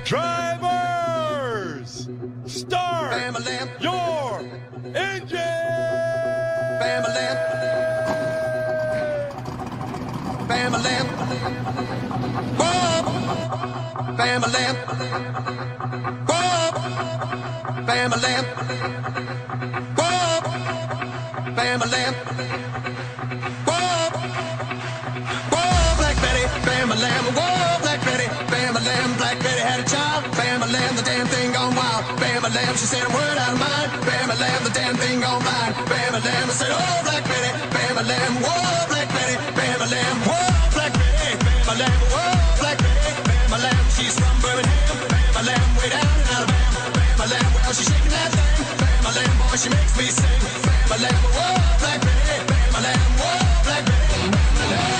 Drivers, start your engine! Black Betty had a child. Bam-a-lam, the damn thing gone wild. Bam-a-lam, she said a word out of mine. Bam-a-lam, the damn thing gone blind. Bam-a-lam, I said, oh, Black Betty. Bam-a-lam, whoa, Black Betty. Bam-a-lam, whoa, Black Betty. Bam-a-lam, whoa, Black Betty. Bam-a-lam, she's from Birmingham. Bam-a-lam, way down in Alabama. Bam-a-lam, well, she's shaking that thing. Bam-a-lam, boy, she makes me sing. Bam-a-lam, whoa, Black Betty. Bam-a-lam, whoa, Black Betty. Bam-a-lam.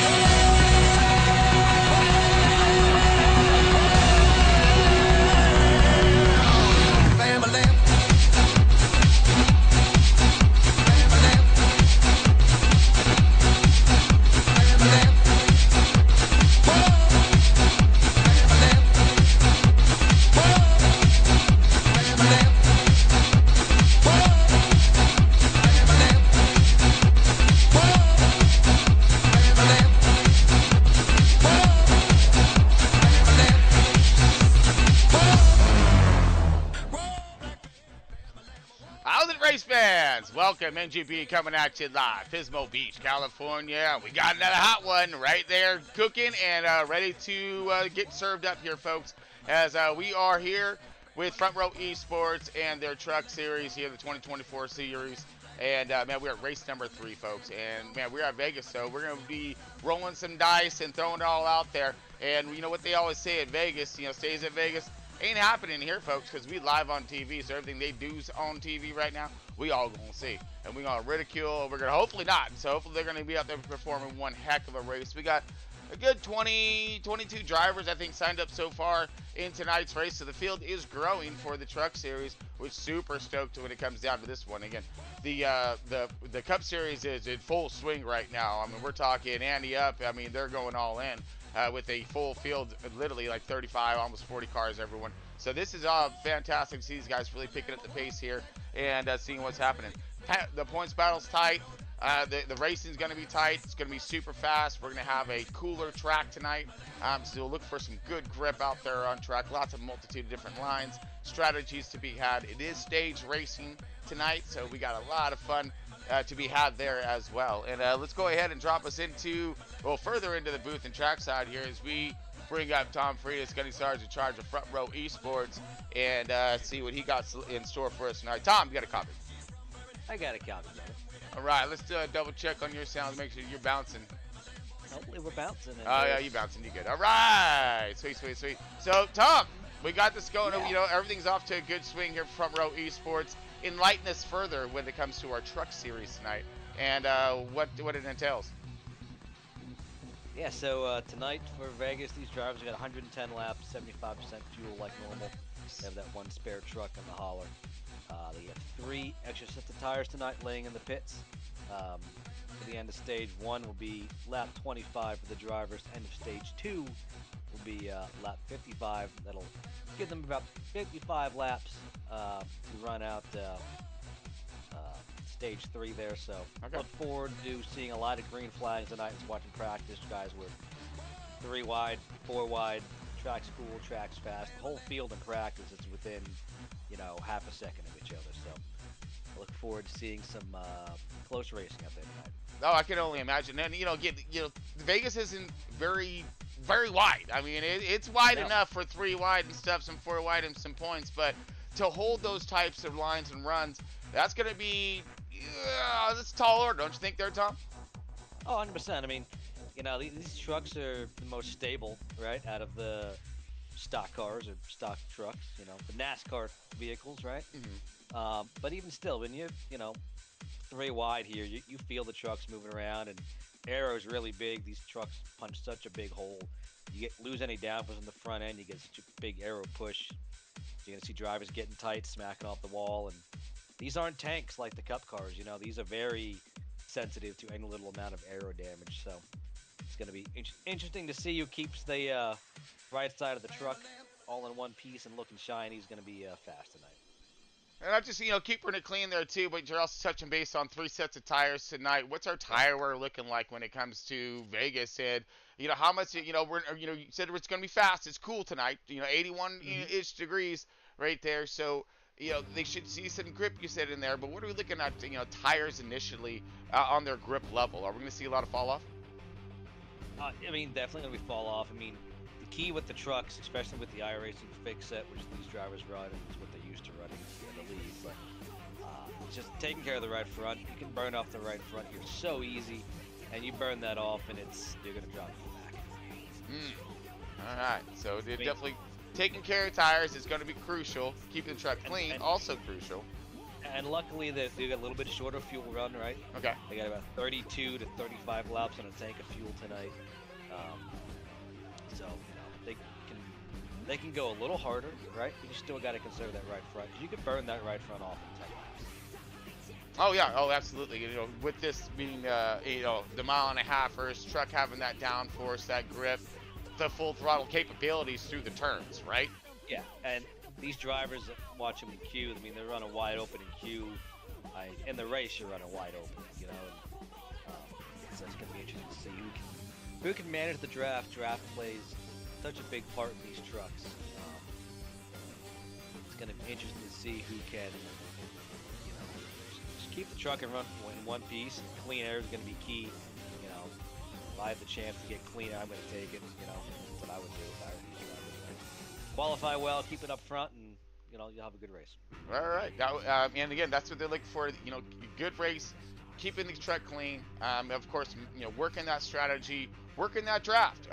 Welcome, NGB coming at you live, Pismo Beach, California. We got another hot one right there cooking and ready to get served up here, folks, as we are here with Front Row Esports and their truck series here, the 2024 series. And, man, we're at race number 3, folks. And, man, we're at Vegas, so we're going to be rolling some dice and throwing it all out there. And, you know what they always say at Vegas, stays at Vegas. Ain't happening here, folks, because we live on TV, so everything they do's on TV right now, we all gonna see. And we're gonna ridicule, we're gonna hopefully not. So hopefully they're gonna be out there performing one heck of a race. We got a good 22 drivers, I think, signed up so far in tonight's race. So the field is growing for the truck series. We're super stoked when it comes down to this one. Again, the Cup series is in full swing right now. I mean, we're talking ante up. I mean, they're going all in. With a full field, literally like 35, almost 40 cars, everyone. So this is fantastic to see these guys really picking up the pace here and seeing what's happening. The points battle's tight. The racing's going to be tight. It's going to be super fast. We're going to have a cooler track tonight. So look for some good grip out there on track. Lots of multitude of different lines, strategies to be had. It is stage racing tonight, so we got a lot of fun to be had there as well. And let's go ahead and drop us further into the booth and track side here as we bring up Tom Freitas, Gunny Sarge in charge of Front Row Esports, and see what he got in store for us tonight. Tom, you got a copy? I got a copy, brother. All right, let's do a double check on your sound to make sure you're bouncing. Hopefully we're bouncing. Oh, yeah, you're bouncing. You're good. All right. Sweet. So, Tom, we got this going. Yeah. Everything's off to a good swing here for Front Row Esports. Enlighten us further when it comes to our truck series tonight and what it entails. Yeah, so tonight for Vegas, these drivers got 110 laps, 75% fuel like normal. They have that one spare truck in the hauler. They have 3 extra sets of tires tonight laying in the pits. For the end of stage 1 will be lap 25 for the drivers. End of stage 2 will be lap 55. That'll give them about 55 laps to run out stage 3 there. So okay. Look forward to seeing a lot of green flags tonight and watching practice. Guys with 3 wide, 4 wide, track's cool, track's fast. The whole field in practice is within, half a second of each other. So I look forward to seeing some close racing up there tonight. Oh, I can only imagine. And Vegas isn't very, very wide. I mean, it's wide enough for 3 wide and stuff, some 4 wide and some points. But to hold those types of lines and runs, that's going to be that's a tall order, don't you think there, Tom? Oh, 100%. I mean, these trucks are the most stable, right, out of the stock cars or stock trucks, the NASCAR vehicles, right? Mm-hmm. But even still, when you 3 wide here, you feel the trucks moving around, and aero is really big. These trucks punch such a big hole. You lose any downforce in the front end, you get such a big aero push. You're going to see drivers getting tight, smacking off the wall, and these aren't tanks like the Cup cars. These are very sensitive to any little amount of aero damage. So going to be interesting to see who keeps the right side of the truck all in one piece and looking shiny. He's going to be fast tonight. And not just, keeping it clean there too, but you're also touching base on 3 sets of tires tonight. What's our tire wear looking like when it comes to Vegas? And, how much, you said it's going to be fast. It's cool tonight, 81-ish degrees right there. So, they should see some grip, you said, in there. But what are we looking at, tires initially on their grip level? Are we going to see a lot of fall off? Definitely going to be fall off. The key with the trucks, especially with the Iracing fix set, which these drivers run, and it's what they used to running in the league, but it's just taking care of the right front. You can burn off the right front here so easy, and you burn that off, and you're going to drop it back. All right, so they're definitely taking care of tires is going to be crucial. Keeping the truck clean, also crucial. And luckily, they got a little bit shorter fuel run, right? Okay. They got about 32 to 35 laps on a tank of fuel tonight. So they can go a little harder, right? But you still got to conserve that right front. You can burn that right front off in 10 laps. Oh yeah, absolutely. With this being the mile-and-a-half first truck having that downforce, that grip, the full throttle capabilities through the turns, right? Yeah, and these drivers watch them in Q. They're running wide open in Q. In the race, you're running wide open, and so it's going to be interesting to see who can manage the draft. Draft plays such a big part in these trucks. It's going to be interesting to see who can, just keep the truck and run in one piece. Clean air is going to be key. If I have the chance to get clean air, I'm going to take it. That's what I would do if I were these drivers. Right? Qualify well, keep it up front, and you'll have a good race. All right. And again, that's what they're looking for. Good race, keeping the truck clean. Of course, working that strategy, working that draft.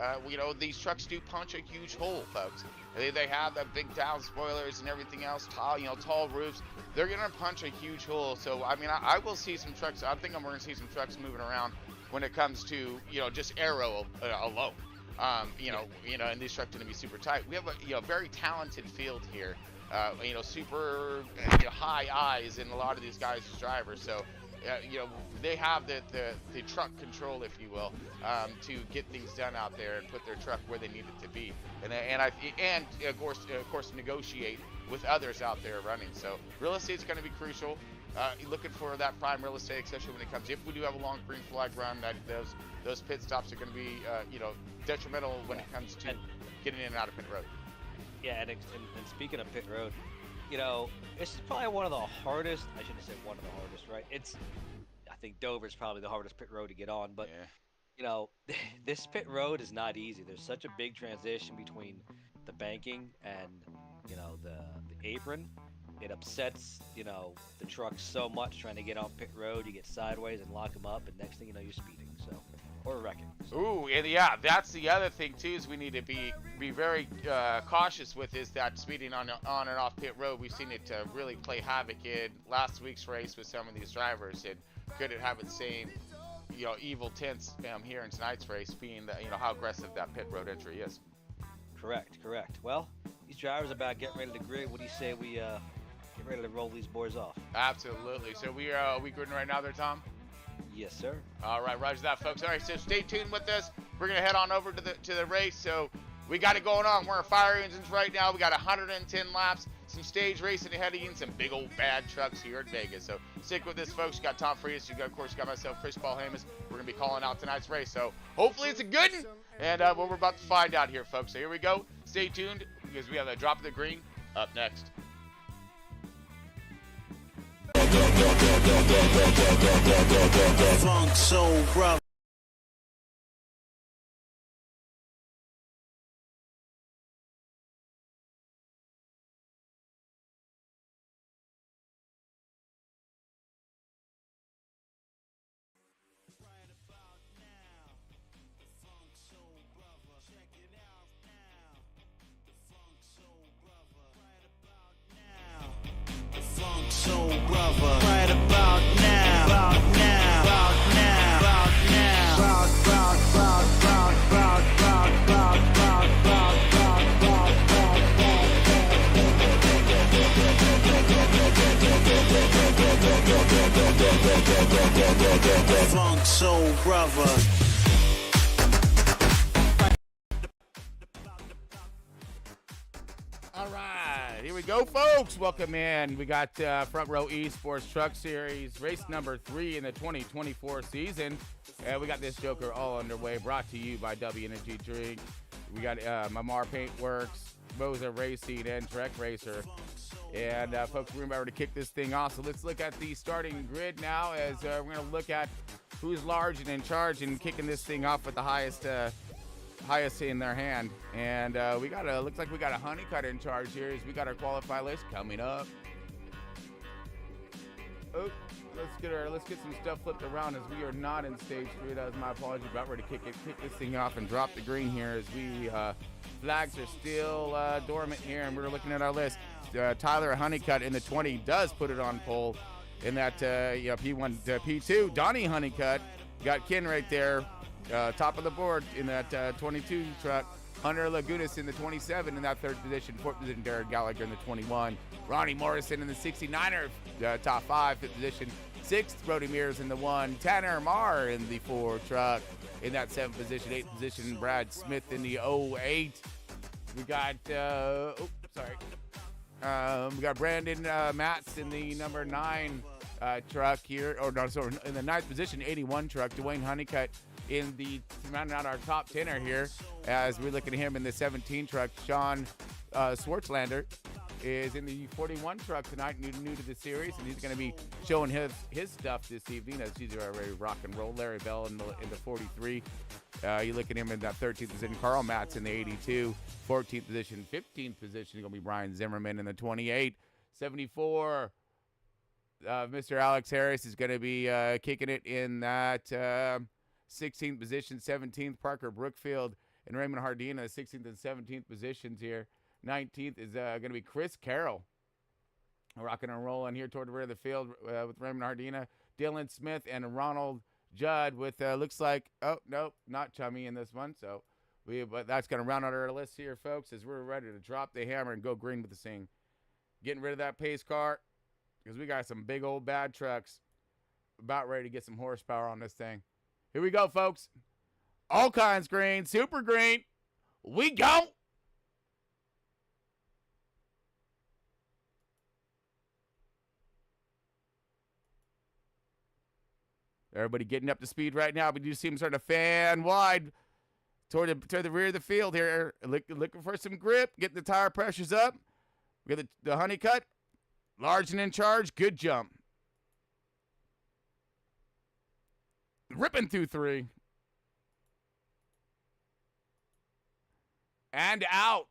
These trucks do punch a huge hole, folks. They have that big down spoilers and everything else, tall roofs. They're gonna punch a huge hole. So I will see some trucks. I think I'm going to see some trucks moving around when it comes to just aero alone. And these trucks are going to be super tight. We have a very talented field here. Super high eyes in a lot of these guys as drivers. So, they have the truck control, if you will, to get things done out there and put their truck where they need it to be, and of course negotiate with others out there running. So real estate is going to be crucial. Looking for that prime real estate, especially when it comes. If we do have a long green flag run, that those pit stops are going to be detrimental when it comes to getting in and out of pit road. Yeah, and speaking of pit road, it's probably one of the hardest. I shouldn't say one of the hardest, right? I think Dover's probably the hardest pit road to get on, but this pit road is not easy. There's such a big transition between the banking and the apron. It upsets the truck so much trying to get on pit road. You get sideways and lock them up, and next thing you know, you're speeding. Or wrecking. Ooh, and that's the other thing too, is we need to be very cautious with, is that speeding on and off pit road. We've seen it really play havoc in last week's race with some of these drivers, and could it have its same evil tints here in tonight's race, being how aggressive that pit road entry is. Correct. Well, these drivers are about getting ready to grid. What do you say we get ready to roll these boys off? Absolutely. So are we gridding right now there, Tom? Yes, sir. All right, roger that, folks. All right, so stay tuned with us. We're gonna head on over to the race. So we got it going on. We're in fire engines right now. We got 110 laps, some stage racing ahead of you, and some big old bad trucks here in Vegas. So stick with this, folks. You got Tom Frias. You got, of course, you got myself, Chris Paul Hamas. We're gonna be calling out tonight's race. So hopefully it's a good one, and what we're about to find out here, folks. So here we go. Stay tuned, because we have a drop of the green up next. Funk Soul Brother. Soul Brother. Right about now. About now. About now. About now. Funk Soul Brother. All right, here we go, folks. Welcome in. We got Front Row Esports Truck Series, race number 3 in the 2024 season. And we got this joker all underway, brought to you by W Energy Drink. We got Mamar Paintworks, Moser Racing, and Trek Racer. And, folks, we're about to kick this thing off. So let's look at the starting grid now as we're going to look at who's large and in charge and kicking this thing off with the highest in their hand. And looks like we got a honeycut in charge here as we got our qualify list coming up. Oh, let's get some stuff flipped around as we are not in stage 3. That was my apology. About ready to kick this thing off and drop the green here as we flags are still dormant here, and we're looking at our list. Tyler Honeycutt in the 20 does put it on pole in that P1 to P2. Donnie Honeycutt got Ken right there, top of the board in that 22 truck. Hunter Lagunas in the 27 in that 3rd position. 4th position, Derek Gallagher in the 21. Ronnie Morrison in the 69er, top 5, 5th position. 6th, Brody Mears in the 1. Tanner Marr in the 4 truck in that 7th position. 8th position, Brad Smith in the 08. We got, we got Brandon Matz in the number 9 truck here, in the 9th position, 81 truck. Dwayne Honeycutt in the rounding out our top 10er here as we're looking at him in the 17 truck. Sean Swartzlander is in the 41 truck tonight, new to the series, and he's going to be showing his stuff this evening as he's already rock and roll. Larry Bell in the 43. You look at him in that 13th position. Carl Matz in the 82. 14th position. 15th position going to be Brian Zimmerman in the 28. 74. Mr. Alex Harris is going to be kicking it in that 16th position. 17th, Parker Brookfield and Raymond Hardina, 16th and 17th positions here. 19th is going to be Chris Carroll. Rocking and rolling here toward the rear of the field with Raymond Hardina. Dylan Smith and Ronald Judd with, looks like, oh, nope, not Chummy in this one. So, but that's going to round out our list here, folks, as we're ready to drop the hammer and go green with the thing. Getting rid of that pace car because we got some big old bad trucks about ready to get some horsepower on this thing. Here we go, folks. All kinds green, super green. We go. Everybody getting up to speed right now. We do see him starting to fan wide toward the rear of the field here. Looking for some grip, getting the tire pressures up. We got the Honeycutt, large and in charge. Good jump. Ripping through 3. And out.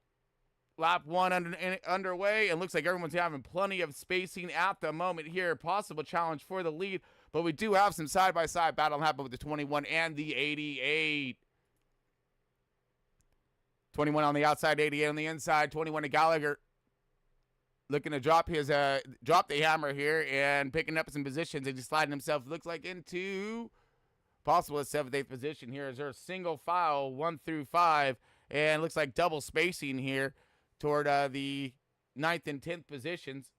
Lap 1 underway, and looks like everyone's having plenty of spacing at the moment here. Possible challenge for the lead, but we do have some side-by-side battle happening with the 21 and the 88. 21 on the outside, 88 on the inside. 21 to Gallagher, looking to drop the hammer here and picking up some positions and just sliding himself, looks like, into possible 7th, 8th position here as there's single file 1 through 5, and looks like double spacing here toward the 9th and 10th positions.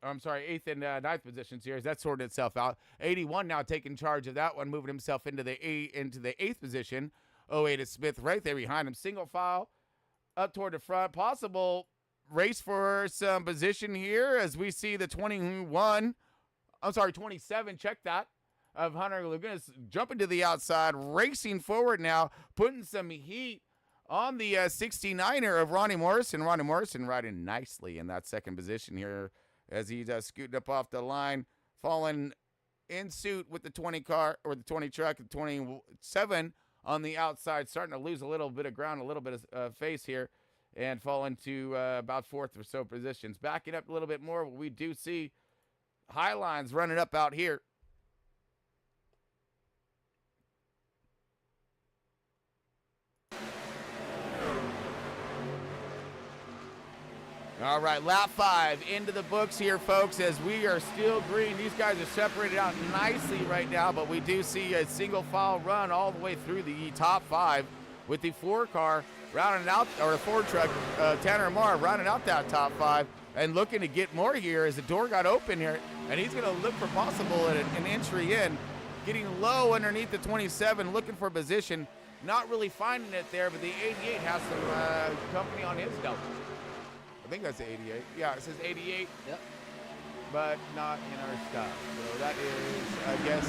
I'm sorry, 8th and 9th positions here as that sorted itself out. 81 now taking charge of that one, moving himself into the 8th position. 08 is Smith right there behind him. Single file up toward the front. Possible race for some position here as we see the 27, check that, of Hunter Lagunas jumping to the outside, racing forward now, putting some heat on the 69er of Ronnie Morrison. Ronnie Morrison riding nicely in that 2nd position here as he's scooting up off the line, falling in suit with the 20 car or the 20 truck, the 27 on the outside, starting to lose a little bit of ground, a little bit of face here, and fall into about 4th or so positions. Backing up a little bit more, we do see Highlines running up out here. All right, lap 5 into the books here, folks, as we are still green. These guys are separated out nicely right now, but we do see a single file run all the way through the top 5 with the 4 car rounding out, or the 4 truck, Tanner Marr rounding out that top 5 and looking to get more here as the door got open here, and he's going to look for possible an entry in, getting low underneath the 27, looking for position. not really finding it there, but the 88 has some company on his double. I think that's the 88. Yeah, it says 88. Yep. But not in our stuff. So that is, I guess,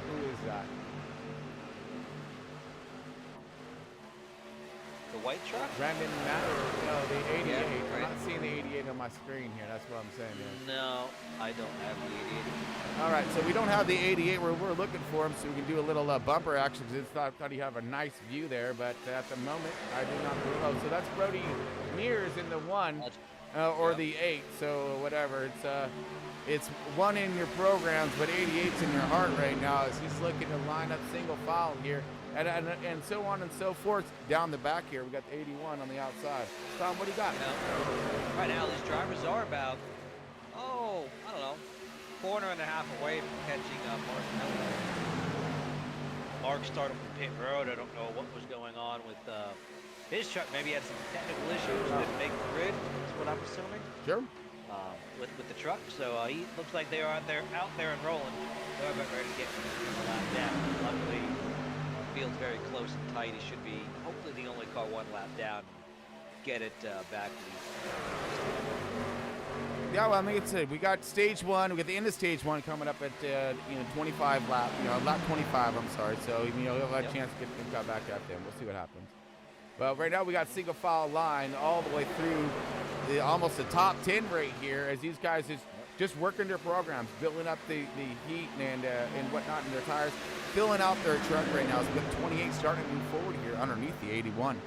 who is that? The white truck? Brandon Matter? No, the 88. Yeah, I'm right. not seeing the 88 on my screen here. That's what I'm saying here. No, I don't have the 88. All right, so we don't have the 88 where we're looking for him, so we can do a little bumper action because I thought you have a nice view there, but at the moment, I do not. Oh, so that's Brody Mears in the 1 or Yep. the 8, so whatever. It's 1 in your programs, but 88's in your heart right now as he's looking to line up single file here. And so on and so forth down the back here. We got the 81 on the outside. Tom, what do you got? Right now, these drivers are about, I don't know, corner and a half away from catching Mark Miller. Mark started from pit road. I don't know what was going on with his truck. Maybe he had some technical issues, didn't make the grid, is what I'm assuming. Sure. With the truck. So he looks like they are out there and rolling. They're about ready to get a lap down. Luckily, the field's very close and tight. He should be hopefully the only car 1 lap down. Get it back to Yeah, well, I mean, we got stage 1. We got the end of stage 1 coming up at 25 lap, lap 25. I'm sorry. So he'll have a chance to get him got back at them. We'll see what happens. But right now we got single file line all the way through almost the top 10 right here as these guys just working their programs, building up the heat and whatnot in their tires, filling out their truck right now. It's got 28 starting to move forward here underneath the 81.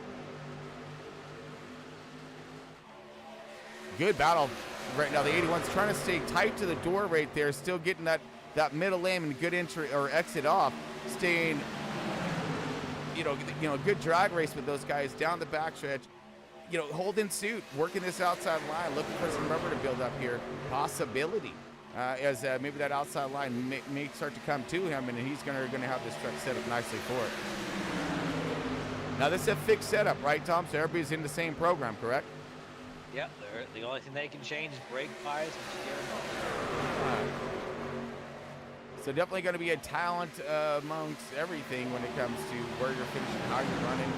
Good battle right now. The 81's trying to stay tight to the door right there, still getting that middle lane and good entry or exit off, staying, good drag race with those guys down the backstretch, holding suit, working this outside line, looking for some rubber to build up here. Possibility as maybe that outside line may start to come to him, and he's going to have this truck set up nicely for it. Now this is a fixed setup, right, Tom? So everybody's in the same program, correct? Yep, the only thing they can change is brake bias and steering. So definitely going to be a talent amongst everything when it comes to where you're finishing, how you're running.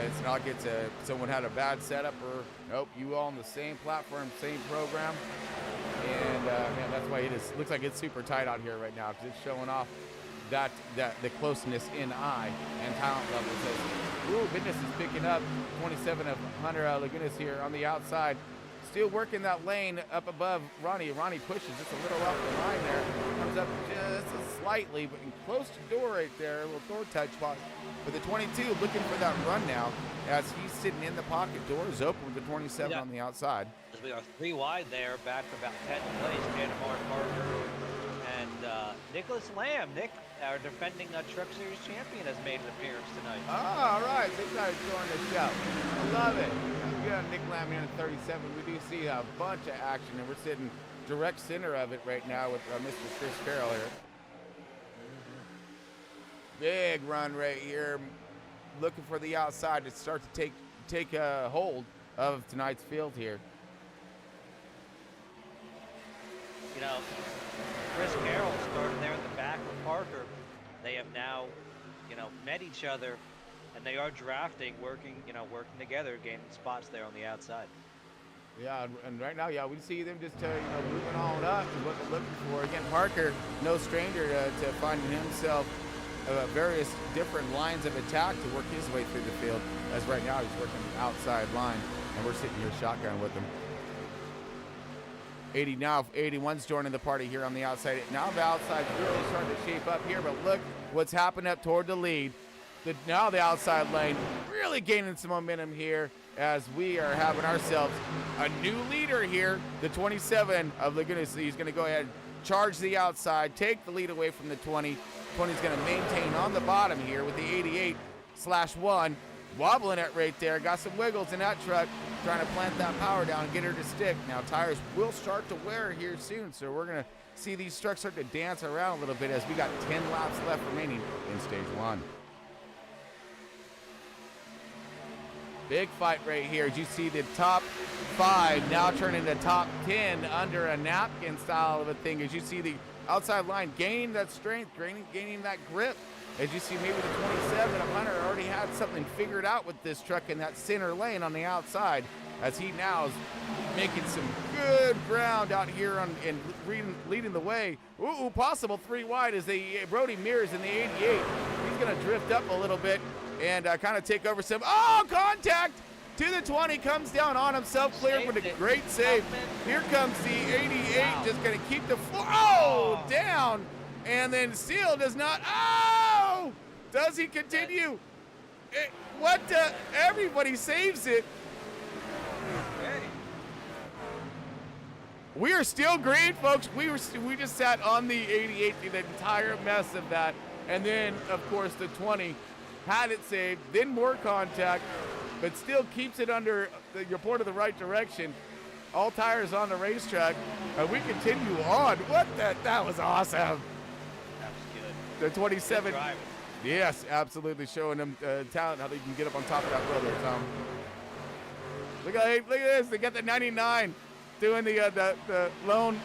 It's not like someone had a bad setup or nope, you all on the same platform, same program. And man, that's why looks like it's super tight out here right now because it's showing off that the closeness in eye and talent levels. Ooh, business is picking up. 27 of Hunter Lagunas here on the outside. Still working that lane up above Ronnie. Ronnie pushes just a little off the line there. Comes up just slightly, but close to door right there. A little door touch spot. But the 22 looking for that run now as he's sitting in the pocket. Door is open with the 27 on the outside. We are 3 wide there, back for about 10th place. Panamar Parker and Nicholas Lamb. Nick, our defending Truck Series champion, has made an appearance tonight. Oh, all right. This guy's joining the show. I love it. We got Nick Lamb here in 37. We do see a bunch of action, and we're sitting direct center of it right now with Mr. Chris Carroll here. Big run right here. Looking for the outside to start to take a hold of tonight's field here. Chris Carroll started there in the back with Parker. They have now, met each other, and they are drafting, working together, gaining spots there on the outside. Yeah, and right now, we see them just, moving on up and what they're looking for. Again, Parker, no stranger to finding himself various different lines of attack to work his way through the field. As right now, he's working the outside line, and we're sitting here shotgun with him. 81's joining the party here on the outside. Now the outside's really starting to shape up here, but look what's happened up toward the lead. Now the outside lane really gaining some momentum here as we are having ourselves a new leader here. The 27 of Lagunas, he's going to go ahead, charge the outside, take the lead away from the 20. 20's going to maintain on the bottom here with the 88/1. Wobbling it right there. Got some wiggles in that truck. Trying to plant that power down and get her to stick. Now tires will start to wear here soon, so we're going to see these trucks start to dance around a little bit as we got 10 laps left remaining in stage 1. Big fight right here. As you see the top 5 now turning to top 10 under a napkin style of a thing. As you see the outside line gaining that strength, gaining that grip As you see, maybe the 27 of Hunter already had something figured out with this truck in that center lane on the outside, as he now is making some good ground out here and leading the way. Ooh, possible 3 wide as the Brody Mears in the 88. He's going to drift up a little bit and kind of take over some. Oh, contact to the 20, comes down on himself, cleared with a great save. Here comes the 88, just going to keep the floor. Oh, down. And then Seal does not. Oh! Does he continue? Everybody saves it. We are still green, folks. We just sat on the 88 through the entire mess of that. And then, of course, the 20 had it saved. Then more contact, but still keeps it under your point of the right direction. All tires on the racetrack. We continue on. That was awesome. That was good. The 27. Good driving. Yes, absolutely, showing them talent, how they can get up on top of that road there, Tom. Look at this. They got the 99 doing the lone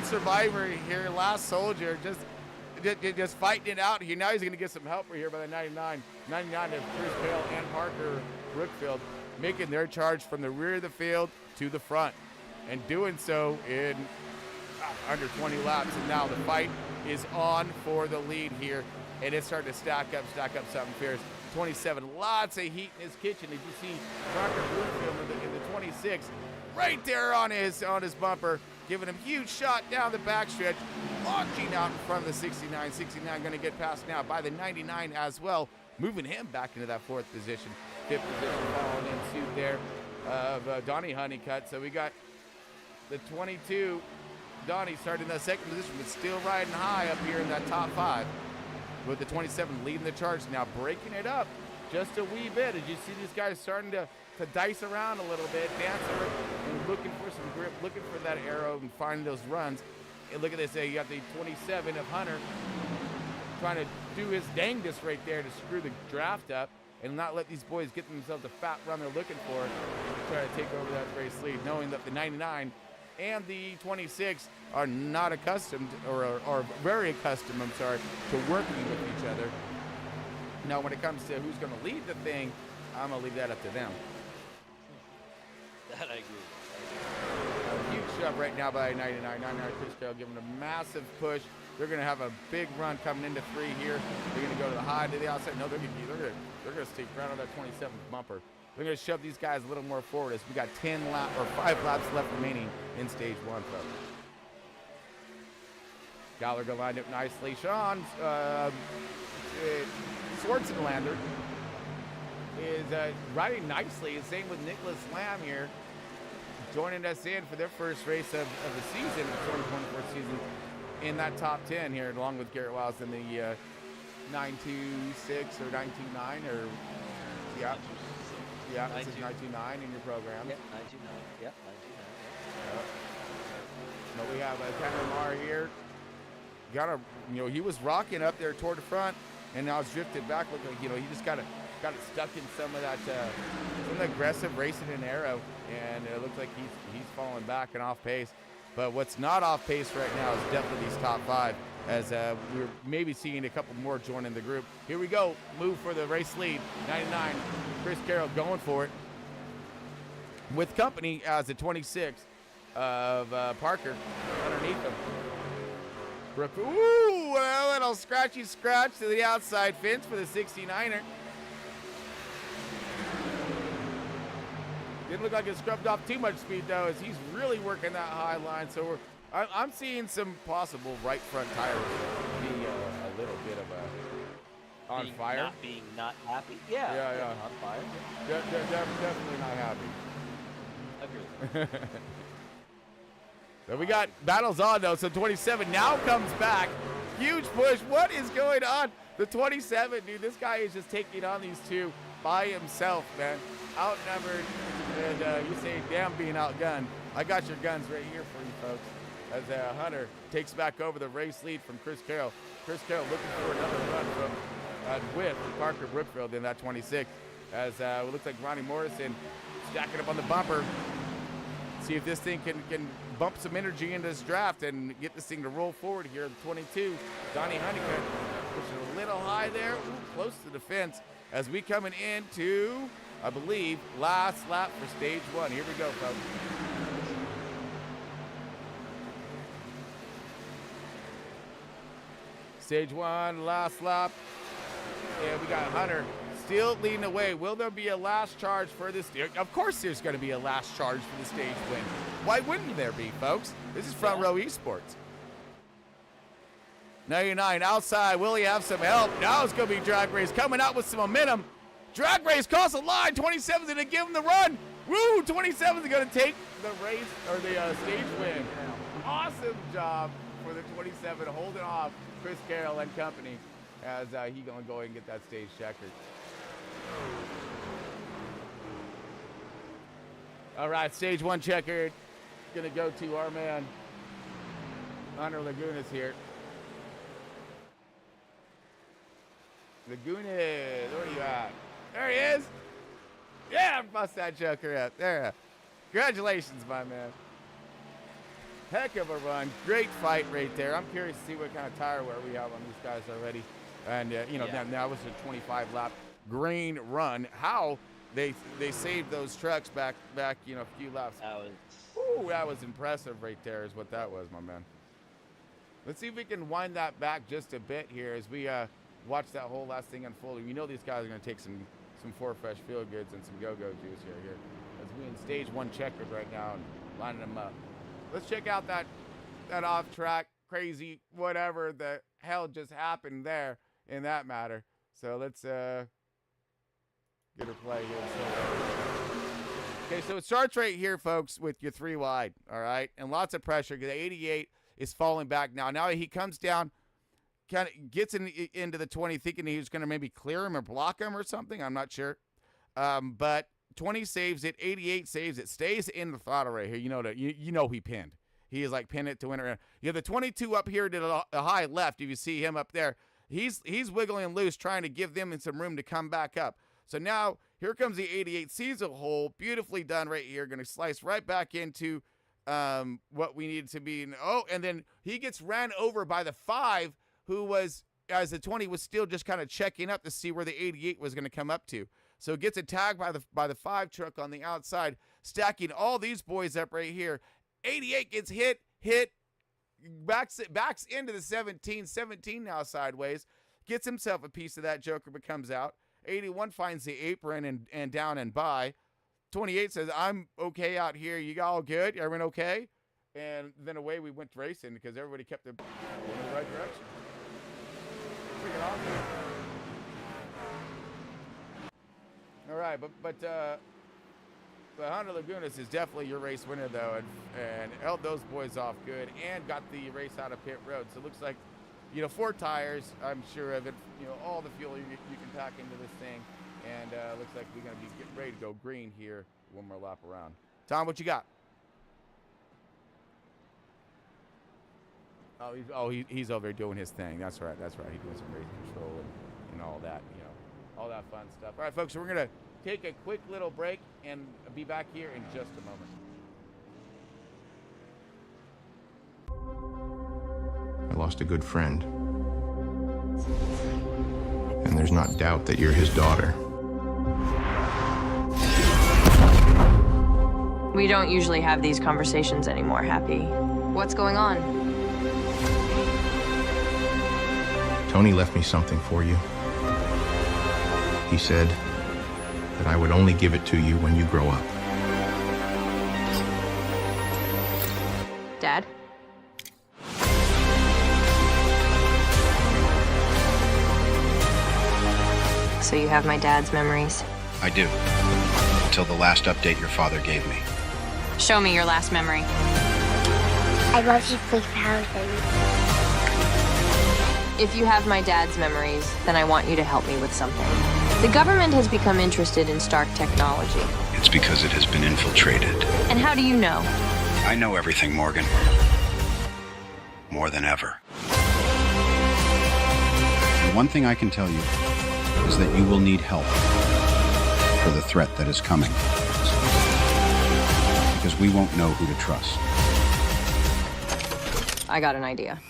survivor here, last soldier, just fighting it out here. Now he's going to get some help here by the 99. 99 of Chris Hale and Parker Brookfield making their charge from the rear of the field to the front, and doing so in under 20 laps. And now the fight is on for the lead here, and it's starting to stack up something fierce. 27, lots of heat in his kitchen. As you see Parker Brookfield in the 26, right there on his bumper, giving him huge shot down the backstretch, launching out in front of the 69. 69 going to get passed now by the 99 as well, moving him back into that 4th position. 5th position following in suit there of Donnie Honeycutt. So we got the 22, Donnie, starting in that 2nd position, but still riding high up here in that top 5. With the 27 leading the charge now, breaking it up just a wee bit. As you see these guys starting to dice around a little bit, dance around, and looking for some grip, looking for that arrow and finding those runs. And look at this, you got the 27 of Hunter trying to do his dangest right there to screw the draft up and not let these boys get themselves a fat run they're looking for to try to take over that race lead, knowing that the 99 and the 26 are not accustomed, or are very accustomed, to working with each other. Now, when it comes to who's going to lead the thing, I'm going to leave that up to them. That I agree. A huge shove right now by 99. 99 Chris Carroll giving a massive push. They're going to have a big run coming into 3 here. They're going to go to the high, to the outside. No, they're going to stay right on that 27th bumper. They're going to shove these guys a little more forward as we got 5 laps left remaining in stage 1, folks. Gallagher lined up nicely. Sean Schwarzenlander is riding nicely. Same with Nicholas Lamb here, joining us in for their first race of the season, the 2024 season, in that top 10 here, along with Garrett Wiles in the 926 or 929 or this is 929 in your program. Yep, 929. Yep, 929. But we have Tanner Marr here. He was rocking up there toward the front, and now it's drifted back. Look like he just got it stuck in some of that some aggressive racing in aero, and it looks like he's falling back and off pace. But what's not off pace right now is definitely these top 5, as we're maybe seeing a couple more joining the group. Here we go, move for the race lead. 99, Chris Carroll going for it with company as the 26 of Parker underneath him. Ooh, a little scratchy scratch to the outside fence for the 69er. Didn't look like it scrubbed off too much speed, though, as he's really working that high line. So I'm seeing some possible right front tires be a little bit of on fire. Not happy? Yeah. On fire. Definitely not happy. Agreed. So we got battles on, though. So 27 now comes back. Huge push. What is going on? The 27, dude, this guy is just taking on these two by himself, man. Outnumbered, and you say, damn, being outgunned. I got your guns right here for you, folks. As Hunter takes back over the race lead from Chris Carroll. Chris Carroll looking for another run from with Parker Brookfield in that 26. As it looks like Ronnie Morrison stacking up on the bumper. See if this thing can bump some energy into this draft and get this thing to roll forward here. The 22, Donnie Honeycutt Pushing a little high there. Ooh, close to the fence as we coming into, I believe, last lap for stage 1. Here we go, folks. Stage 1, last lap. And we got Hunter still leading the way. Will there be a last charge for this? Of course there's going to be a last charge for the stage win. Why wouldn't there be, folks? This is Front Row Esports. 99 outside. Will he have some help? Now it's going to be Drag Race coming out with some momentum. Drag Race cross the line. 27's going to give him the run. Woo! 27's going to take the race or the stage win. Awesome job for the 27 holding off Chris Carroll and company as he going to go and get that stage checkered. All right, stage 1 checkered. Going to go to our man, Hunter Lagunas here. Lagunas, where are you at? There he is. Yeah, bust that joker up. There. Congratulations, my man. Heck of a run. Great fight right there. I'm curious to see what kind of tire wear we have on these guys already. And, now was a 25-lap green run. How they saved those trucks back, a few laps. That was impressive right there is what that was, my man. Let's see if we can wind that back just a bit here as we watch that whole last thing unfold. You know these guys are going to take some Four Fresh Feel Goods and some go-go juice here as we in stage 1 checkered right now and lining them up. Let's check out that off-track, crazy, whatever the hell just happened there in that matter. So let's get her play here. Okay, so it starts right here, folks, with your 3 wide, all right? And lots of pressure because the 88 is falling back now. Now he comes down, kind of gets into the 20, thinking he was going to maybe clear him or block him or something. I'm not sure. But 20 saves it, 88 saves it, stays in the throttle right here. You know he pinned. He is like pin it to win it. You have the 22 up here to the high left. If you see him up there, he's wiggling loose, trying to give them some room to come back up. So now here comes the 88, sees a hole, beautifully done right here. Going to slice right back into what we need to be. And then he gets ran over by the 5, who was, as the 20 was still just kind of checking up to see where the 88 was going to come up to. So it gets a tag by the 5 truck on the outside, stacking all these boys up right here. 88 gets hit, backs into the 17 now sideways, gets himself a piece of that joker but comes out. 81 finds the apron and down and by. 28 says, I'm okay out here. You all good? Everyone okay? And then away we went racing because everybody kept going in the right direction. Freaking awesome. All right, but Hunter Lagunas is definitely your race winner, though, and held those boys off good and got the race out of pit road. So it looks like, 4 tires, I'm sure of it, all the fuel you can pack into this thing, and looks like we're going to be getting ready to go green here one more lap around. Tom, what you got? He's over there doing his thing. That's right. He's doing some race control and all that, all that fun stuff. All right, folks, so we're going to take a quick little break and be back here in just a moment. I lost a good friend. And there's not doubt that you're his daughter. We don't usually have these conversations anymore, Happy. What's going on? Tony left me something for you. He said that I would only give it to you when you grow up. Dad? So you have my dad's memories? I do. Until the last update your father gave me. Show me your last memory. I love you 3,000. If you have my dad's memories, then I want you to help me with something. The government has become interested in Stark technology. It's because it has been infiltrated. And how do you know? I know everything, Morgan. More than ever. The one thing I can tell you is that you will need help for the threat that is coming. Because we won't know who to trust. I got an idea.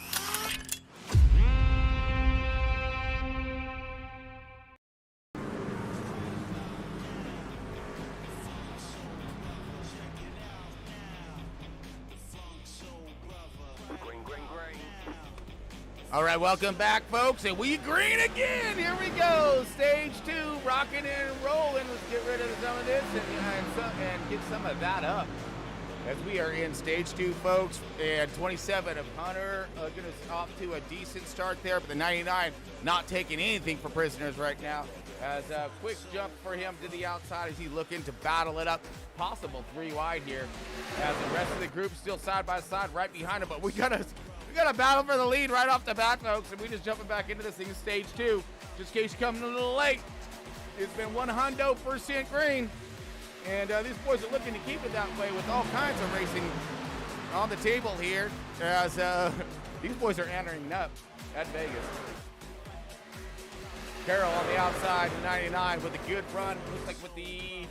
All right, welcome back, folks, and we green again. Here we go, stage 2, rocking and rolling. Let's get rid of some of this and get some of that up. As we are in stage 2, folks, and 27 of Hunter getting us off to a decent start there, but the 99 not taking anything for prisoners right now. As a quick jump for him to the outside as he's looking to battle it up. Possible 3 wide here, as the rest of the group still side by side right behind him, but we got a battle for the lead right off the bat, folks, and we just jumping back into this thing in stage 2. Just in case you're coming a little late, it's been 100% green, and these boys are looking to keep it that way with all kinds of racing on the table here, as these boys are entering up at Vegas. Carroll on the outside, the 99 with a good run. Looks like with the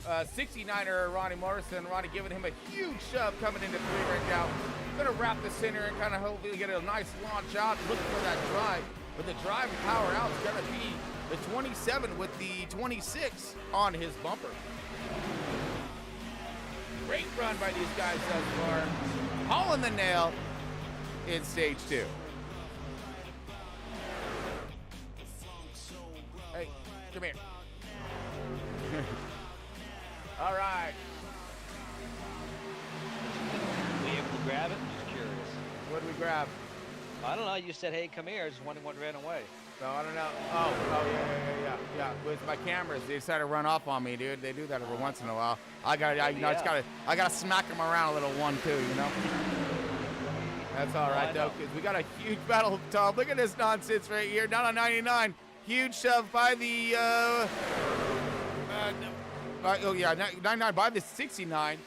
69er, Ronnie Morrison. Ronnie giving him a huge shove coming into 3 right now. Gonna wrap the center and kind of hopefully get a nice launch out, looking for that drive. But the drive and power out is gonna be the 27 with the 26 on his bumper. Great run by these guys thus far. Hauling the nail in stage 2. Hey, come here. All right. Were you able to grab it? I'm just curious. What did we grab? I don't know. You said, hey, come here. I was just wondering what ran away. No, I don't know. Oh, yeah. With my cameras, they decided to run off on me, dude. They do that every once in a while. I gotta smack them around a little 1-2, you know. That's all right though, because we got a huge battle, Tom. Look at this nonsense right here. Down on 99, huge shove by the 99 by the 69,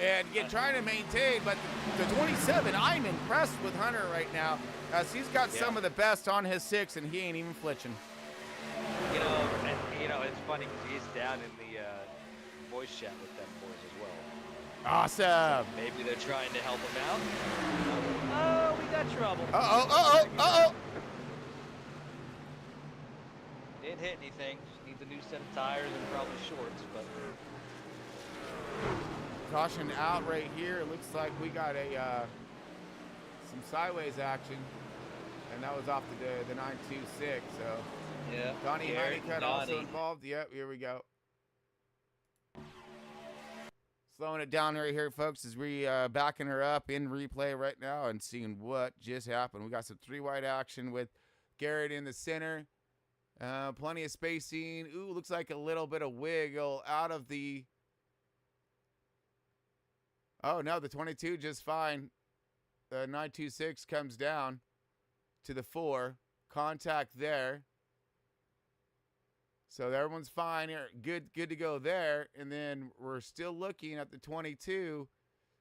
and trying to maintain. But the 27, I'm impressed with Hunter right now. He's got some of the best on his 6, and he ain't even flinching. It's funny because he's down in the voice chat with them boys as well. Awesome. Maybe they're trying to help him out. Oh, we got trouble. Uh-oh. Didn't hit anything. Just needs a new set of tires and probably shorts, but. Caution out right here. It looks like we got some sideways action, and that was off the 926. So yeah, Donnie Honeycutt also involved. Yep, here we go. Slowing it down right here, folks, as we backing her up in replay right now and seeing what just happened. We got some 3 wide action with Garrett in the center. Plenty of spacing. Ooh, looks like a little bit of wiggle out of the. Oh no, the 22 just fine. The 926 comes down to the 4. Contact there. So everyone's fine here. Good to go there. And then we're still looking at the 22.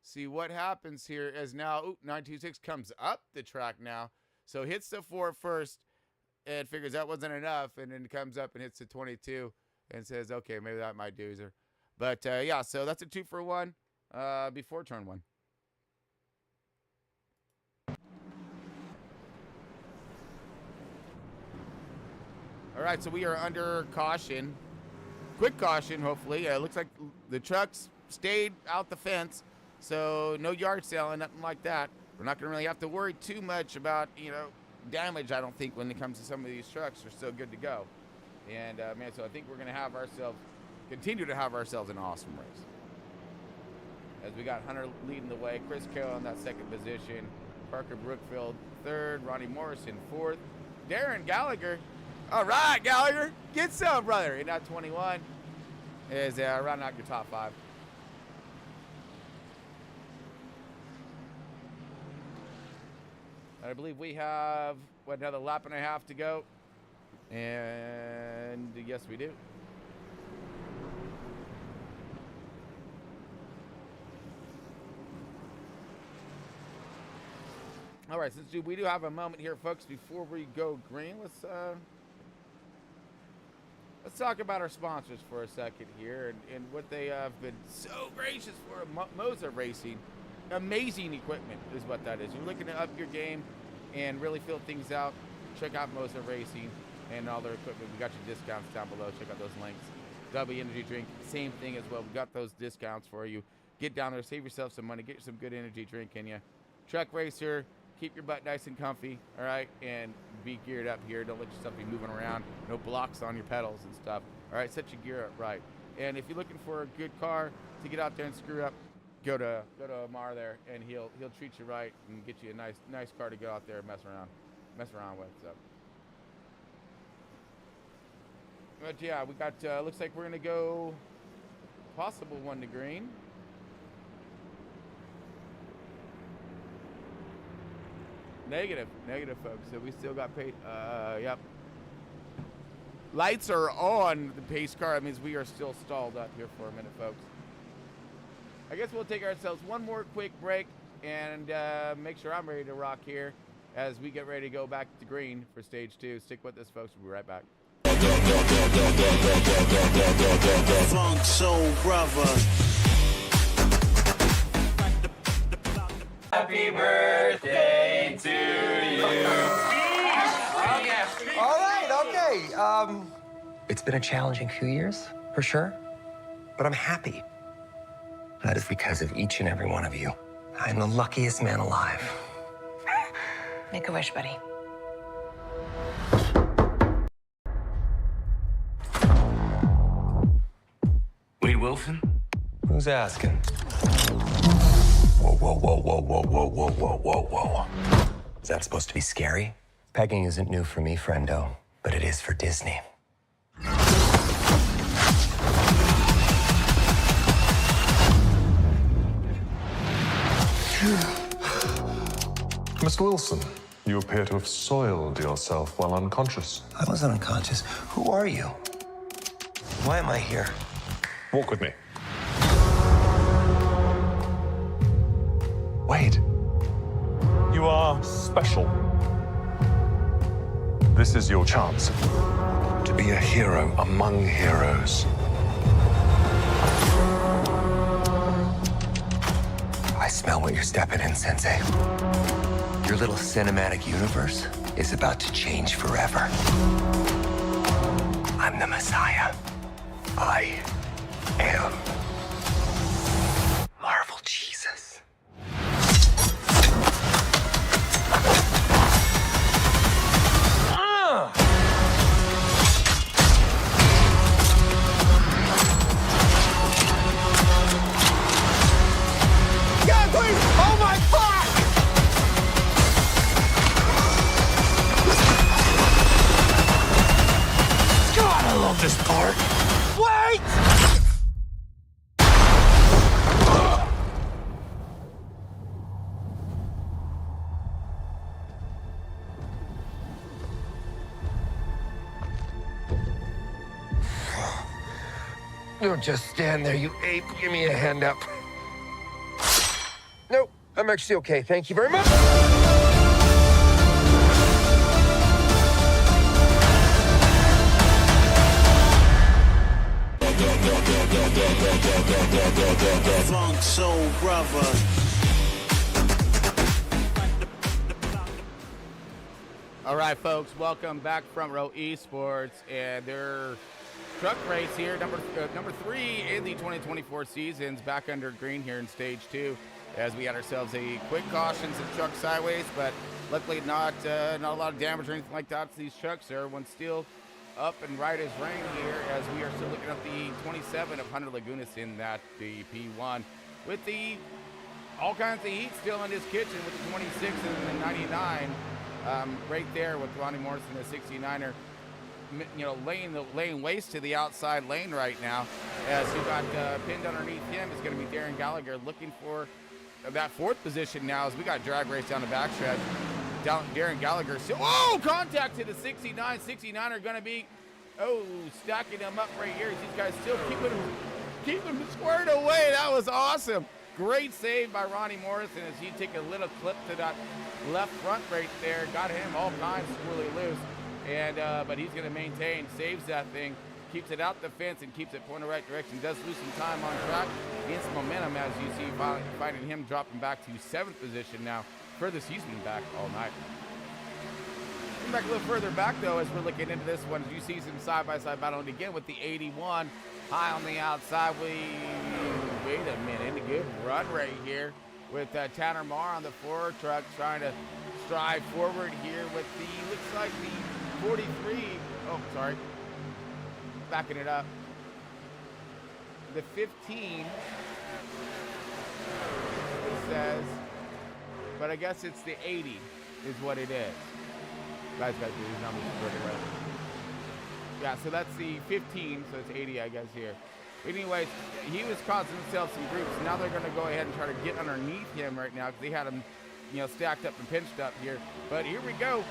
See what happens here as now 926 comes up the track now. So hits the 4 first and figures that wasn't enough, and then comes up and hits the 22 and says, okay, maybe that might do her. But yeah, so that's a 2 for 1 before turn 1. All right, so we are under caution. Quick caution, hopefully. It looks like the trucks stayed out the fence, so no yard sale, nothing like that. We're not going to really have to worry too much about, damage, I don't think, when it comes to some of these trucks. They're still good to go. And, man, so I think we're going to continue to have ourselves an awesome race. As we got Hunter leading the way, Chris Carroll in that 2nd position, Parker Brookfield 3rd, Ronnie Morrison 4th, Darren Gallagher. All right, Gallagher, get some, brother. In that 21 is rounding out your top 5. And I believe we have, another lap and a half to go. And yes, we do. All right, we do have a moment here, folks, before we go green. Let's talk about our sponsors for a second here and what they have been so gracious for. Moser Racing. Amazing equipment is what that is. You're looking to up your game and really fill things out. Check out Moser Racing and all their equipment. We got your discounts down below. Check out those links. W Energy Drink, same thing as well. We got those discounts for you. Get down there, save yourself some money, get some good energy drink in you. Truck Racer, keep your butt nice and comfy, all right, and be geared up here. Don't let yourself be moving around. No blocks on your pedals and stuff. All right, set your gear up right. And if you're looking for a good car to get out there and screw up, go to Amar there, and he'll treat you right and get you a nice car to go out there and mess around with. So, but yeah, we got looks like we're gonna go possible 1 to green. Negative, folks. So we still got paid. Yep. Lights are on the pace car. That means we are still stalled up here for a minute, folks. I guess we'll take ourselves one more quick break and make sure I'm ready to rock here as we get ready to go back to green for stage 2. Stick with us, folks. We'll be right back. Funk Soul Brother. Happy birthday to you. All right, okay. It's been a challenging few years, for sure. But I'm happy. That is because of each and every one of you. I'm the luckiest man alive. Make a wish, buddy. Wade Wilson? Who's asking? Whoa, whoa, whoa, whoa, whoa, whoa, whoa, whoa, whoa, whoa. Is that supposed to be scary? Pegging isn't new for me, friendo, but it is for Disney. Mr. Wilson, you appear to have soiled yourself while unconscious. I wasn't unconscious. Who are you? Why am I here? Walk with me. Wade, you are special. This is your chance to be a hero among heroes. I smell what you're stepping in, Sensei. Your little cinematic universe is about to change forever. I'm the Messiah. I am Marvel Jesus. God, please! Oh my fuck! God, I love this part. Wait! Don't just stand there, you ape. Give me a hand up. Nope, I'm actually okay. Thank you very much. Funk Soul Brother. All right, folks, welcome back Front Row Esports, and their truck race here, number 3 in the 2024 seasons, back under green here in stage 2, as we had ourselves a quick caution, some truck sideways, but luckily not a lot of damage or anything like that to these trucks. Everyone's still up and right as rain here, as we are still looking at the 27 of Hunter Lagunas in that the P1, with the all kinds of heat still in his kitchen with the 26 and the 99. Right there with Ronnie Morrison, the 69er, you know, laying waste to the outside lane right now. As who got pinned underneath him is going to be Darren Gallagher, looking for that 4th position now, as we got drag race down the backstretch. Darren Gallagher still, contact to the 69. 69 are going to be, stacking him up right here. These guys still keeping him squared away. That was awesome. Great save by Ronnie Morrison as he took a little clip to that left front right there. Got him all kinds squirrely loose. And but he's going to maintain, saves that thing, keeps it out the fence and keeps it pointing the right direction. Does lose some time on track, gains some momentum, as you see, finding him dropping back to 7th position now. Furthest he's been back all night. Come back a little further back though, as we're looking into this one, you see some side-by-side battle, and again with the 81 high on the outside. Wait a minute, a good run right here with Tanner Marr on the 4 truck, trying to drive forward here with the, looks like the 43. Oh, sorry. Backing it up. The 15, it says, but I guess it's the 80 is what it is. Guys got to do these numbers right. Yeah, so that's the 15, so it's 80, I guess, here. Anyways, he was causing himself some groups. Now they're going to go ahead and try to get underneath him right now because they had him, you know, stacked up and pinched up here. But here we go.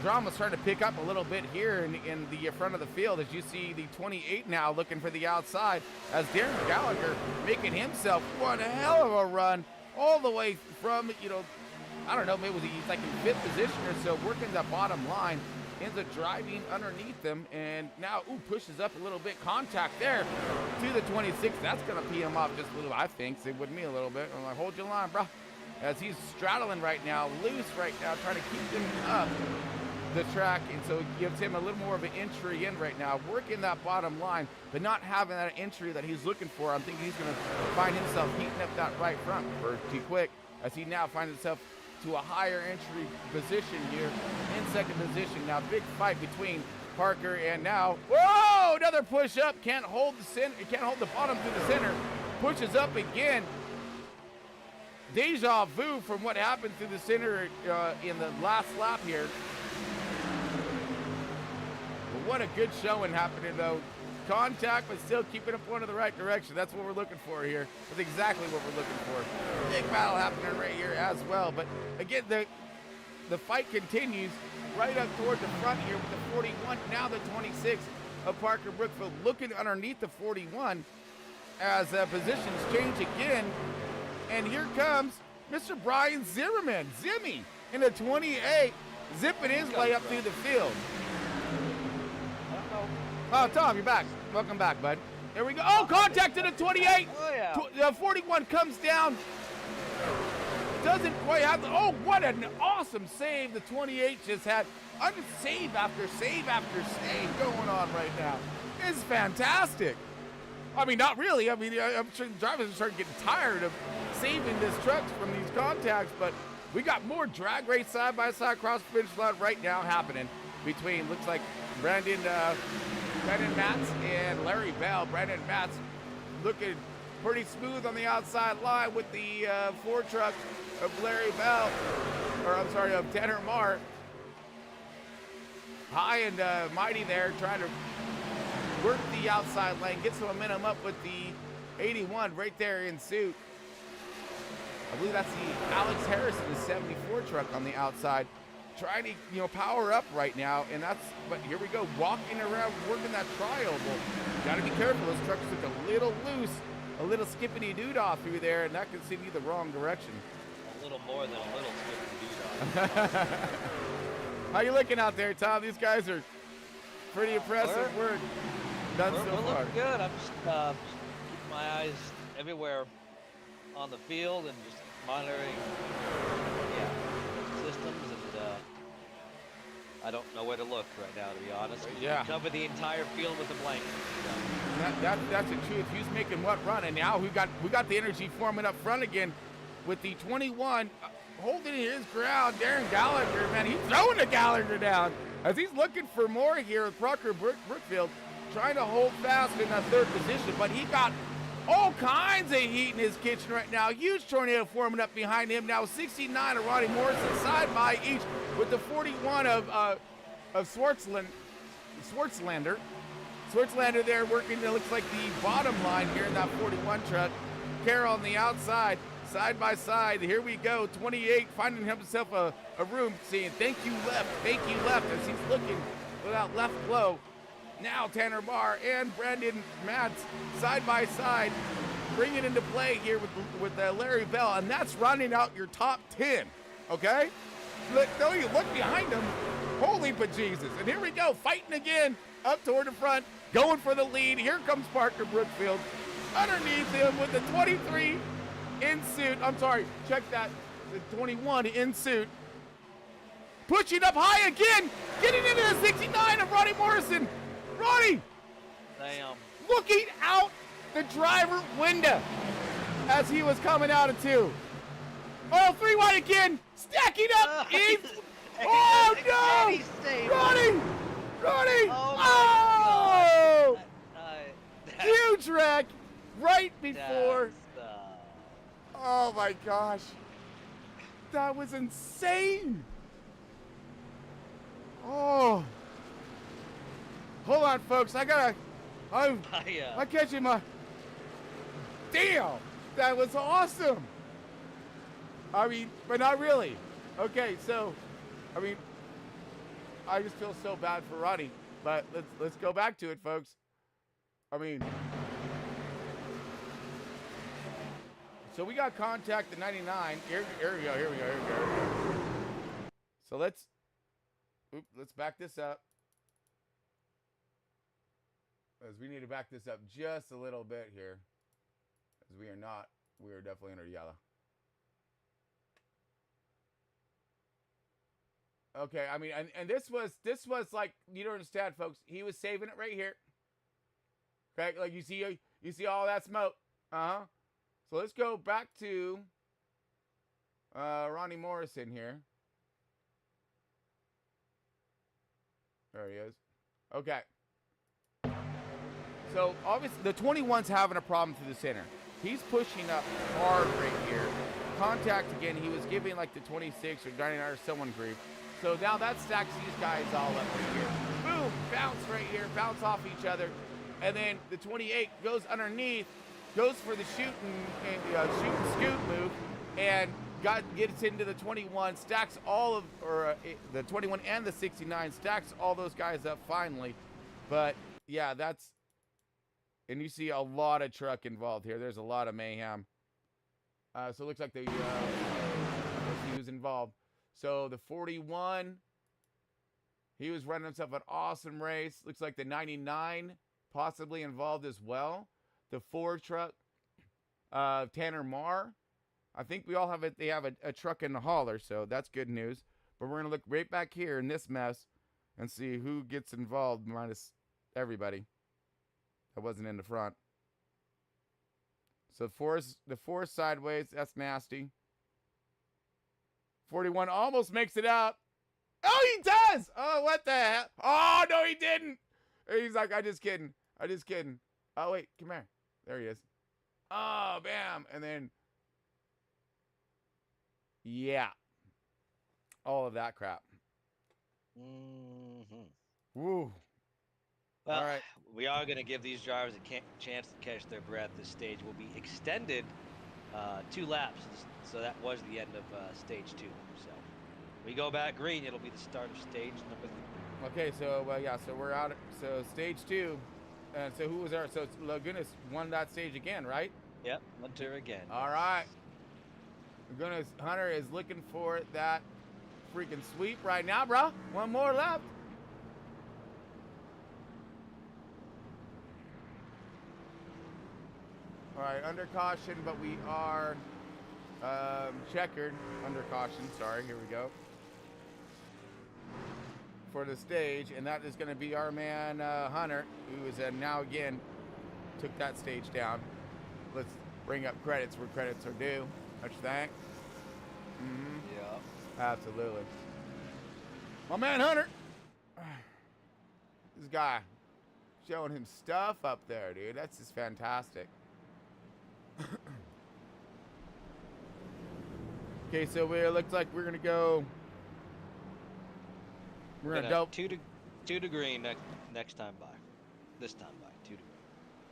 Drama's starting to pick up a little bit here in the front of the field as you see the 28 now looking for the outside as Darren Gallagher making himself one hell of a run all the way from, you know, I don't know, maybe he's like in 5th position or so, working that bottom line, ends up driving underneath them, and now, pushes up a little bit. Contact there to the 26. That's going to pee him off just a little, I think. It would me a little bit. I'm like, hold your line, bro. As he's straddling right now, loose right now, trying to keep him up the track, and so it gives him a little more of an entry in right now, working that bottom line, but not having that entry that he's looking for. I'm thinking he's going to find himself heating up that right front for too quick, as he now finds himself to a higher entry position here in 2nd position. Now big fight between Parker and now, whoa, another push up, can't hold the center, can't hold the bottom through the center, pushes up again. Deja vu from what happened through the center in the last lap here. But what a good showing happening though. Contact, but still keeping it going in the right direction. That's what we're looking for here. That's exactly what we're looking for. Big battle happening right here as well. But again, the fight continues right up toward the front here with the 41, now the 26 of Parker Brookfield, looking underneath the 41 as positions change again. And here comes Mr. Brian Zimmerman, Zimmy, in the 28, zipping his way up through the field. Oh, Tom, you're back. Welcome back, bud. There we go. Oh, contact to the 28. Oh, yeah. The 41 comes down. Doesn't quite have the, oh, what an awesome save the 28 just had. Save after save after save going on right now. It's fantastic. I mean, not really. I mean, I'm sure the drivers are starting getting tired of saving this truck from these contacts, but we got more drag race side-by-side cross finish line right now happening between, looks like Brandon Matz and Larry Bell. Brandon Matz looking pretty smooth on the outside line with the Ford truck of Larry Bell, or I'm sorry, of Tanner Marr. High and mighty there, trying to work the outside lane, get some momentum up with the 81 right there in suit. I believe that's the Alex Harrison, the 74 truck on the outside, trying to, you know, power up right now, and that's, but here we go, walking around, working that tri-oval. Gotta be careful, those trucks took a little loose, a little skippity-doo-dah through there, and that could send you the wrong direction. A little more than a little skippity-doo-dah. How you looking out there, Tom? These guys are pretty impressive work done so we're far. looking good. I'm just keeping my eyes everywhere on the field and just monitoring systems, and I don't know where to look right now, to be honest. Yeah. Cover the entire field with a blanket. That's the truth. Who's making what run? And now we got the energy forming up front again with the 21 holding his ground. Darren Gallagher, man, he's throwing the Gallagher down as he's looking for more here with Parker Brookfield, trying to hold fast in that 3rd position, but he got all kinds of heat in his kitchen right now. Huge tornado forming up behind him now. 69 of Ronnie Morrison side by each with the 41 of Swartzlander. Swartzlander there working, it looks like the bottom line here in that 41 truck. Carroll on the outside, side by side. Here we go. 28 finding himself a room, saying thank you left as he's looking for that left blow. Now Tanner Marr and Brandon Matz side by side, bring it into play here with Larry Bell, and that's running out your top 10, okay? Look behind him, holy bejesus. And here we go, fighting again, up toward the front, going for the lead. Here comes Parker Brookfield, underneath him with the 23 in suit. I'm sorry, check that, the 21 in suit. Pushing up high again, getting into the 69 of Ronnie Morrison. Ronnie! Damn. Looking out the driver window as he was coming out of 2. Oh, 3 wide again. Stacking up. Oh, no. Ronnie. Oh. Huge wreck right before. Oh, my gosh. That was insane. Oh. Hold on, folks. I'm catching my... Damn. That was awesome. I mean, but not really. Okay, so, I mean, I just feel so bad for Ronnie. But let's go back to it, folks. I mean, so we got contact at 99. Here we go. So let's back this up. As we need to back this up just a little bit here. As we are definitely under yellow. Okay, I mean, and this was like, you don't understand, folks. He was saving it right here. Okay, like you see all that smoke. So let's go back to Ronnie Morrison here. There he is. Okay. So obviously the 21's having a problem through the center. He's pushing up hard right here. Contact again. He was giving like the 26 or 99 or someone grief. So now that stacks these guys all up right here. Boom, bounce right here, bounce off each other. And then the 28 goes underneath, goes for the shoot and scoot move, and gets into the 21, stacks all of, the 21 and the 69, stacks all those guys up finally. But yeah, and you see a lot of truck involved here. There's a lot of mayhem. So it looks like he was involved. So the 41, he was running himself an awesome race. Looks like the 99 possibly involved as well. The 4 truck, Tanner Marr. I think we all have it. They have a truck in the hauler, so that's good news. But we're gonna look right back here in this mess and see who gets involved minus everybody that wasn't in the front. So the 4 sideways. That's nasty. 41 almost makes it out. Oh, he does. Oh, what the hell? Oh, no, he didn't. He's like, I'm just kidding. Oh, wait, come here. There he is. Oh, bam. And then, yeah. All of that crap. Woo. Well, all right. We are going to give these drivers a chance to catch their breath. This stage will be extended 2 laps. So that was the end of stage 2. So we go back green, it'll be the start of stage number 3. Okay, so yeah, so we're out. So stage 2. And so who was our? So Lagunas won that stage again, right? Yep, Hunter again. All right. Lagunas Hunter is looking for that freaking sweep right now, bro. 1 more left. All right, under caution, but we are checkered under caution. Sorry, here we go. For the stage, and that is going to be our man Hunter, who is now again took that stage down. Let's bring up credits where credits are due. Don't you think? Yeah. Absolutely. My man Hunter. This guy showing him stuff up there, dude. That's just fantastic. Okay, so it looks like we're gonna go. We're gonna double 2 to green next time by. This time by 2 to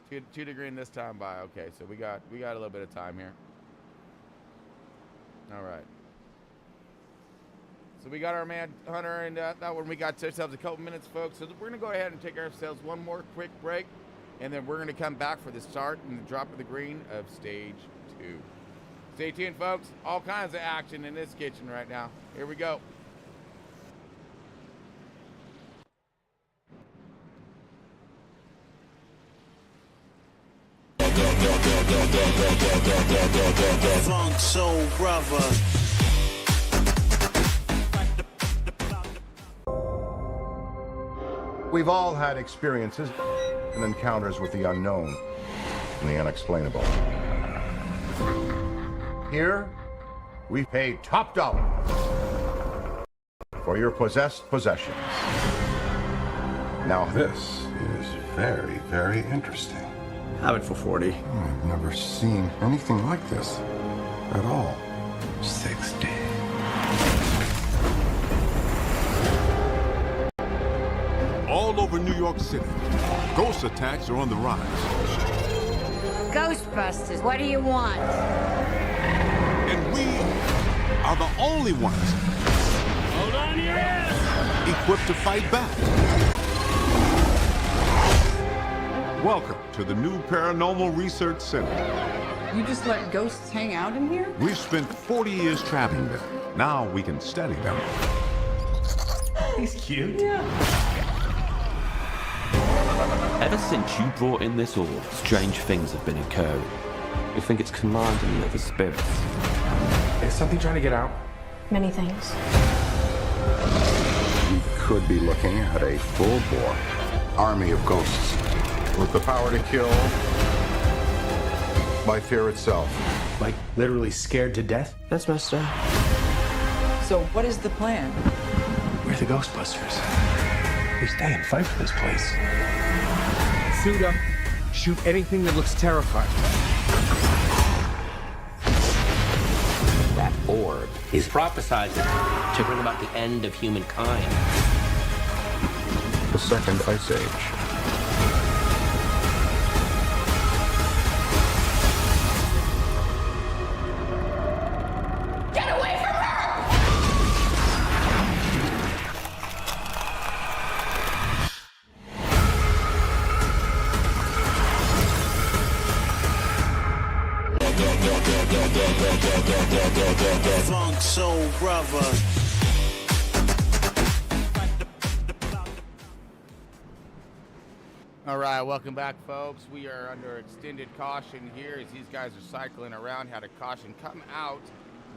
green. 2 to green this time by. Okay, so we got a little bit of time here. All right. So we got our man Hunter, and that one we got ourselves a couple minutes, folks. So we're gonna go ahead and take ourselves one more quick break, and then we're gonna come back for the start and the drop of the green of stage 2. Stay tuned, folks. All kinds of action in this kitchen right now. Here we go. Funk Soul Brother. We've all had experiences and encounters with the unknown and the unexplainable. Here, We pay top dollar for your possessed possessions. Now this is very, very interesting. Have it for 40. I've never seen anything like this at all. 60. All over New York City, ghost attacks are on the rise. Ghostbusters, what do you want? And we are the only ones Hold on to your ass! equipped to fight back. Welcome to the new Paranormal Research Center. You just let ghosts hang out in here? We've spent 40 years trapping them. Now we can study them. He's cute. Yeah. Ever since you brought in this orb, strange things have been occurring. We think it's commanding the other spirits. Is something trying to get out? Many things. We could be looking at a full-bore army of ghosts with the power to kill by fear itself. Like literally scared to death? That's messed up. So what is the plan? We're the Ghostbusters. We stay and fight for this place. Suit up. Shoot anything that looks terrifying. That orb is prophesizing to bring about the end of humankind. The second ice age. Funk Soul Brother. All right, welcome back, folks. We are under extended caution here as these guys are cycling around. Had a caution come out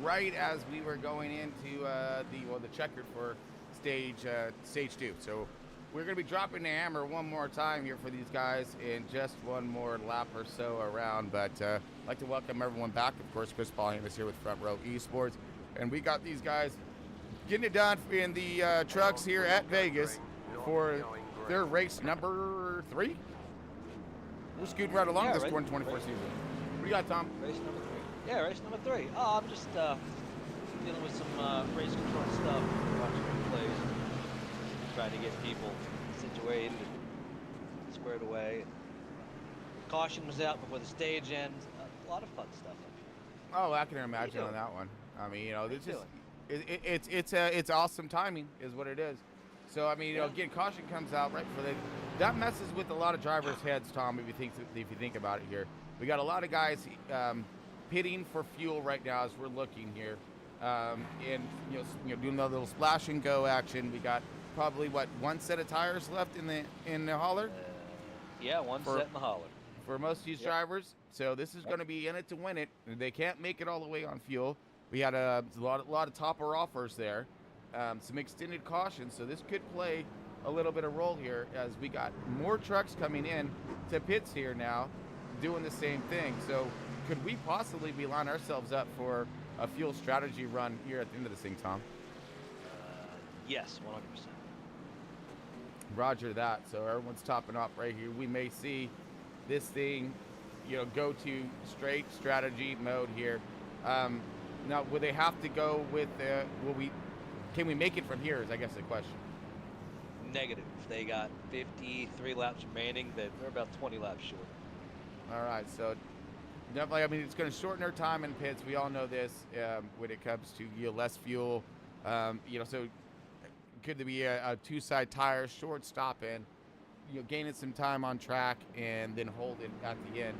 right as we were going into the checkered for stage 2. So we're going to be dropping the hammer one more time here for these guys in just one more lap or so around. But I'd like to welcome everyone back. Of course, Chris Paulhan is here with Front Row Esports. And we got these guys getting it done in the trucks here at Vegas for their race number 3. We're scooting right along this 2024 season. What do you got, Tom? Race number 3. Yeah, race number 3. Oh, I'm just dealing with some race control stuff, watching replays, trying to get people situated and squared away. Caution was out before the stage ends. A lot of fun stuff up here. Oh, I can imagine on that one. I mean, this is it's awesome timing, is what it is. So I mean, again, caution comes out right for that messes with a lot of drivers' heads, Tom. If you think about it here, we got a lot of guys pitting for fuel right now as we're looking here, and doing a little splash and go action. We got probably one set of tires left in the hauler. Yeah, one set in the hauler for most of these drivers. So this is going to be in it to win it. They can't make it all the way on fuel. We had a lot of topper offers there. Some extended caution, so this could play a little bit of role here as we got more trucks coming in to pits here now doing the same thing. So could we possibly be lining ourselves up for a fuel strategy run here at the end of this thing, Tom? Yes, 100%. Roger that. So everyone's topping off right here. We may see this thing go to straight strategy mode here. Now, will they have to go with can we make it from here is I guess the question. Negative. They got 53 laps remaining. They're about 20 laps short. All right, so definitely, I mean, it's going to shorten their time in pits. We all know this when it comes to less fuel. So could there be a two-side tire, short stop in, gaining some time on track and then hold it at the end.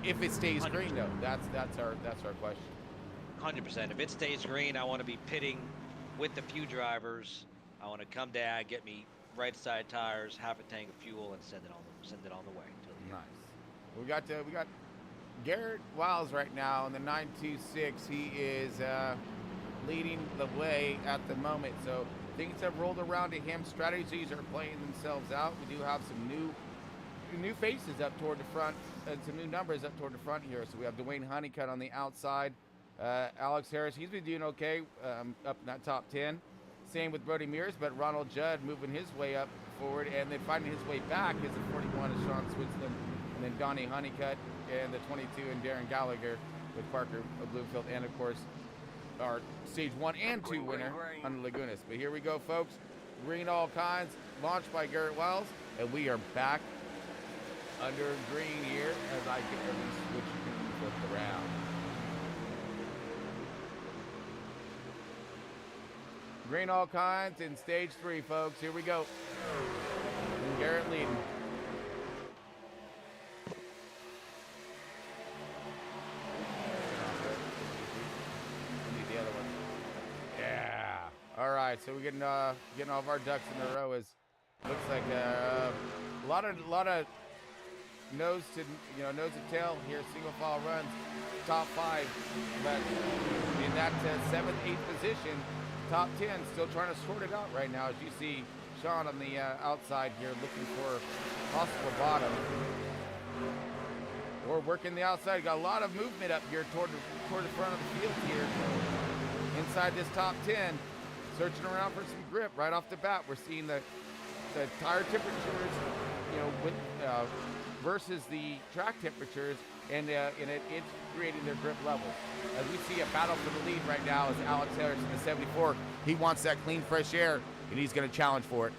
If it stays 100%. Green, though, that's our question. 100%. If it stays green, I want to be pitting with the few drivers. I want to come down, get me right side tires, half a tank of fuel, and send it on the way. Nice. We got Garrett Wiles right now in the 926. He is leading the way at the moment. So things have rolled around to him. Strategies are playing themselves out. We do have some new faces up toward the front and some new numbers up toward the front here. So we have Dwayne Honeycutt on the outside. Alex Harris, he's been doing okay up in that top 10. Same with Brody Mears, but Ronald Judd moving his way up forward, and then finding his way back is the 41 is Sean Switzerland, and then Donnie Honeycutt, and the 22 and Darren Gallagher with Parker Bloomfield, and of course our stage 1 and 2 winner on the Lagunas. But here we go, folks. Green all kinds, launched by Garrett Wells, and we are back under green here as I get every switch flipped around. Green all kinds in stage 3, folks. Here we go. And Garrett leading. Need the other one. Yeah. All right. So we're getting all of our ducks in a row. As looks like a lot of nose to tail here. Single file runs, top 5, but in that 7th, 8th position. Top 10 still trying to sort it out right now, as you see Sean on the outside here looking for possible bottom or working the outside. Got a lot of movement up here toward the front of the field here inside this top 10, searching around for some grip right off the bat. We're seeing the tire temperatures, versus the track temperatures, and it's creating their grip levels. As we see a battle for the lead right now is Alex Harris in the 74. He wants that clean, fresh air, and he's going to challenge for it.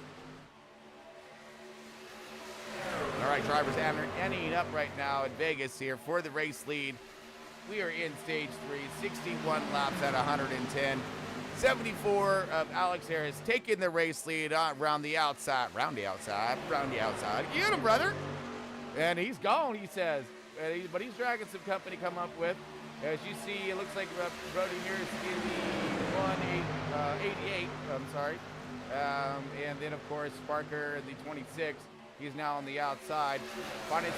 All right, drivers ending up right now in Vegas here for the race lead. We are in stage 3, 61 laps at 110. 74 of Alex Harris taking the race lead around the outside. Get him, brother. And he's gone, he says. But he's dragging some company come up with. As you see, it looks like Brody Mears in the 188, I'm sorry. And then, of course, Parker, the 26. He's now on the outside. Finding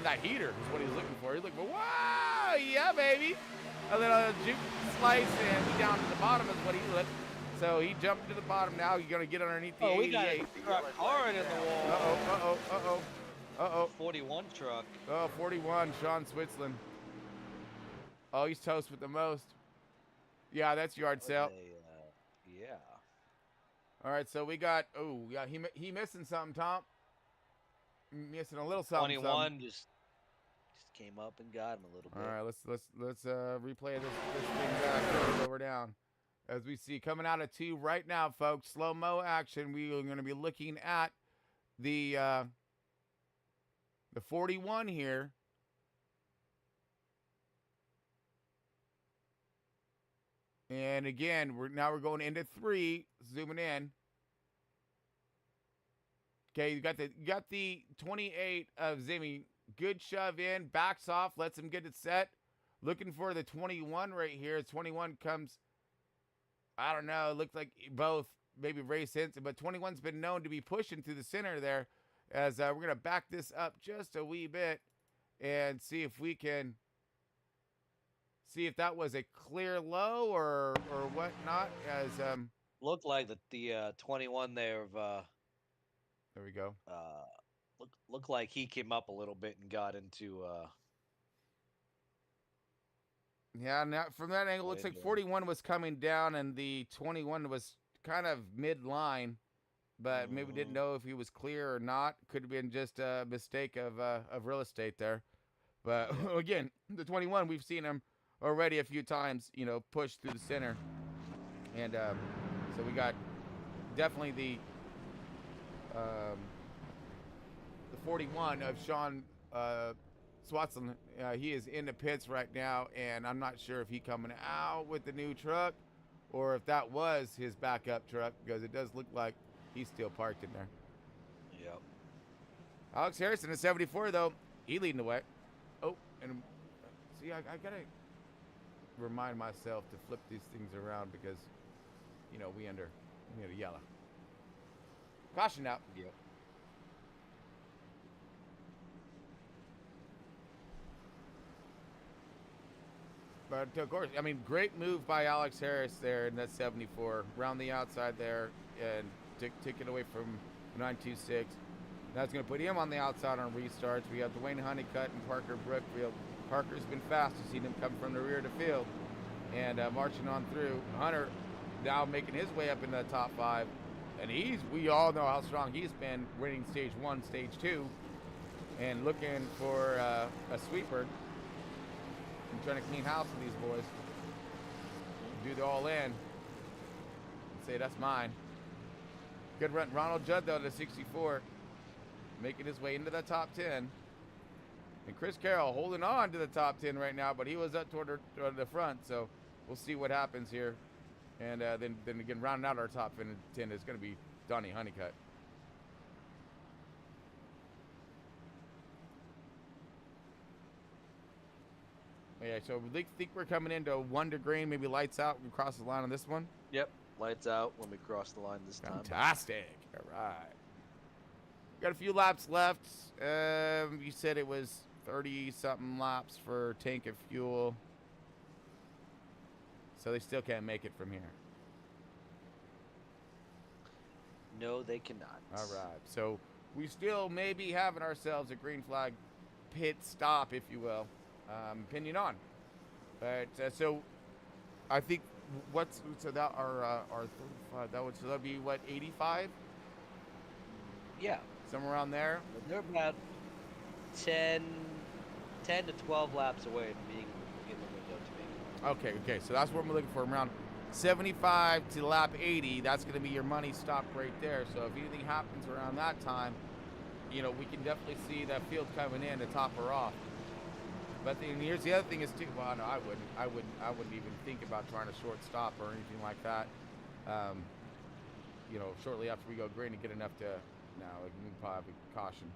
that heater is what he's looking for. He's looking for, wow, yeah, baby. A little juke slice, and down to the bottom is what he looked. So he jumped to the bottom now. You're going to get underneath the 88. We got a truck hard in the wall. Uh-oh. 41 truck. Oh, 41, Sean Switzerland. Oh, he's toast with the most. Yeah, that's yard sale. Yeah. All right, so we got, he missing something, Tom. Missing a little something. 21 just came up and got him a little bit. All right, let's replay this thing back lower down. As we see coming out of 2 right now, folks, slow-mo action. We are going to be looking at the 41 here. And again, we're going into 3, zooming in. Okay, you got the 28 of Zimmy. Good shove in, backs off, lets him get it set. Looking for the 21 right here. 21 comes, I don't know, it looked like both maybe race into, but 21's been known to be pushing through the center there. As we're going to back this up just a wee bit and see if we can see if that was a clear low or whatnot. As looked like the 21 there of there we go. Looked like he came up a little bit and got into yeah, now from that angle looks like 41 was coming down and the 21 was kind of mid-line. But maybe didn't know if he was clear or not. Could have been just a mistake of real estate there. But again, the 21, we've seen him already a few times, push through the center. And so we got definitely the 41 of Sean Switzerland. He is in the pits right now, and I'm not sure if he coming out with the new truck or if that was his backup truck, because it does look like he's still parked in there. Yep. Alex Harrison at 74, though. He leading the way. Oh, and see, I got to remind myself to flip these things around because, we under yellow. Caution out. Yep. But, of course, great move by Alex Harris there in that 74. Around the outside there and took it away from 926. That's going to put him on the outside on restarts. We have Dwayne Honeycutt and Parker Brookfield. Parker's been fast. You've seen him come from the rear to field and marching on through. Hunter now making his way up into the top 5. And we all know how strong he's been, winning stage 1, stage 2, and looking for a sweeper. I'm trying to clean house with these boys. Do the all in. And say, that's mine. Good run. Ronald Judd, though, to 64. Making his way into the top 10. And Chris Carroll holding on to the top 10 right now, but he was up toward the front, so we'll see what happens here. And then again, rounding out our top 10 is going to be Donnie Honeycutt. Yeah, so we think we're coming into 1 to green, maybe lights out. We cross the line on this one. Yep, lights out when we cross the line this time. Fantastic. All right. Got a few laps left. You said it was 30-something laps for tank of fuel. So they still can't make it from here. No, they cannot. All right. So we still may be having ourselves a green flag pit stop, if you will, opinion on. But so I think that our 35, that'd be what, 85? Yeah. Somewhere around there. They're about 10 to 12 laps away from being in the window to me. Okay. So that's what we're looking for. Around 75 to lap 80. That's going to be your money stop right there. So if anything happens around that time, we can definitely see that field coming in to top her off. But then here's the other thing is too. Well, no, I wouldn't even think about trying to short stop or anything like that. Shortly after we go green to get enough to. No, we can probably caution.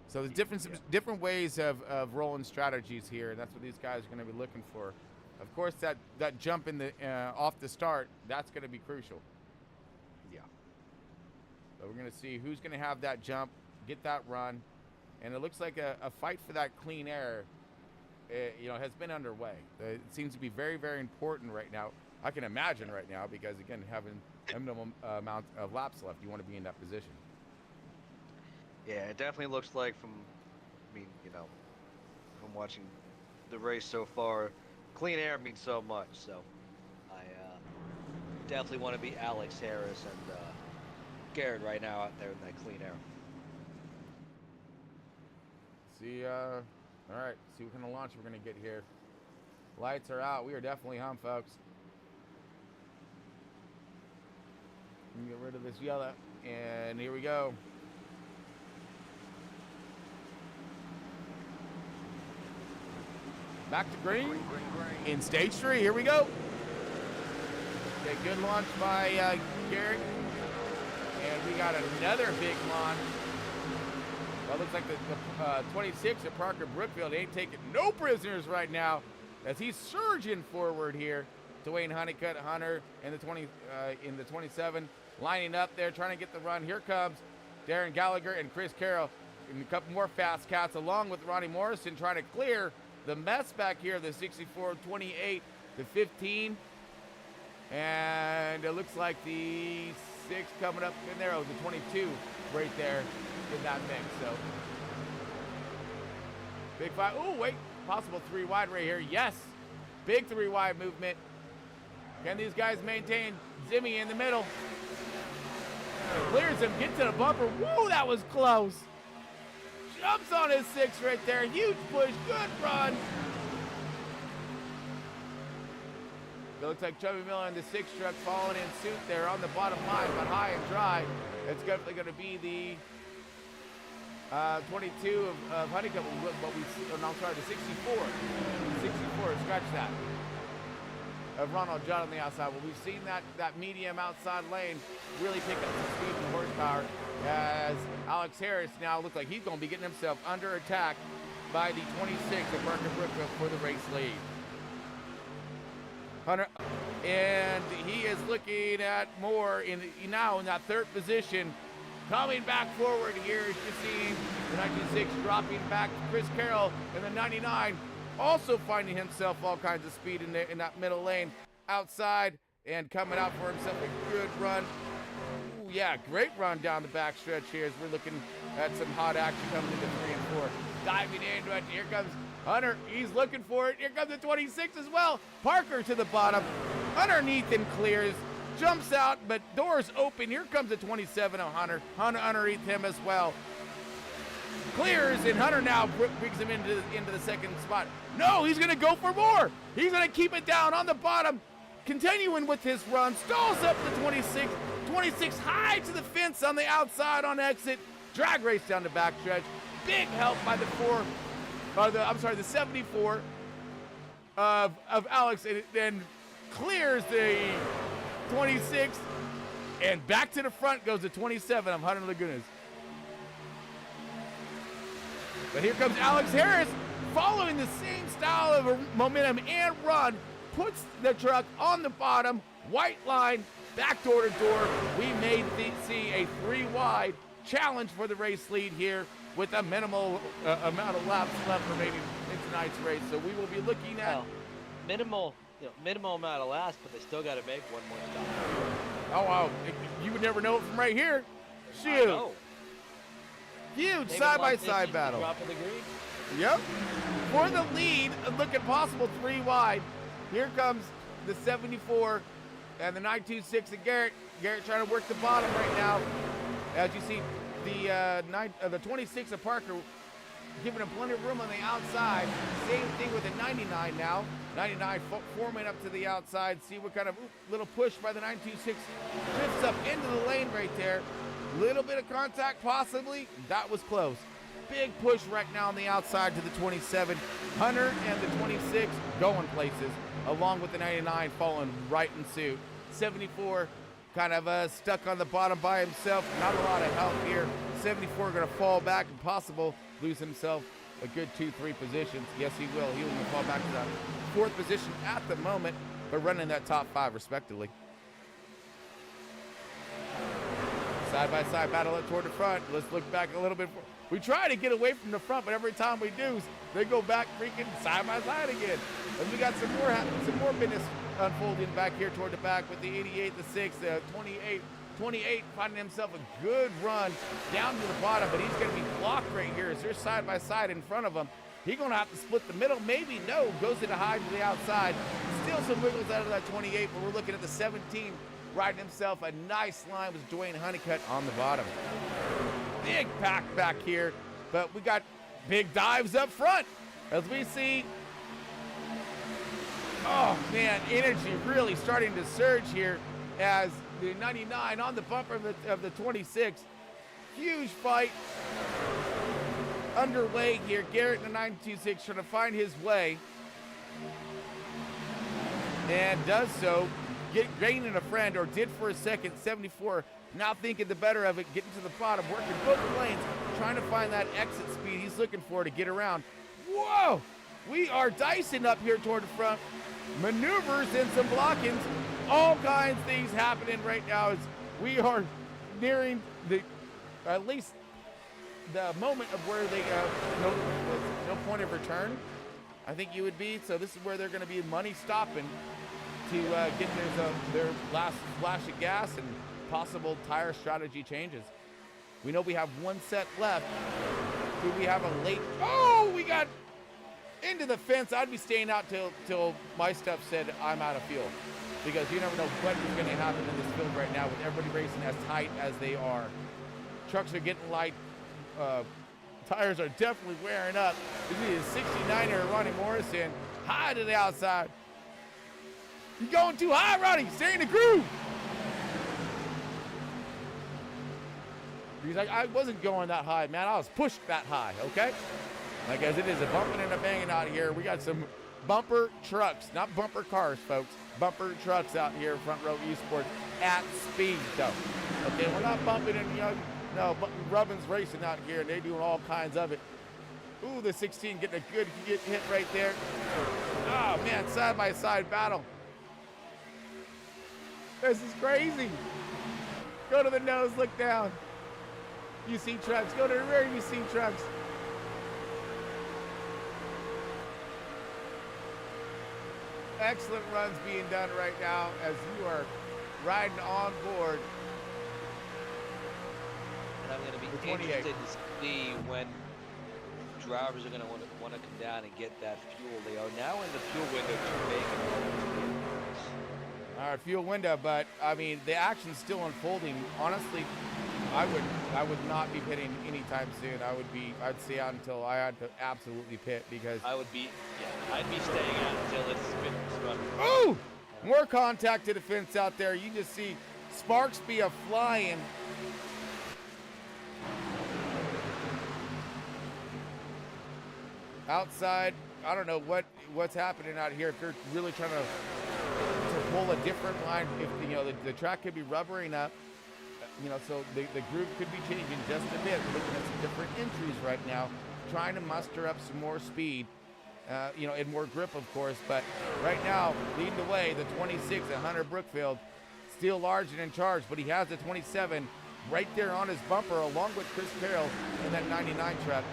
So there's different ways of rolling strategies here, and that's what these guys are going to be looking for. Of course, that jump in the off the start, that's going to be crucial. Yeah. So we're going to see who's going to have that jump, get that run, and it looks like a fight for that clean air, has been underway. It seems to be very, very important right now. I can imagine right now because again, having a minimum amount of laps left, you want to be in that position. Yeah, it definitely looks like from watching the race so far, clean air means so much. So I definitely want to be Alex Harris and Garrett right now out there in that clean air. See, all right, see what kind of launch we're going to get here. Lights are out. We are definitely home, folks. Get rid of this yellow, and here we go. Back to green in stage 3. Here we go. Okay, good launch by Garrett. And we got another big launch. Well, looks like the 26 of Parker Brookfield ain't taking no prisoners right now as he's surging forward here. Dwayne Honeycutt, Hunter, and in the 27, lining up there, trying to get the run. Here comes Darren Gallagher and Chris Carroll, and a couple more fast cats, along with Ronnie Morrison, trying to clear the mess back here, the 64, 28 to 15. And it looks like the 6 coming up in there. Oh, the 22 right there in that mix. So big 5. Oh, wait. Possible 3 wide right here. Yes. Big 3 wide movement. Can these guys maintain? Zimmy in the middle. Clears him. Gets to the bumper. Woo, that was close. Jumps on his 6 right there. Huge push. Good run. It looks like Chubby Miller and the 6 truck falling in suit there on the bottom line, but high and dry. It's definitely going to be the 22 of Honeycutt, but the 64. 64, scratch that. Of Ronald Judd on the outside. Well, we've seen that medium outside lane really pick up some speed and horsepower as Alex Harris now looks like he's going to be getting himself under attack by the 26 of Parker Brookfield for the race lead. Hunter, and he is looking at more now in that 3rd position, coming back forward here as you see the 96 dropping back to Chris Carroll and the 99 also finding himself all kinds of speed in that middle lane outside and coming out for himself a good run. Ooh, yeah, great run down the back stretch here as we're looking That's some hot action coming into 3 and 4. Diving into it. Here comes Hunter. He's looking for it. Here comes the 26 as well. Parker to the bottom. Underneath and clears. Jumps out, but doors open. Here comes the 27 of Hunter. Hunter underneath him as well. Clears, and Hunter now brings him into the second spot. No, he's going to go for more. He's going to keep it down on the bottom. Continuing with his run. Stalls up the 26. 26 high to the fence on the outside on exit. Drag race down the backstretch. Big help by the 74 of Alex, and then clears the 26, and back to the front goes the 27 of Hunter Lagunas. But here comes Alex Harris, following the same style of momentum and run, puts the truck on the bottom, white line, back door to door. We may see a 3 wide challenge for the race lead here with a minimal amount of laps left remaining in tonight's race. So we will be looking at minimal amount of laps, but they still got to make one more stop. Oh, wow. You would never know it from right here. Shoot. Huge side-by-side battle. Drop of the green. Yep. For the lead, looking possible 3 wide. Here comes the 74 and the 926 of Garrett. Garrett trying to work the bottom right now. As you see, the 26 of Parker giving him plenty of room on the outside. Same thing with the 99 now. 99 forming up to the outside. See what kind of little push by the 926. Drifts up into the lane right there. Little bit of contact possibly. That was close. Big push right now on the outside to the 27. Hunter and the 26 going places, along with the 99 following right in suit. 74 kind of stuck on the bottom by himself. Not a lot of help here. 74 going to fall back and possible lose himself a good 2-3 positions. Yes, he will. He will fall back to that 4th position at the moment, but running that top 5 respectively. Side-by-side battle up toward the front. Let's look back a little bit. We try to get away from the front, but every time we do, they go back freaking side-by-side again. And we got some more business unfolding back here toward the back with the 88, the 6, the 28 finding himself a good run down to the bottom, but he's going to be blocked right here as they're side-by-side in front of him. He's going to have to split the middle. Maybe no. Goes to the high to the outside. Still some wiggles out of that 28, but we're looking at the 17 riding himself a nice line with Dwayne Honeycutt on the bottom. Big pack back here, but we got big dives up front as we see. Oh man, energy really starting to surge here as the 99 on the bumper of the 26. Huge fight underway here. Garrett in the 926 trying to find his way, and does so. Gaining a friend, or did for a second. 74 now thinking the better of it, getting to the bottom, working both lanes, trying to find that exit speed he's looking for to get around. Whoa! We are dicing up here toward the front. Maneuvers and some blockings. All kinds of things happening right now as we are nearing at least the moment of where they no point of return, I think you would be. So this is where they're going to be money stopping to get their last splash of gas and possible tire strategy changes. We know we have 1 set left. Do we have a late? Oh, we got into the fence. I'd be staying out till my stuff said I'm out of fuel, because you never know what is going to happen in this field right now with everybody racing as tight as they are. Trucks are getting light. Tires are definitely wearing up. This is 69er Ronnie Morrison, high to the outside. You're going too high, Ronnie. Stay in the groove. Because I wasn't going that high, man. I was pushed that high, okay? Like as it is a bumping and a banging out here. We got some bumper trucks, not bumper cars, folks. Bumper trucks out here, front row ESPORTS at speed, though. Okay, we're not bumping and no, Rubbin's racing out here, and they're doing all kinds of it. Ooh, the 16 getting a good hit right there. Oh man, side-by-side battle. This is crazy. Go to the nose, look down. You see trucks. Go to the rear, you see trucks. Excellent runs being done right now as you are riding on board. I'm going to be The 28. interested to see when drivers are going to want to come down and get that fuel. They are now in the fuel window to make it. All right, fuel window, but I mean the action's still unfolding. Honestly, I would not be pitting anytime soon. I'd stay out until I had to absolutely pit because I'd be staying out until it's finished. Oh! More contact to the fence out there. You just see sparks be a flying. Outside, I don't know what's happening out here. If they're really trying to pull a different line, if the track could be rubbering up, so the groove could be changing just a bit. We're looking at some different entries right now, trying to muster up some more speed, and more grip, of course. But right now, leading the way, the 26 at Hunter Brookfield, still large and in charge, but he has the 27 right there on his bumper, along with Chris Carroll in that 99 truck.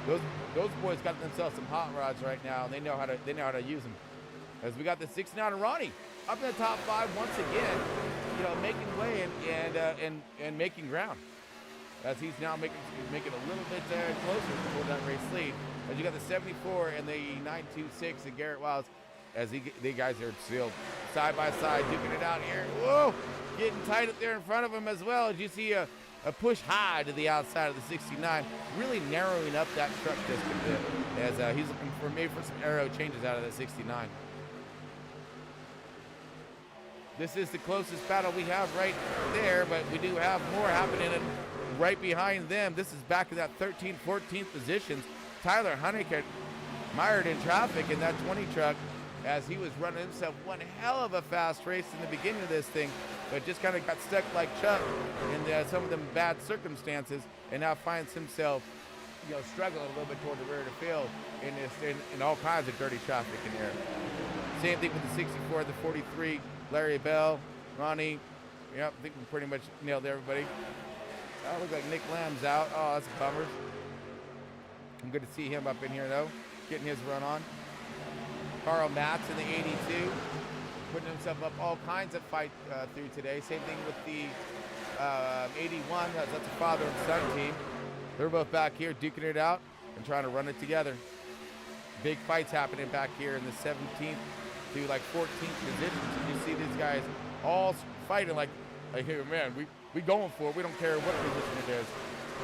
Those boys got themselves some hot rods right now, and they know how to use them. As we got the 69 and Ronnie up in the top 5 once again, making way and making ground. As he's now making a little bit closer toward that race lead. As you got the 74 and the 926 and Garrett Wiles, as the guys are still side by side duking it out here. Whoa, getting tight up there in front of him as well. As you see a push high to the outside of the 69, really narrowing up that truck just a bit. As he's looking for maybe for some aero changes out of that 69. This is the closest battle we have right there, but we do have more happening right behind them. This is back in that 13th, 14th positions. Tyler Honeycutt mired in traffic in that 20 truck as he was running himself one hell of a fast race in the beginning of this thing, but just kind of got stuck like Chuck in some of them bad circumstances, and now finds himself, struggling a little bit toward the rear of the field in all kinds of dirty traffic in here. Same thing with the 64, the 43. Larry Bell, Ronnie, I think we pretty much nailed everybody. Oh, looks like Nick Lamb's out. Oh, that's a bummer. I'm good to see him up in here, though, getting his run on. Carl Matz in the 82, putting himself up all kinds of fight through today. Same thing with the 81. That's a father and son team. They're both back here duking it out and trying to run it together. Big fights happening back here in the 17th through like 14th positions. And you see these guys all fighting like hey, man, we going for it. We don't care what position it is.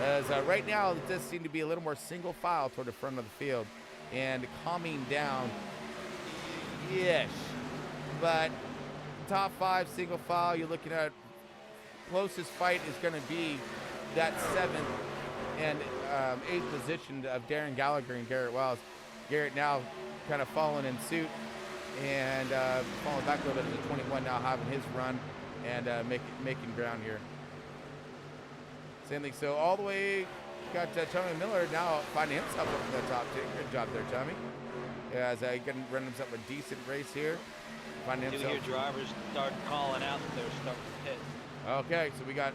As right now, it does seem to be a little more single file toward the front of the field and calming down-ish. But top 5 single file, you're looking at closest fight is going to be that 7th and 8th position of Darren Gallagher and Garrett Wiles. Garrett now kind of following in suit and falling back a little bit to the 21 now, having his run and making ground here. Same thing. So all the way, got Tommy Miller now finding himself up in the top 10. Good job there, Tommy. As he can run himself a decent race here. Finding himself. You hear drivers start calling out that they're starting to pit. Okay, so we got